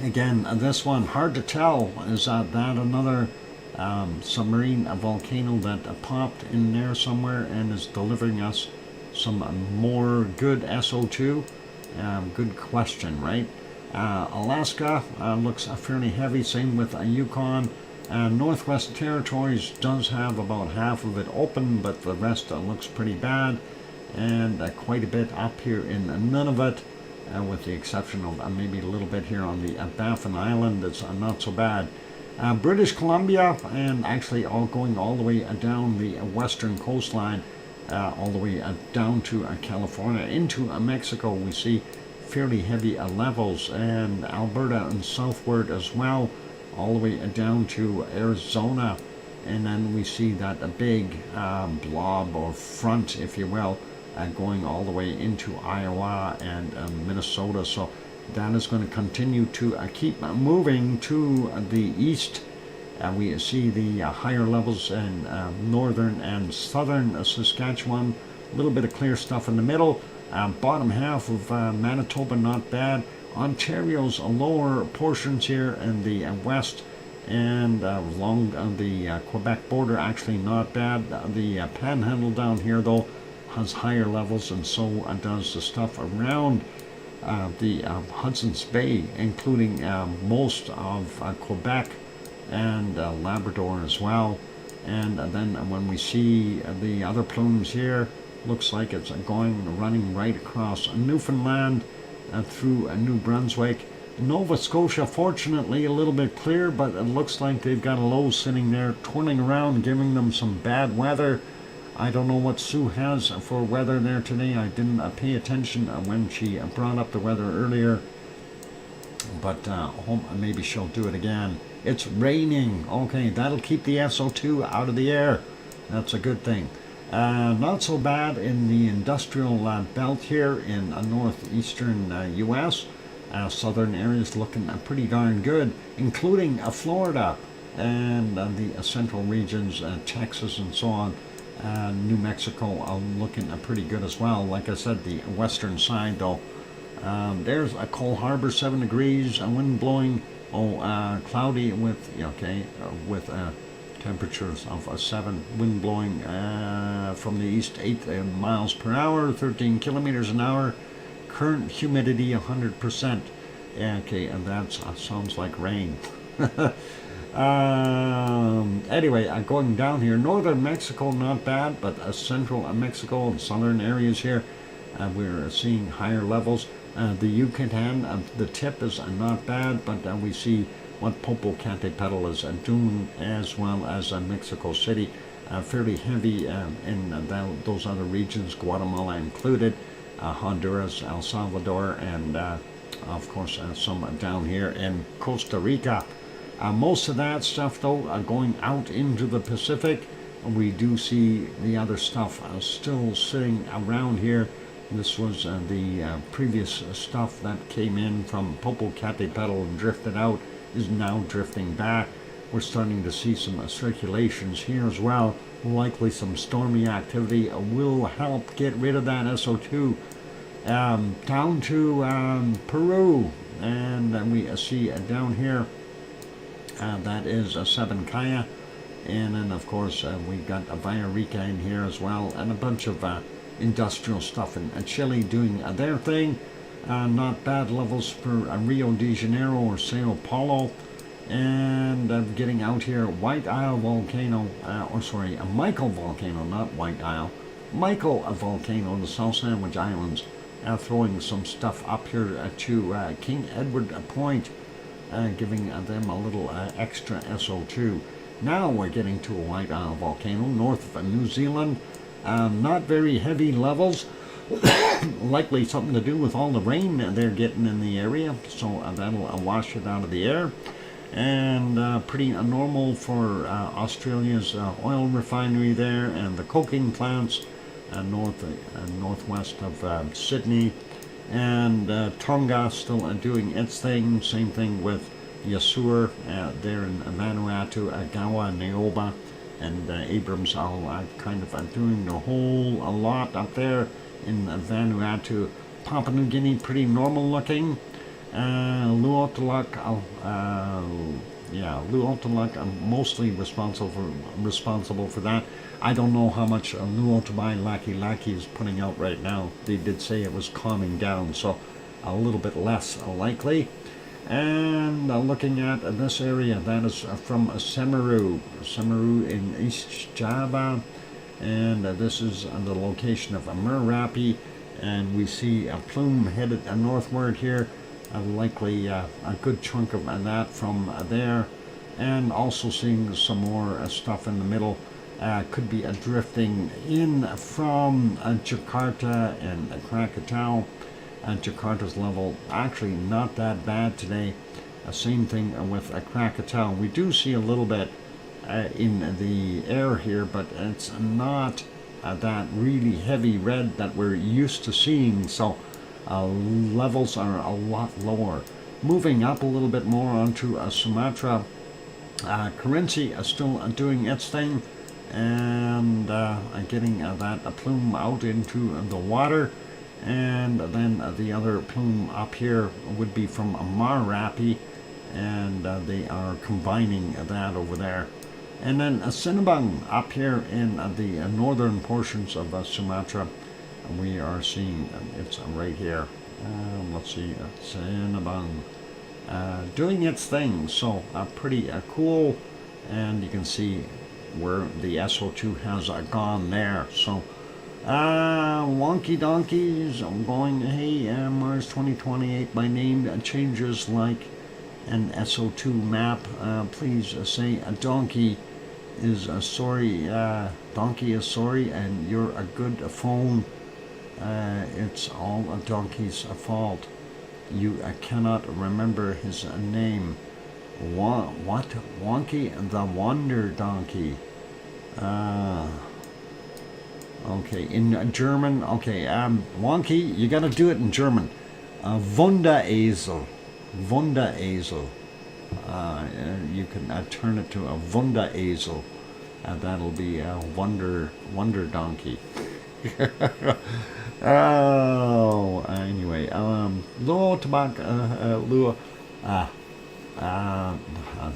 again, this one, hard to tell. Is that another submarine volcano that popped in there somewhere and is delivering us some more good SO2? Good question, right? Alaska looks fairly heavy, same with Yukon. Northwest Territories does have about half of it open, but the rest looks pretty bad, and quite a bit up here in Nunavut, with the exception of maybe a little bit here on the Baffin Island. It's not so bad. British Columbia, and actually going all the way down the western coastline, all the way down to California, into Mexico, we see fairly heavy levels, and Alberta and southward as well, all the way down to Arizona. And then we see that big blob or front, if you will, going all the way into Iowa and Minnesota. So that is going to continue to keep moving to the east. We see the higher levels in northern and southern Saskatchewan. A little bit of clear stuff in the middle. Bottom half of Manitoba, not bad. Ontario's lower portions here in the west and along the Quebec border, actually not bad. The panhandle down here, though, has higher levels, and so does the stuff around the Hudson's Bay, including most of Quebec and Labrador as well. And then when we see the other plumes here, looks like it's running right across Newfoundland through New Brunswick. Nova Scotia, fortunately, a little bit clear, but it looks like they've got a low sitting there, twirling around, giving them some bad weather. I don't know what Sue has for weather there today. I didn't pay attention when she brought up the weather earlier, but maybe she'll do it again. It's raining. Okay, that'll keep the SO2 out of the air. That's a good thing. Not so bad in the industrial belt here in northeastern U.S. Southern areas looking pretty darn good, including Florida and the central regions, Texas and so on. New Mexico looking pretty good as well. Like I said, the western side though. There's a Coal Harbor, 7 degrees, wind blowing, cloudy with, with temperatures of 7, wind blowing from the east 8 miles per hour, 13 kilometers an hour, current humidity 100%. Okay, and that sounds like rain. Anyway, going down here, northern Mexico not bad, but central Mexico and southern areas here, we're seeing higher levels. The Yucatan, the tip is not bad, but we see what Popocatépetl is doing, as well as Mexico City, fairly heavy in those other regions, Guatemala included, Honduras, El Salvador, and of course some down here in Costa Rica. Most of that stuff, though, going out into the Pacific. We do see the other stuff still sitting around here. This was the previous stuff that came in from Popocatépetl and drifted out, is now drifting back. We're starting to see some circulations here as well. Likely some stormy activity will help get rid of that SO2. Down to Peru, and we see down here, that is Sabancaya. And then, of course, we got Villarrica in here as well, and a bunch of industrial stuff in Chile doing their thing. Not bad levels for Rio de Janeiro or Sao Paulo. And getting out here, White Isle volcano, a Michael volcano, not White Isle. Michael volcano, the South Sandwich Islands, throwing some stuff up here to King Edward Point, giving them a little extra SO2. Now we're getting to a White Isle volcano north of New Zealand. Not very heavy levels. Likely something to do with all the rain they're getting in the area, so that'll wash it out of the air. And pretty normal for Australia's oil refinery there, and the coking plants northwest of Sydney. And Tonga still doing its thing. Same thing with Yasur there in Vanuatu, Agawa, Naoba, and Abrams all kind of doing the whole a lot up there in Vanuatu. Papua New Guinea, pretty normal looking. Luotaluk, Luotaluk, mostly responsible for that. I don't know how much Luotabai Laki is putting out right now. They did say it was calming down, so a little bit less likely. And looking at this area, that is from Semeru in East Java, and this is the location of Merapi, and we see a plume headed northward here, likely a good chunk of that from there, and also seeing some more stuff in the middle. Could be drifting in from Jakarta and Krakatau. Jakarta's level actually not that bad today. Same thing with Krakatau. We do see a little bit in the air here, but it's not that really heavy red that we're used to seeing, so levels are a lot lower. Moving up a little bit more onto Sumatra, Kerinci is still doing its thing, and getting that plume out into the water. And then the other plume up here would be from Marapi, and they are combining that over there. And then Sinabung up here in the northern portions of Sumatra, we are seeing it's right here. Let's see, Sinabung doing its thing, so pretty cool. And you can see where the SO2 has gone there. So wonky donkeys, I'm going, hey, Mars 2028, my name changes like an SO2 map. Please say a donkey is sorry, donkey is sorry, and you're a good phone. It's all a donkey's fault. You cannot remember his name. What? Wonky the Wonder Donkey. Okay, in German, okay, Wonky, you gotta do it in German. Wunderesel. Wunderesel. You can turn it to a Wunderesel. That'll be a wonder donkey. Oh, anyway, Luo Tabak, Luo,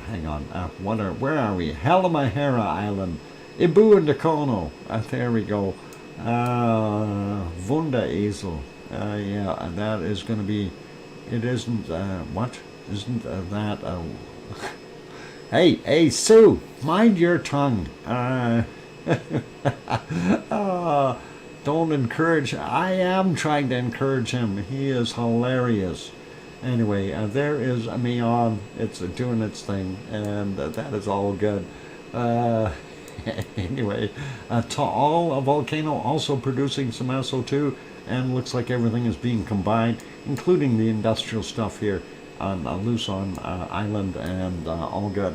hang on, where are we? Halmahera Island, Ibu and Dakono, there we go. Wunderesel, yeah, and that is going to be, it isn't, what? Isn't that, hey, Sue, mind your tongue. Don't encourage. I am trying to encourage him. He is hilarious. Anyway, there is a Meon. It's doing its thing, and that is all good. Anyway, to all, a volcano also producing some SO2, and looks like everything is being combined, including the industrial stuff here on Luzon Island, and all good.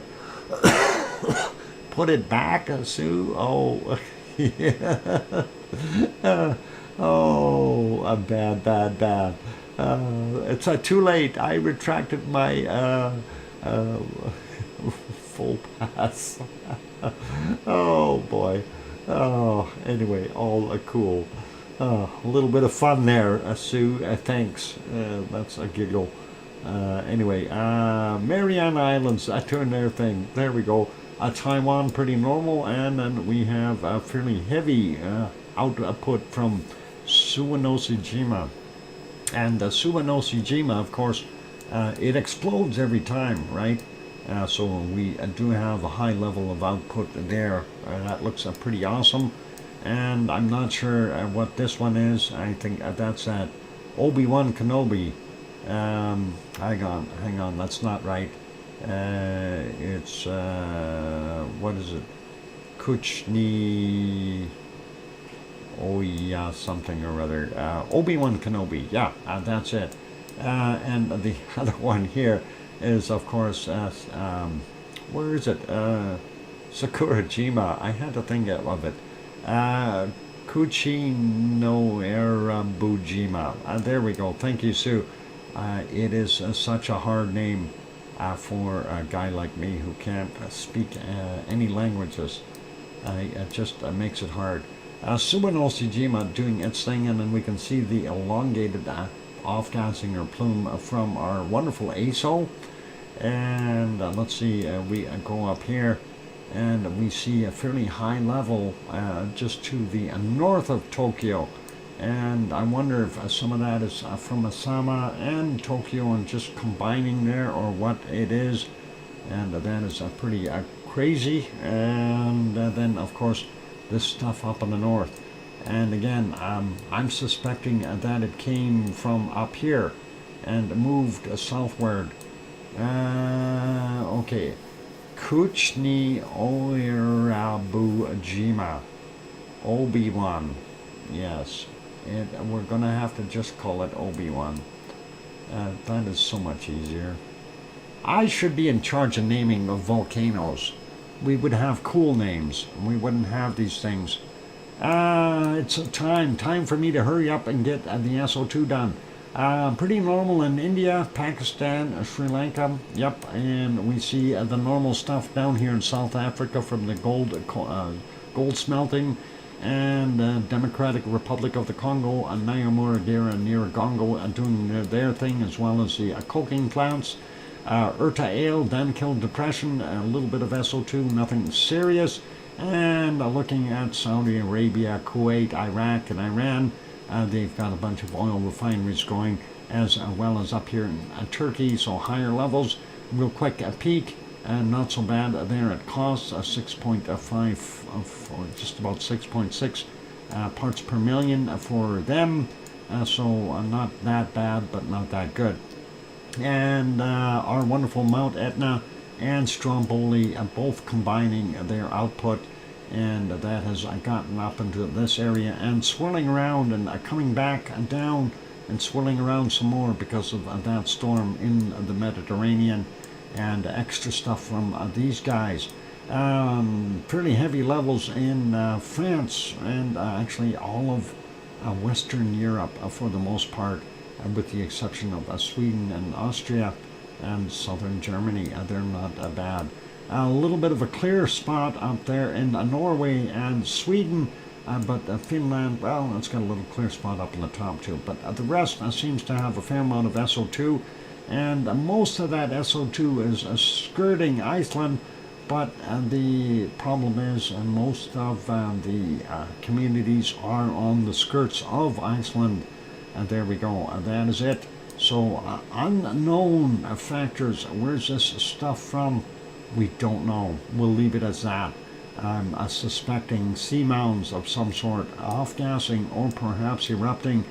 Put it back, Sue. Oh, yeah. Oh, bad. It's too late. I retracted my full pass. Oh boy. Oh, anyway, all cool. A little bit of fun there, Sue. Thanks. That's a giggle. Anyway, Mariana Islands doing their thing. There we go. Taiwan pretty normal, and then we have a fairly heavy output from Suwanoshijima. And Suwanoshijima, of course, it explodes every time, right? So we do have a high level of output there. That looks pretty awesome. And I'm not sure what this one is. I think that's at Obi-Wan Kenobi. Hang on, that's not right. It's, what is it? Kuchni... Oh yeah, something or other. Obi-Wan Kenobi, yeah, that's it. And the other one here is, of course, where is it? Sakurajima. I had to think of it. Kuchi no Erabujima. There we go. Thank you, Sue. It is such a hard name for a guy like me who can't speak any languages. It just makes it hard. Suwanoshijima doing its thing, and then we can see the elongated off-gassing or plume from our wonderful ASO. And let's see, we go up here, and we see a fairly high level just to the north of Tokyo. And I wonder if some of that is from Asama and Tokyo and just combining there, or what it is. And that is pretty crazy. And then, of course, this stuff up in the north. And again, I'm suspecting that it came from up here and moved southward. Okay. Kuchni Oirabujima. Obi-Wan. Yes. We're going to have to just call it Obi-Wan. That is so much easier. I should be in charge of naming of volcanoes. We would have cool names. We wouldn't have these things. It's time for me to hurry up and get the SO2 done. Pretty normal in India, Pakistan, Sri Lanka. Yep, and we see the normal stuff down here in South Africa from the gold smelting, and Democratic Republic of the Congo, Nyamuragira and Nyiragongo doing their thing, as well as the coking plants. Urta Ale, Dankill Depression, a little bit of SO2, nothing serious. And looking at Saudi Arabia, Kuwait, Iraq, and Iran, they've got a bunch of oil refineries going, as well as up here in Turkey, so higher levels. Real quick, a peak, and not so bad there at costs, 6.5, or just about 6.6 parts per million for them. So not that bad, but not that good. And our wonderful Mount Etna and Stromboli both combining their output, and that has gotten up into this area and swirling around and coming back down and swirling around some more because of that storm in the Mediterranean, and extra stuff from these guys. Fairly heavy levels in France and actually all of Western Europe for the most part, with the exception of Sweden and Austria and southern Germany. They're not bad. A little bit of a clear spot up there in Norway and Sweden, but Finland, well, it's got a little clear spot up in the top too. But the rest seems to have a fair amount of SO2, and most of that SO2 is skirting Iceland. But the problem is most of the communities are on the skirts of Iceland. And there we go. That is it. So unknown factors. Where's this stuff from? We don't know. We'll leave it as that. I'm suspecting seamounts of some sort off-gassing or perhaps erupting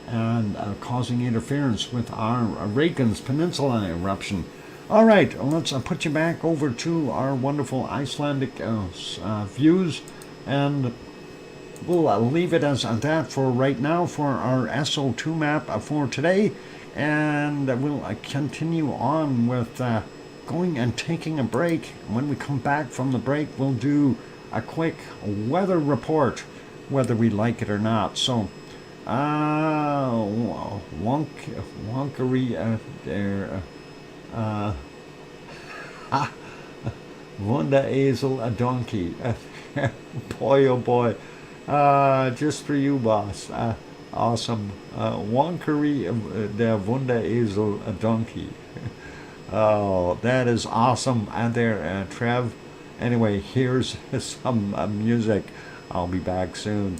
and causing interference with our Reykjanes Peninsula eruption. All right, let's put you back over to our wonderful Icelandic views, and we'll leave it as that for right now for our SO2 map for today, and we'll continue on with going and taking a break. When we come back from the break, we'll do a quick weather report, whether we like it or not. So, wonkery there. Wunderesel, a donkey. Boy, oh boy. Just for you, boss. Awesome. Wonkery, der Wunderesel, a donkey. Oh, that is awesome. And there, Trev. Anyway, here's some music. I'll be back soon.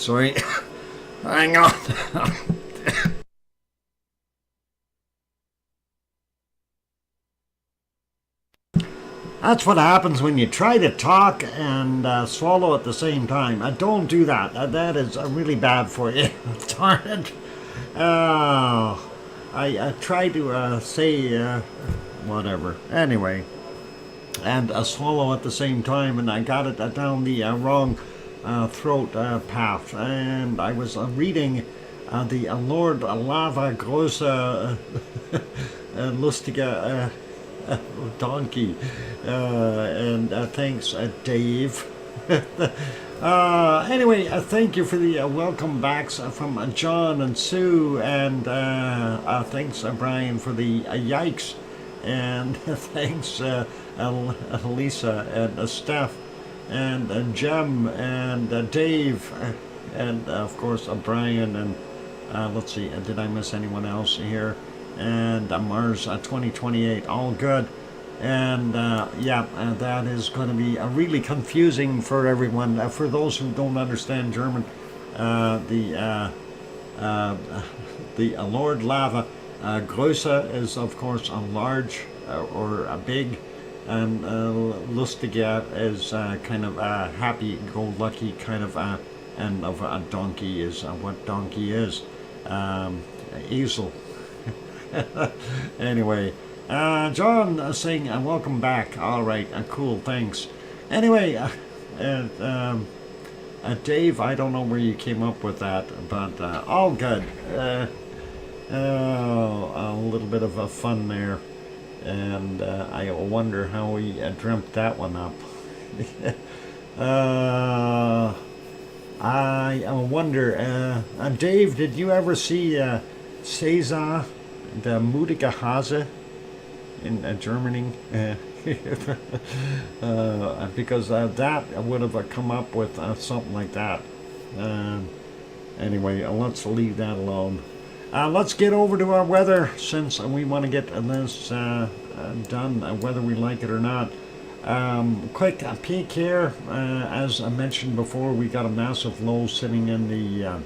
Sorry. Hang on. That's what happens when you try to talk and swallow at the same time. Don't do that. That is really bad for you. Darn it. I try to say whatever. Anyway, and swallow at the same time, and I got it down the wrong throat path. And I was reading the Lord Lava Grossa Lustige Donkey. And thanks, Dave. Anyway, thank you for the welcome backs from John and Sue, and thanks, Brian, for the yikes, and thanks, Lisa and Steph, and Jem, and Dave, and of course, Brian, and let's see, did I miss anyone else here? And Mars 2028, all good. And that is going to be really confusing for everyone. For those who don't understand German, the Lord Lava Größe is, of course, a large or a big, and Lustige is kind of a happy-go-lucky kind of, and of a donkey is what donkey is, easel. Anyway, John saying welcome back. All right, cool, thanks. Anyway, Dave, I don't know where you came up with that, but all good. A little bit of fun there, and I wonder how we dreamt that one up. I wonder, Dave, did you ever see Caesar, the mutige Hase in Germany? Because that would have come up with something like that. Anyway, let's leave that alone. Let's get over to our weather, since we want to get this done, whether we like it or not. Quick peek here. As I mentioned before, we got a massive low sitting in the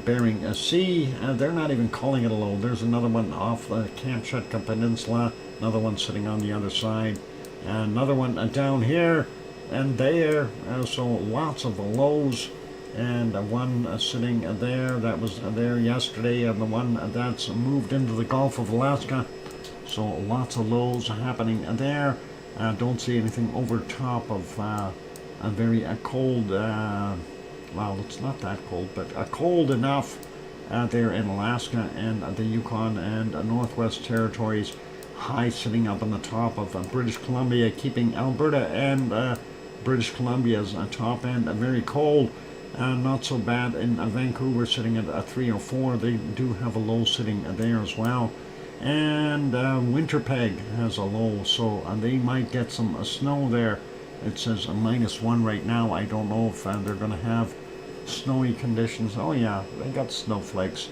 Bering Sea. They're not even calling it a low. There's another one off the Kamchatka Peninsula, another one sitting on the other side, another one down here and there, so lots of lows, and one sitting there that was there yesterday, and the one that's moved into the Gulf of Alaska, so lots of lows happening there. Don't see anything over top of a very cold, well, it's not that cold, but cold enough there in Alaska and the Yukon and Northwest Territories. High sitting up on the top of British Columbia, keeping Alberta and British Columbia's top end very cold. Not so bad in Vancouver, sitting at 304. They do have a low sitting there as well. And Winterpeg has a low, so they might get some snow there. It says a -1 right now. I don't know if they're going to have snowy conditions. Oh yeah, they got snowflakes.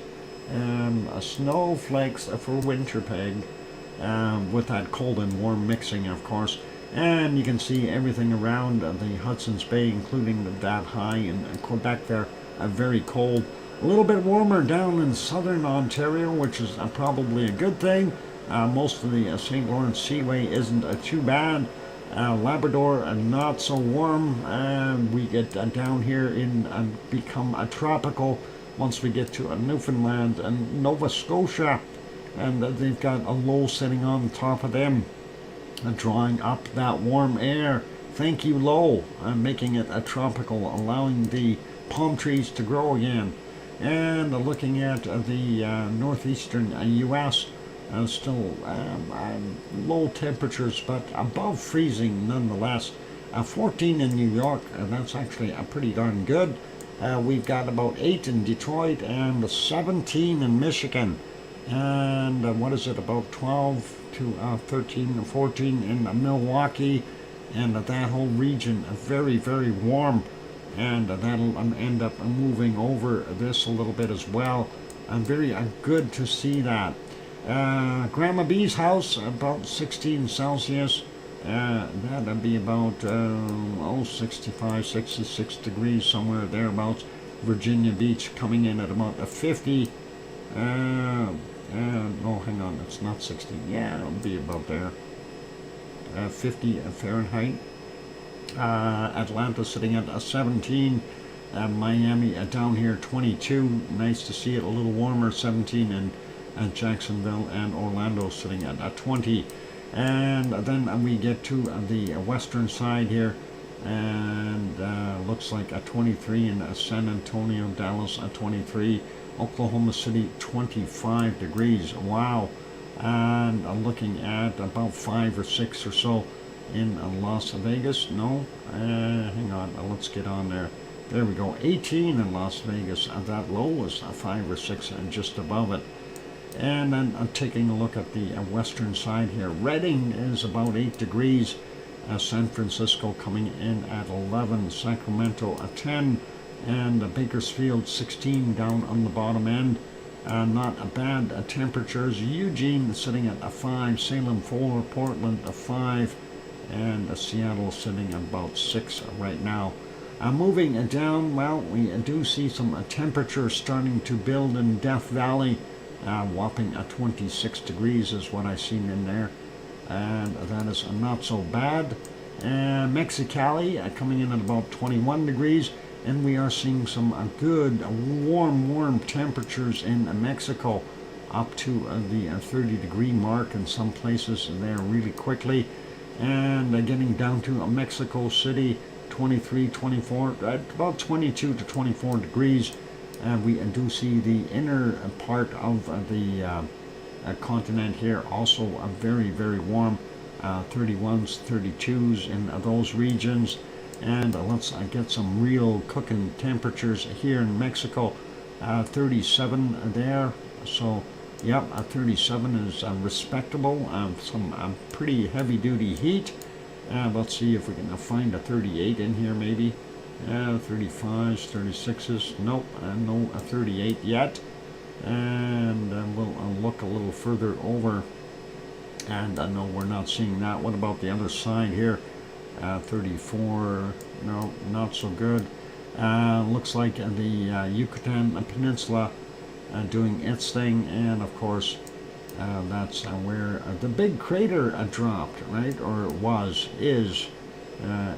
Snowflakes for Winterpeg, with that cold and warm mixing, of course. And you can see everything around the Hudson's Bay, including that high in Quebec there, very cold. A little bit warmer down in southern Ontario, which is probably a good thing. Most of the St. Lawrence Seaway isn't too bad. Labrador, not so warm. We get down here in become a tropical once we get to Newfoundland and Nova Scotia, and they've got a low sitting on top of them, drawing up that warm air. Thank you, low, making it a tropical, allowing the palm trees to grow again. And looking at the northeastern U.S., still low temperatures, but above freezing nonetheless. 14 in New York, that's actually pretty darn good. We've got about 8 in Detroit and 17 in Michigan. And what is it, about 12 to 13 or 14 in Milwaukee, and that whole region very, very warm. And that'll end up moving over this a little bit as well. Very good to see that. Grandma B's house, about 16 Celsius. That'd be about 65, 66 degrees, somewhere thereabouts. Virginia Beach coming in at about a 50. No, hang on, it's not 60. Yeah, it'll be about there. 50 Fahrenheit. Atlanta sitting at a 17. Miami down here 22. Nice to see it a little warmer, 17, and Jacksonville and Orlando sitting at a 20. And then we get to the western side here, and looks like a 23 in San Antonio, Dallas a 23, Oklahoma City 25 degrees. Wow. And looking at about 5 or 6 or so in Las Vegas. No, hang on, let's get on there. There we go, 18 in Las Vegas. That low was 5 or 6 and just above it. And then I'm taking a look at the western side here. Redding is about 8 degrees. San Francisco coming in at 11. Sacramento a 10. And Bakersfield 16 down on the bottom end. Not a bad temperatures. Eugene sitting at a 5. Salem 4. Portland a 5. And Seattle sitting at about 6 right now. Moving down, well, we do see some temperature starting to build in Death Valley. Whopping 26 degrees is what I've seen in there, and that is not so bad. Mexicali coming in at about 21 degrees, and we are seeing some good warm temperatures in Mexico, up to the 30 degree mark in some places there really quickly, and getting down to Mexico City 23, 24, about 22 to 24 degrees. We do see the inner part of the continent here also very, very warm, 31s, 32s in those regions. And let's get some real cooking temperatures here in Mexico, 37 there. So, yep, 37 is respectable. Some pretty heavy-duty heat. Let's see if we can find a 38 in here maybe. 35s, 36s, nope, no 38 yet. And we'll look a little further over, and no, we're not seeing that. What about the other side here? 34, no, not so good. Looks like the Yucatan Peninsula doing its thing, and of course that's where the big crater dropped, right? Or is.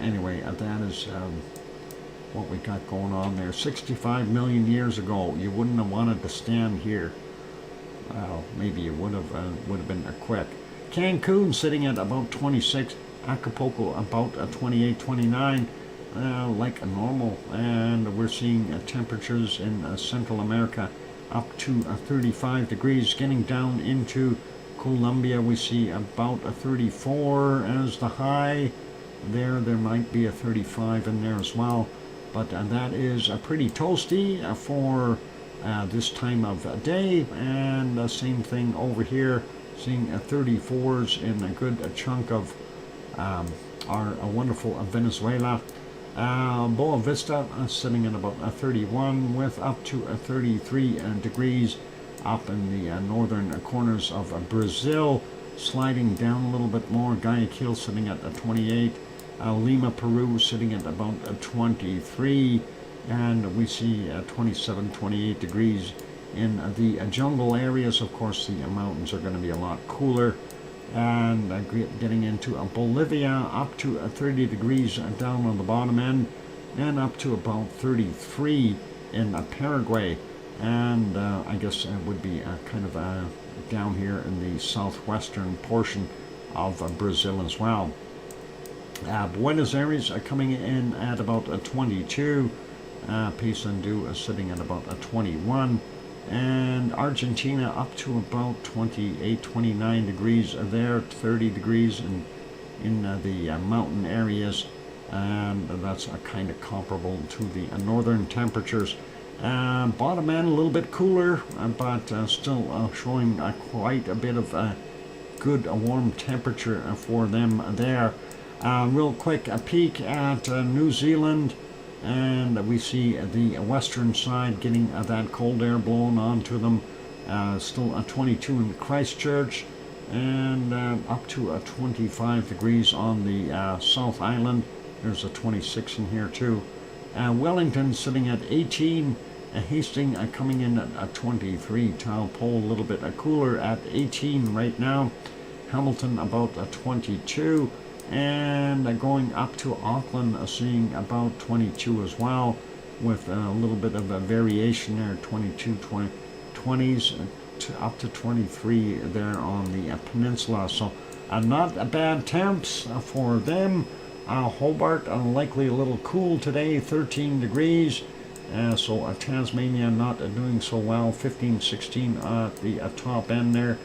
Anyway, that is what we got going on there. 65 million years ago, you wouldn't have wanted to stand here. Well, maybe you would have been quick. Cancun sitting at about 26. Acapulco about 28, 29, like normal. And we're seeing temperatures in Central America up to 35 degrees. Getting down into Colombia, we see about 34 as the high. There might be a 35 in there as well. But that is pretty toasty for this time of day. And the same thing over here, seeing 34s in a good chunk of our wonderful Venezuela. Boa Vista sitting at about 31, with up to 33 degrees up in the northern corners of Brazil. Sliding down a little bit more, Guayaquil sitting at 28. Lima, Peru sitting at about 23, and we see 27, 28 degrees in the jungle areas. Of course, the mountains are going to be a lot cooler. And getting into Bolivia, up to 30 degrees down on the bottom end, and up to about 33 in Paraguay. And I guess it would be kind of down here in the southwestern portion of Brazil as well. Buenos Aires coming in at about 22. Paysandú sitting at about 21. And Argentina up to about 28, 29 degrees there, 30 degrees in the mountain areas. And that's kind of comparable to the northern temperatures. Bottom end a little bit cooler, but still showing quite a bit of good warm temperature for them there. Real quick, a peek at New Zealand, and we see the western side getting that cold air blown onto them. Still 22 in Christchurch, and up to 25 degrees on the South Island. There's a 26 in here too. Wellington sitting at 18. Hastings coming in at 23. Taupo a little bit cooler at 18 right now. Hamilton about 22. And going up to Auckland, seeing about 22 as well, with a little bit of a variation there, 22, 20s, up to 23 there on the peninsula. So not a bad temps for them. Hobart likely a little cool today, 13 degrees. So Tasmania not doing so well, 15, 16 at the top end there.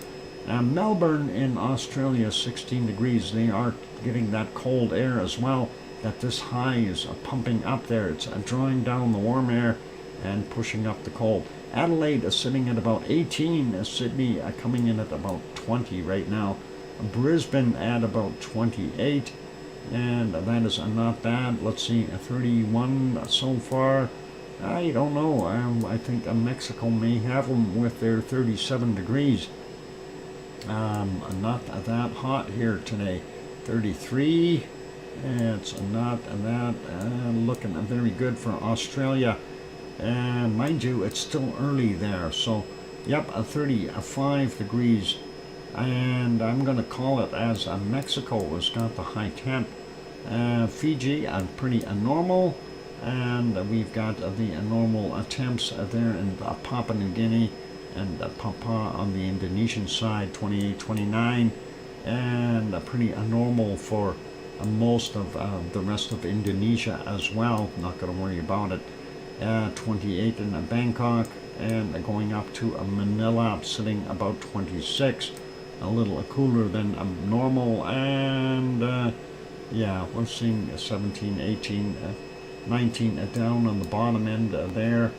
Melbourne in Australia, 16 degrees. They are getting that cold air as well, that this high is pumping up there. It's drawing down the warm air and pushing up the cold. Adelaide is sitting at about 18. Sydney coming in at about 20 right now. Brisbane at about 28. And that is not bad. Let's see, 31 so far. I don't know. I think Mexico may have them with their 37 degrees. Not that hot here today. 33. It's not that. Looking very good for Australia. And mind you, it's still early there. So, yep, 35 degrees. And I'm going to call it as Mexico has got the high temp. Fiji, pretty normal. And we've got the normal temps there in Papua New Guinea and Papua on the Indonesian side, 28, 29. And pretty normal for most of the rest of Indonesia as well. Not going to worry about it. 28 in Bangkok, and going up to Manila, sitting about 26. A little cooler than normal, and yeah, we're seeing 17, 18, 19 down on the bottom end there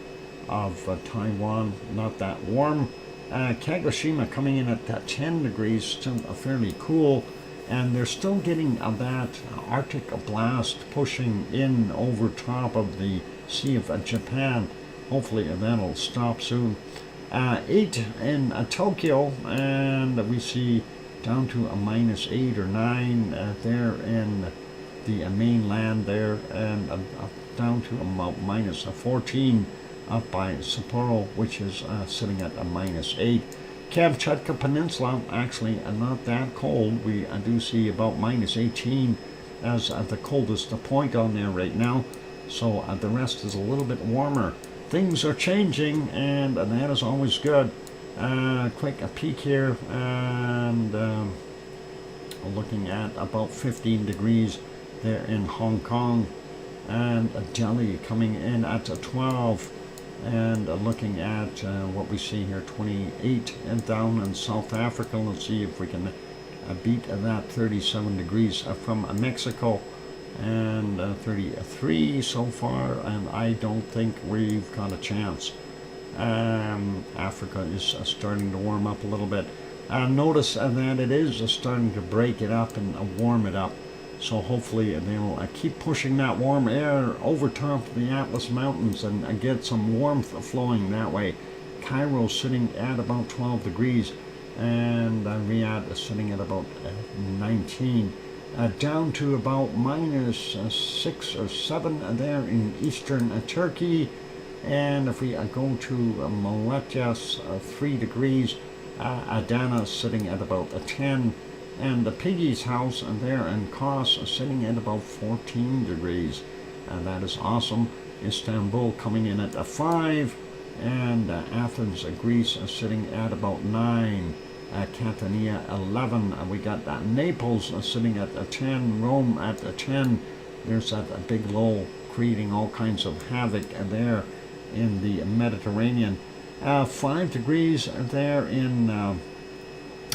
of Taiwan, not that warm. Kagoshima coming in at 10 degrees, still fairly cool, and they're still getting that Arctic blast pushing in over top of the Sea of Japan. Hopefully that'll stop soon. 8 in Tokyo, and we see down to a -8 or 9 there in the mainland there, and down to about -14 up by Sapporo, which is sitting at a -8. Kamchatka Peninsula, actually not that cold. We do see about -18 as the coldest point on there right now. So the rest is a little bit warmer. Things are changing, and that is always good. Quick peek here, and looking at about 15 degrees there in Hong Kong, and Delhi coming in at 12, and looking at what we see here, 28, and down in South Africa. Let's see if we can beat that 37 degrees from Mexico. And 33 so far, and I don't think we've got a chance. Africa is starting to warm up a little bit. Notice that it is starting to break it up and warm it up, so hopefully they'll keep pushing that warm air over top of the Atlas Mountains and get some warmth flowing that way. Cairo sitting at about 12 degrees, and Riyadh is sitting at about 19. Down to about -6 or 7 there in eastern Turkey. And if we go to Malatya, 3 degrees. Adana sitting at about 10. And the Piggy's house there in Kos sitting at about 14 degrees. And that is awesome. Istanbul coming in at 5. And Athens, Greece, sitting at about 9. Catania 11. We got Naples sitting at 10. Rome at 10. There's that big low creating all kinds of havoc there in the Mediterranean. 5 degrees there in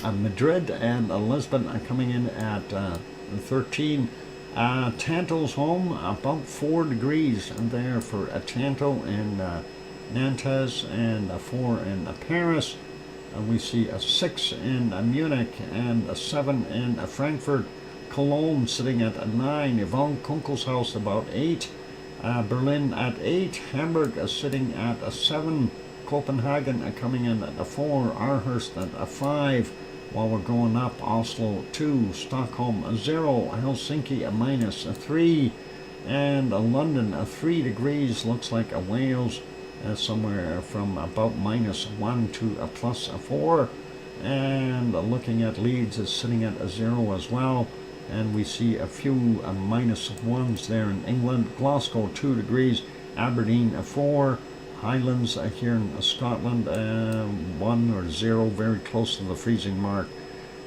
Madrid, and Lisbon coming in at 13. Tanto's home about 4 degrees there for Tanto in Nantes, and 4 in Paris. We see a 6 in Munich, and a 7 in Frankfurt. Cologne sitting at 9. Yvonne Kunkel's house about 8. Berlin at 8. Hamburg sitting at 7. Copenhagen coming in at 4. Aarhus at 5. while we're going up. Oslo 2, Stockholm 0, Helsinki a -3, and London 3 degrees. Looks like Wales somewhere from about -1 to a +4. And looking at Leeds is sitting at a 0 as well. And we see a few -1s there in England. Glasgow 2 degrees, Aberdeen 4, Highlands here in Scotland 1 or 0, very close to the freezing mark,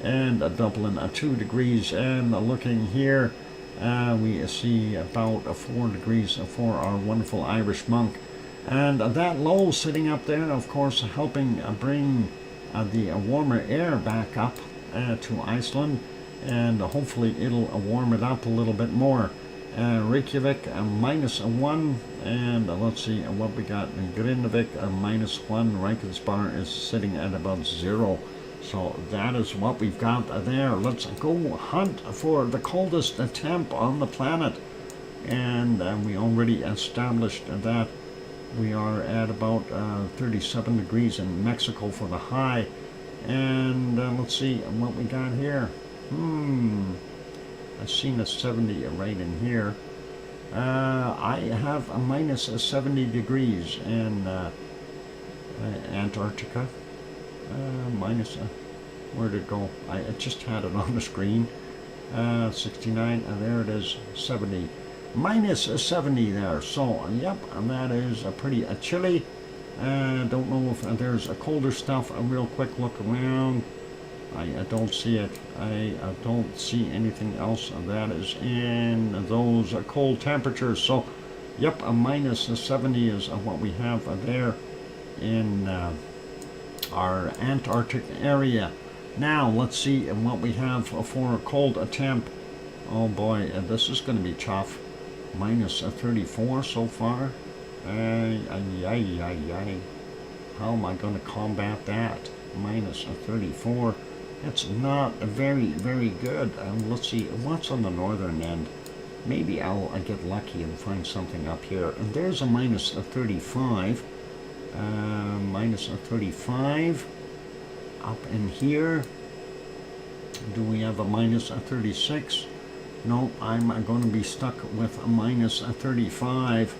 and Dublin 2 degrees. And looking here, we see about 4 degrees for our wonderful Irish monk. And that low sitting up there, of course, helping bring the warmer air back up to Iceland, and hopefully it'll warm it up a little bit more. Reykjavik -1, and let's see what we got in Grindavik -1. Reykjanesbar is sitting at about 0. So that is what we've got there. Let's go hunt for the coldest temp on the planet, and we already established that we are at about 37 degrees in Mexico for the high. And let's see what we got here. I've seen a 70 right in here. I have a -70 degrees in Antarctica. Where'd it go? I just had it on the screen. 69, and there it is, 70. -70 there. So, yep, and that is pretty chilly. Don't know if there's a colder stuff. A real quick look around. I don't see it. I don't see anything else that is in those cold temperatures. So, yep, a -70 is what we have there in our Antarctic area. Now, let's see what we have for a cold temp. Oh boy, this is going to be tough. -34 so far. How am I going to combat that? -34. It's not very, very good. Let's see what's on the northern end. Maybe I'll get lucky and find something up here. And there's a -35. -35 up in here. Do we have a -36? No, I'm going to be stuck with a -35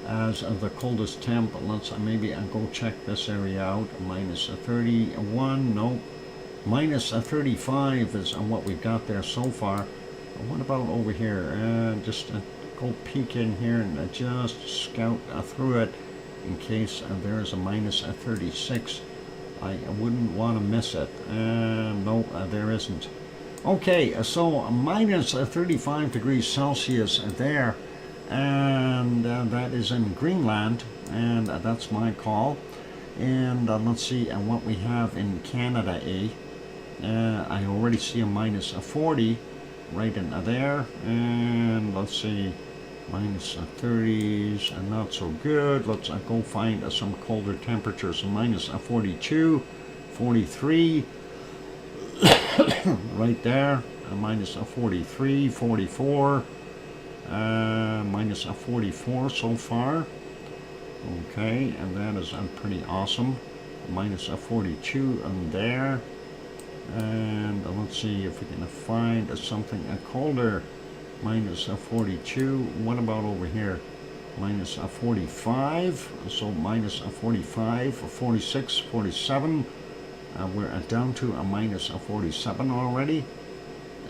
as the coldest temp. Let's maybe go check this area out. -31, no. -35 is what we've got there so far. What about over here? Just go peek in here and just scout through it in case there's a -36. I wouldn't want to miss it. No, there isn't. Okay, so -35 degrees Celsius there, and that is in Greenland, and that's my call. And let's see what we have in Canada, I already see a -40 right in there, and let's see, -30s and not so good. Let's go find some colder temperatures. -42, 43 right there, -43, 44, -44 so far. Okay, and that is pretty awesome. -42 and there. And let's see if we can find something colder. -42. What about over here? -45. So -45, 46, 47. We're down to a -47 already.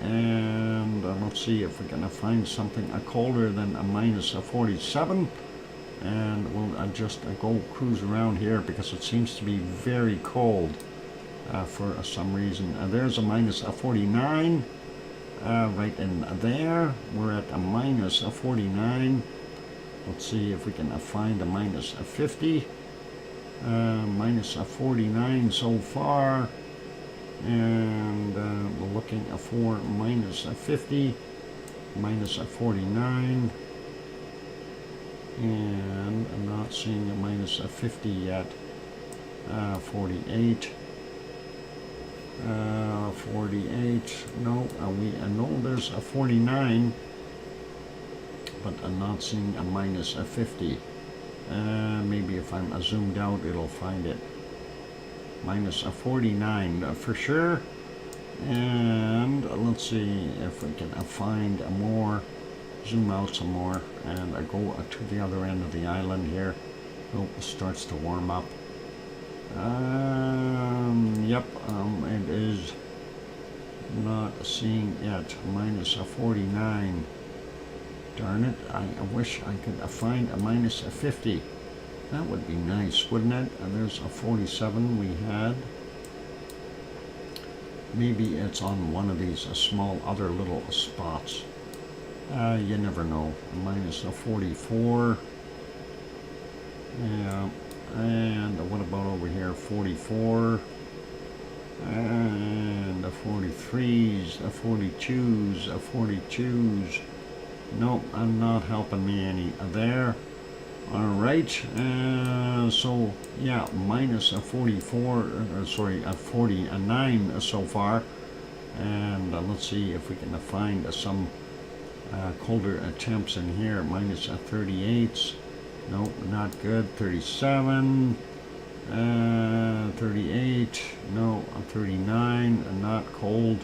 And let's see if we can find something colder than a -47. And we'll just go cruise around here because it seems to be very cold for some reason. There's a -49 right in there. We're at a -49. Let's see if we can find a -50. -49 so far, and we're looking for -50, -49, and I'm not seeing a -50 yet. 48, 48, no, we know there's a 49, but I'm not seeing a -50. Maybe if I'm zoomed out, it'll find it. -49 for sure. And let's see if we can find more, zoom out some more, and I go to the other end of the island here. Oh, it starts to warm up. Yep, it is not seeing it. Minus a 49. Darn it, I wish I could find a minus a 50. That would be nice, wouldn't it? And there's a 47 we had. Maybe it's on one of these small other little spots. You never know. Minus a 44. Yeah. And what about over here? 44. And the 43s, the 42s, the 42s. Nope, I'm not helping me any there. Alright, so yeah, minus a 44, sorry, a 49 so far. And let's see if we can find some colder temps in here. Minus a 38s. Nope, not good. 37. 38. No, 39. Not cold.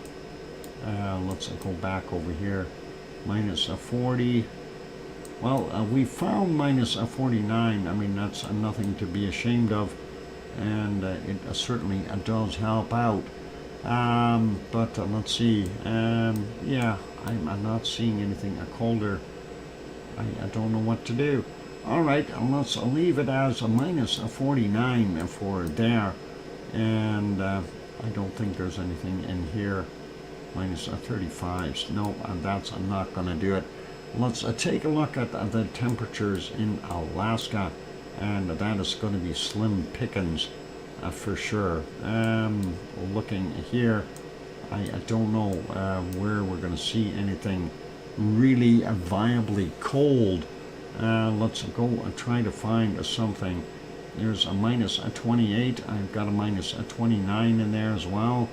Let's go back over here. Minus a 40. Well, we found minus a 49. I mean, that's nothing to be ashamed of, and it certainly does help out. But let's see. Yeah, I'm not seeing anything colder. I don't know what to do. All right, let's leave it as a minus a 49 for there, and I don't think there's anything in here. Minus a 35s. No, that's not going to do it. Let's take a look at the temperatures in Alaska, and that is going to be slim pickings for sure. Looking here, I don't know where we're going to see anything really viably cold. Let's go and try to find something. There's a minus a 28. I've got a minus a 29 in there as well.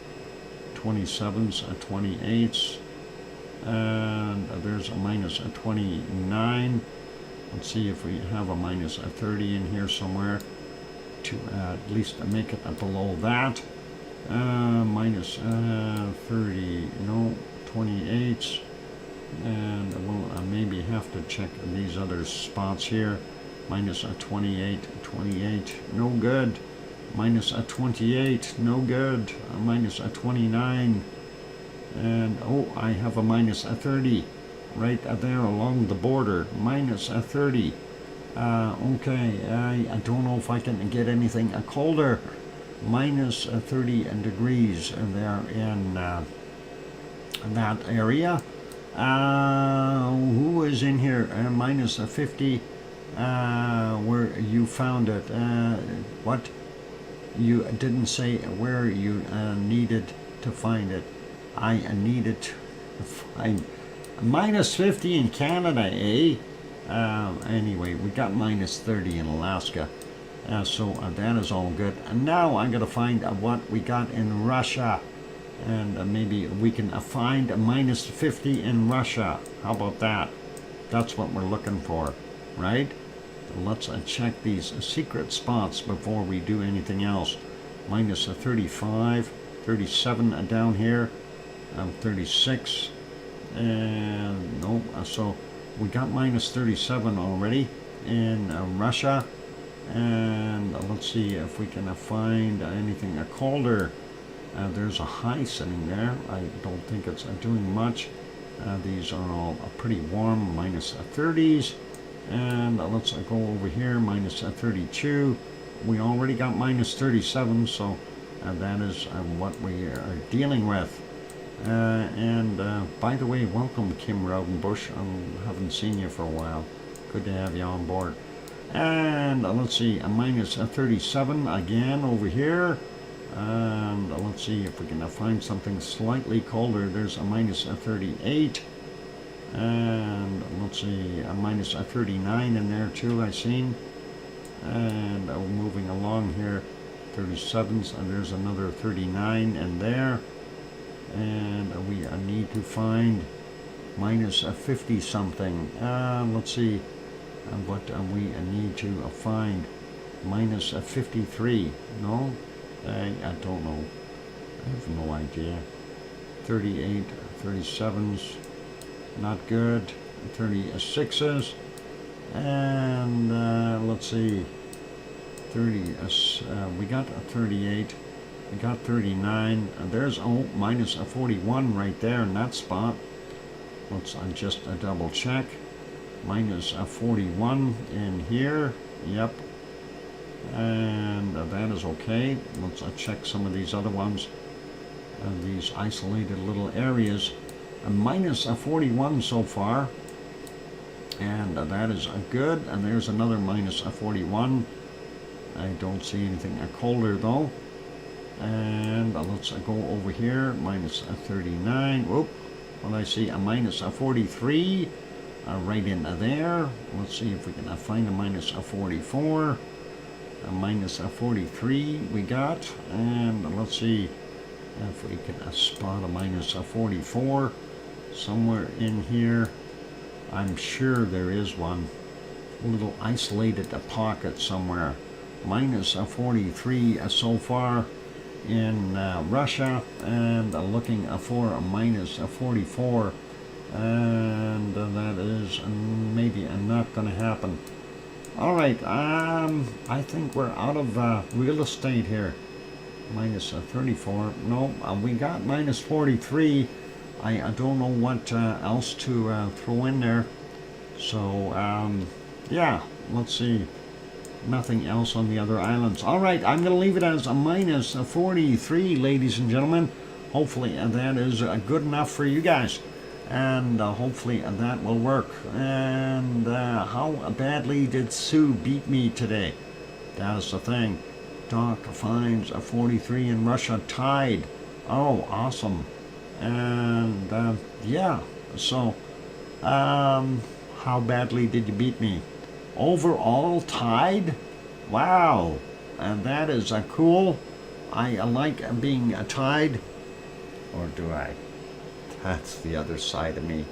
27s, 28s. And there's a minus a 29. Let's see if we have a minus a 30 in here somewhere to at least make it below that. Minus 30, no, 28s. And we'll maybe have to check these other spots here. Minus a 28, 28, no good. Minus a 28, no good. A minus a 29. And oh, I have a minus a 30 right there along the border. Minus a 30. Okay, I don't know if I can get anything colder. Minus 30 degrees there in that area. Who is in here? Minus a 50. Where you found it? What? You didn't say where you needed to find it. I needed to find minus 50 in Canada, eh? Anyway, we got minus 30 in Alaska. So that is all good. And now I'm going to find what we got in Russia. And maybe we can find a minus 50 in Russia. How about that? That's what we're looking for, right? Let's check these secret spots before we do anything else. Minus a 35, 37 down here, 36, and no, so we got minus 37 already in Russia. And let's see if we can find anything colder. There's a high sitting there. I don't think it's doing much. These are all pretty warm, minus 30s. And let's go over here, minus 32. We already got minus 37, so that is what we are dealing with. And by the way, welcome Kim Raudenbush. I haven't seen you for a while. Good to have you on board. And let's see, a minus 37 again over here. And let's see if we can find something slightly colder. There's a minus 38. And let's see, a minus 39 in there too, I've seen. And moving along here, 37s, and there's another 39 in there. And we need to find minus 50 something. Let's see what we need to find. Minus 53. No? I don't know. I have no idea. 38, 37s, not good. 36s, and let's see, 30. We got a 38. We got 39. And there's minus a 41 right there in that spot. Let's just double check. Minus a 41 in here. Yep. And that is okay. Let's check some of these other ones. These isolated little areas. A minus a 41 so far. And that is good. And there's another minus a 41. I don't see anything colder though. And let's go over here. Minus a 39. Whoop. Well, I see a minus a 43 right in there. Let's see if we can find a minus a 44. A minus a 43 we got. And let's see if we can spot a minus a 44 somewhere in here. I'm sure there is one. A little isolated pocket somewhere. Minus a 43 so far in Russia, and looking for a minus a 44, and that is maybe not going to happen. All right, I think we're out of real estate here. Minus a 34. No, we got minus 43. I don't know what else to throw in there. So, yeah, let's see. Nothing else on the other islands. All right, I'm going to leave it as a minus 43, ladies and gentlemen. Hopefully that is good enough for you guys. And hopefully that will work. And how badly did Sue beat me today? That is the thing. Doc finds a 43 in Russia tied. Oh, awesome. And yeah, so how badly did you beat me? Overall tied? Wow. And that is cool. I like being tied. Or do I? That's the other side of me.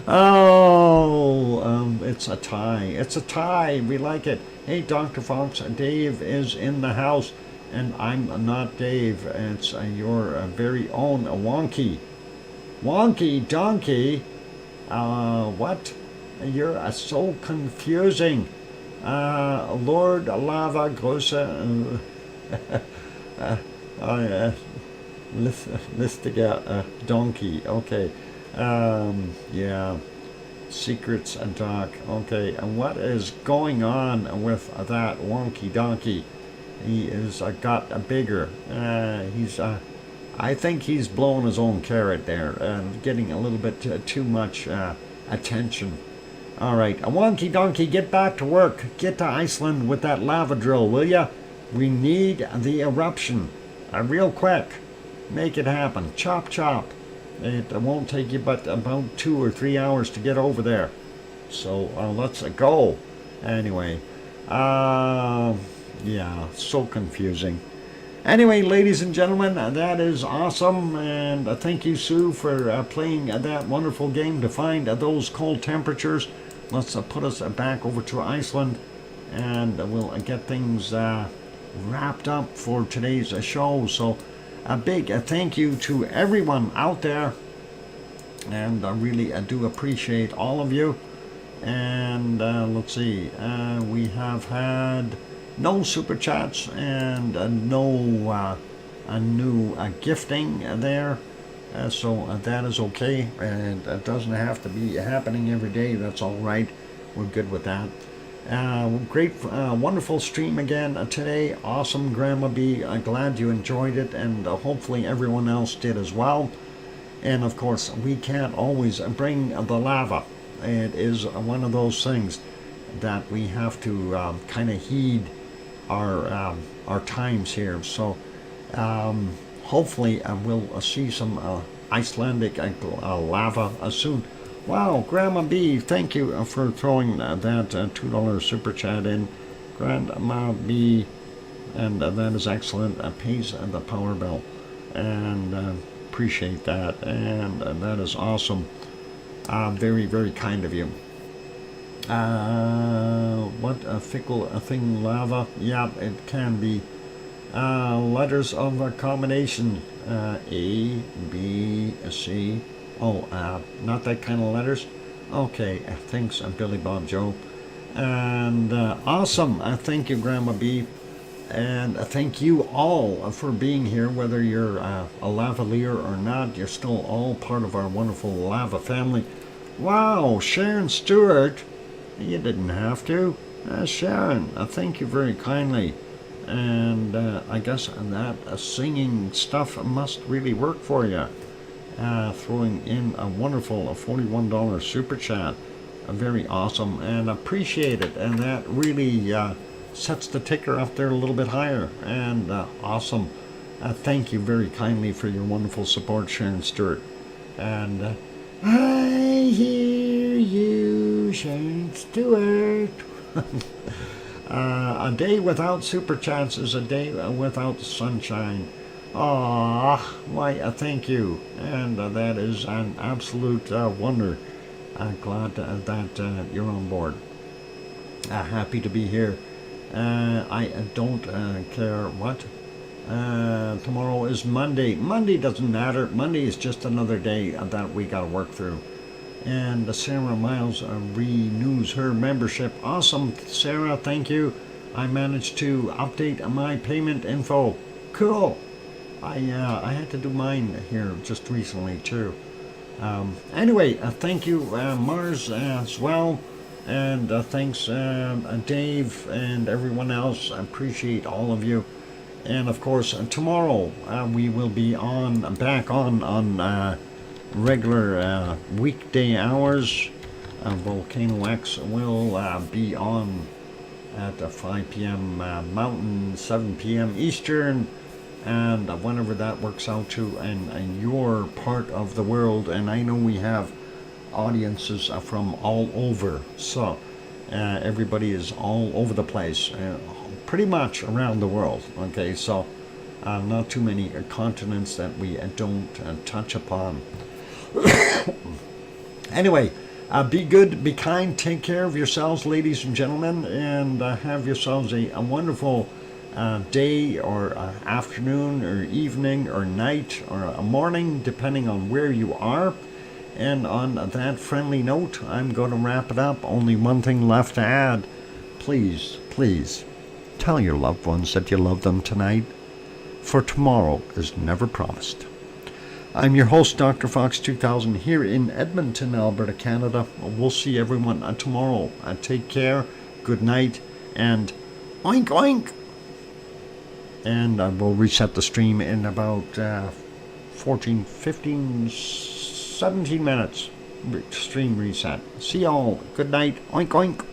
Oh, it's a tie. It's a tie. We like it. Hey, Dr. Fox, Dave is in the house. And I'm not Dave. It's your very own Wonky. Wonky Donkey? What? You're so confusing. Lord Lava Grossa. Listiga Donkey. Okay. Yeah. Secrets and Doc. Okay. And what is going on with that Wonky Donkey? He is got bigger. He's I think he's blowing his own carrot there and getting a little bit too much attention. All right, a Wonky Donkey, get back to work. Get to Iceland with that lava drill, will ya? We need the eruption. Real quick. Make it happen. Chop, chop. It won't take you but about 2 or 3 hours to get over there. So let's go. Anyway, yeah, so confusing. Anyway, ladies and gentlemen, that is awesome, and thank you, Sue, for playing that wonderful game to find those cold temperatures. Let's put us back over to Iceland, and we'll get things wrapped up for today's show. So a big thank you to everyone out there, and I really do appreciate all of you. And let's see, we have had no super chats and no new gifting there, so that is okay, and it doesn't have to be happening every day. That's all right. We're good with that. Great, wonderful stream again today. Awesome, Grandma B. Glad you enjoyed it, and hopefully everyone else did as well. And of course, we can't always bring the lava. It is one of those things that we have to kind of heed our times here. So hopefully we'll see some Icelandic lava soon. Wow, Grandma B, thank you for throwing that $2 super chat in. Grandma B, and that is excellent. Pays the power bill, and appreciate that, and that is awesome. Very, very kind of you. What a fickle thing, lava. Yeah, it can be. Letters of combination. A, B, C. Oh, not that kind of letters. Okay, thanks, Billy Bob Joe. And awesome. Thank you, Grandma B. And thank you all for being here, whether you're a lavalier or not. You're still all part of our wonderful lava family. Wow, Sharon Stewart. You didn't have to. Sharon, thank you very kindly. And I guess that singing stuff must really work for you. Throwing in a wonderful $41 super chat. Very awesome and appreciate it. And that really sets the ticker up there a little bit higher. And awesome. Thank you very kindly for your wonderful support, Sharon Stewart. And I hear you, Sharon Stewart. A day without super chats is a day without sunshine. Ah, why, thank you. And that is an absolute wonder. Glad that you're on board. Happy to be here. I don't care what. Tomorrow is Monday. Monday doesn't matter. Monday is just another day that we got to work through. And Sarah Miles renews her membership. Awesome, Sarah, thank you. I managed to update my payment info. Cool. I had to do mine here just recently too. Anyway, thank you, Mars, as well. And thanks, Dave and everyone else. I appreciate all of you. And of course, tomorrow we will be back on regular weekday hours. VolcanoX will be on at 5 p.m. Mountain, 7 p.m. Eastern, and whenever that works out to, and your part of the world. And I know we have audiences from all over, so everybody is all over the place, pretty much around the world. Okay, so not too many continents that we don't touch upon. Anyway, be good, be kind, take care of yourselves, ladies and gentlemen, and have yourselves a wonderful day or afternoon or evening or night or a morning, depending on where you are. And on that friendly note, I'm going to wrap it up. Only one thing left to add. Please, please, tell your loved ones that you love them tonight, for tomorrow is never promised. I'm your host, DrFox2000, here in Edmonton, Alberta, Canada. We'll see everyone tomorrow. Take care, good night, and oink oink. And we'll reset the stream in about 14, 15, 17 minutes. Stream reset. See y'all. Good night. Oink oink.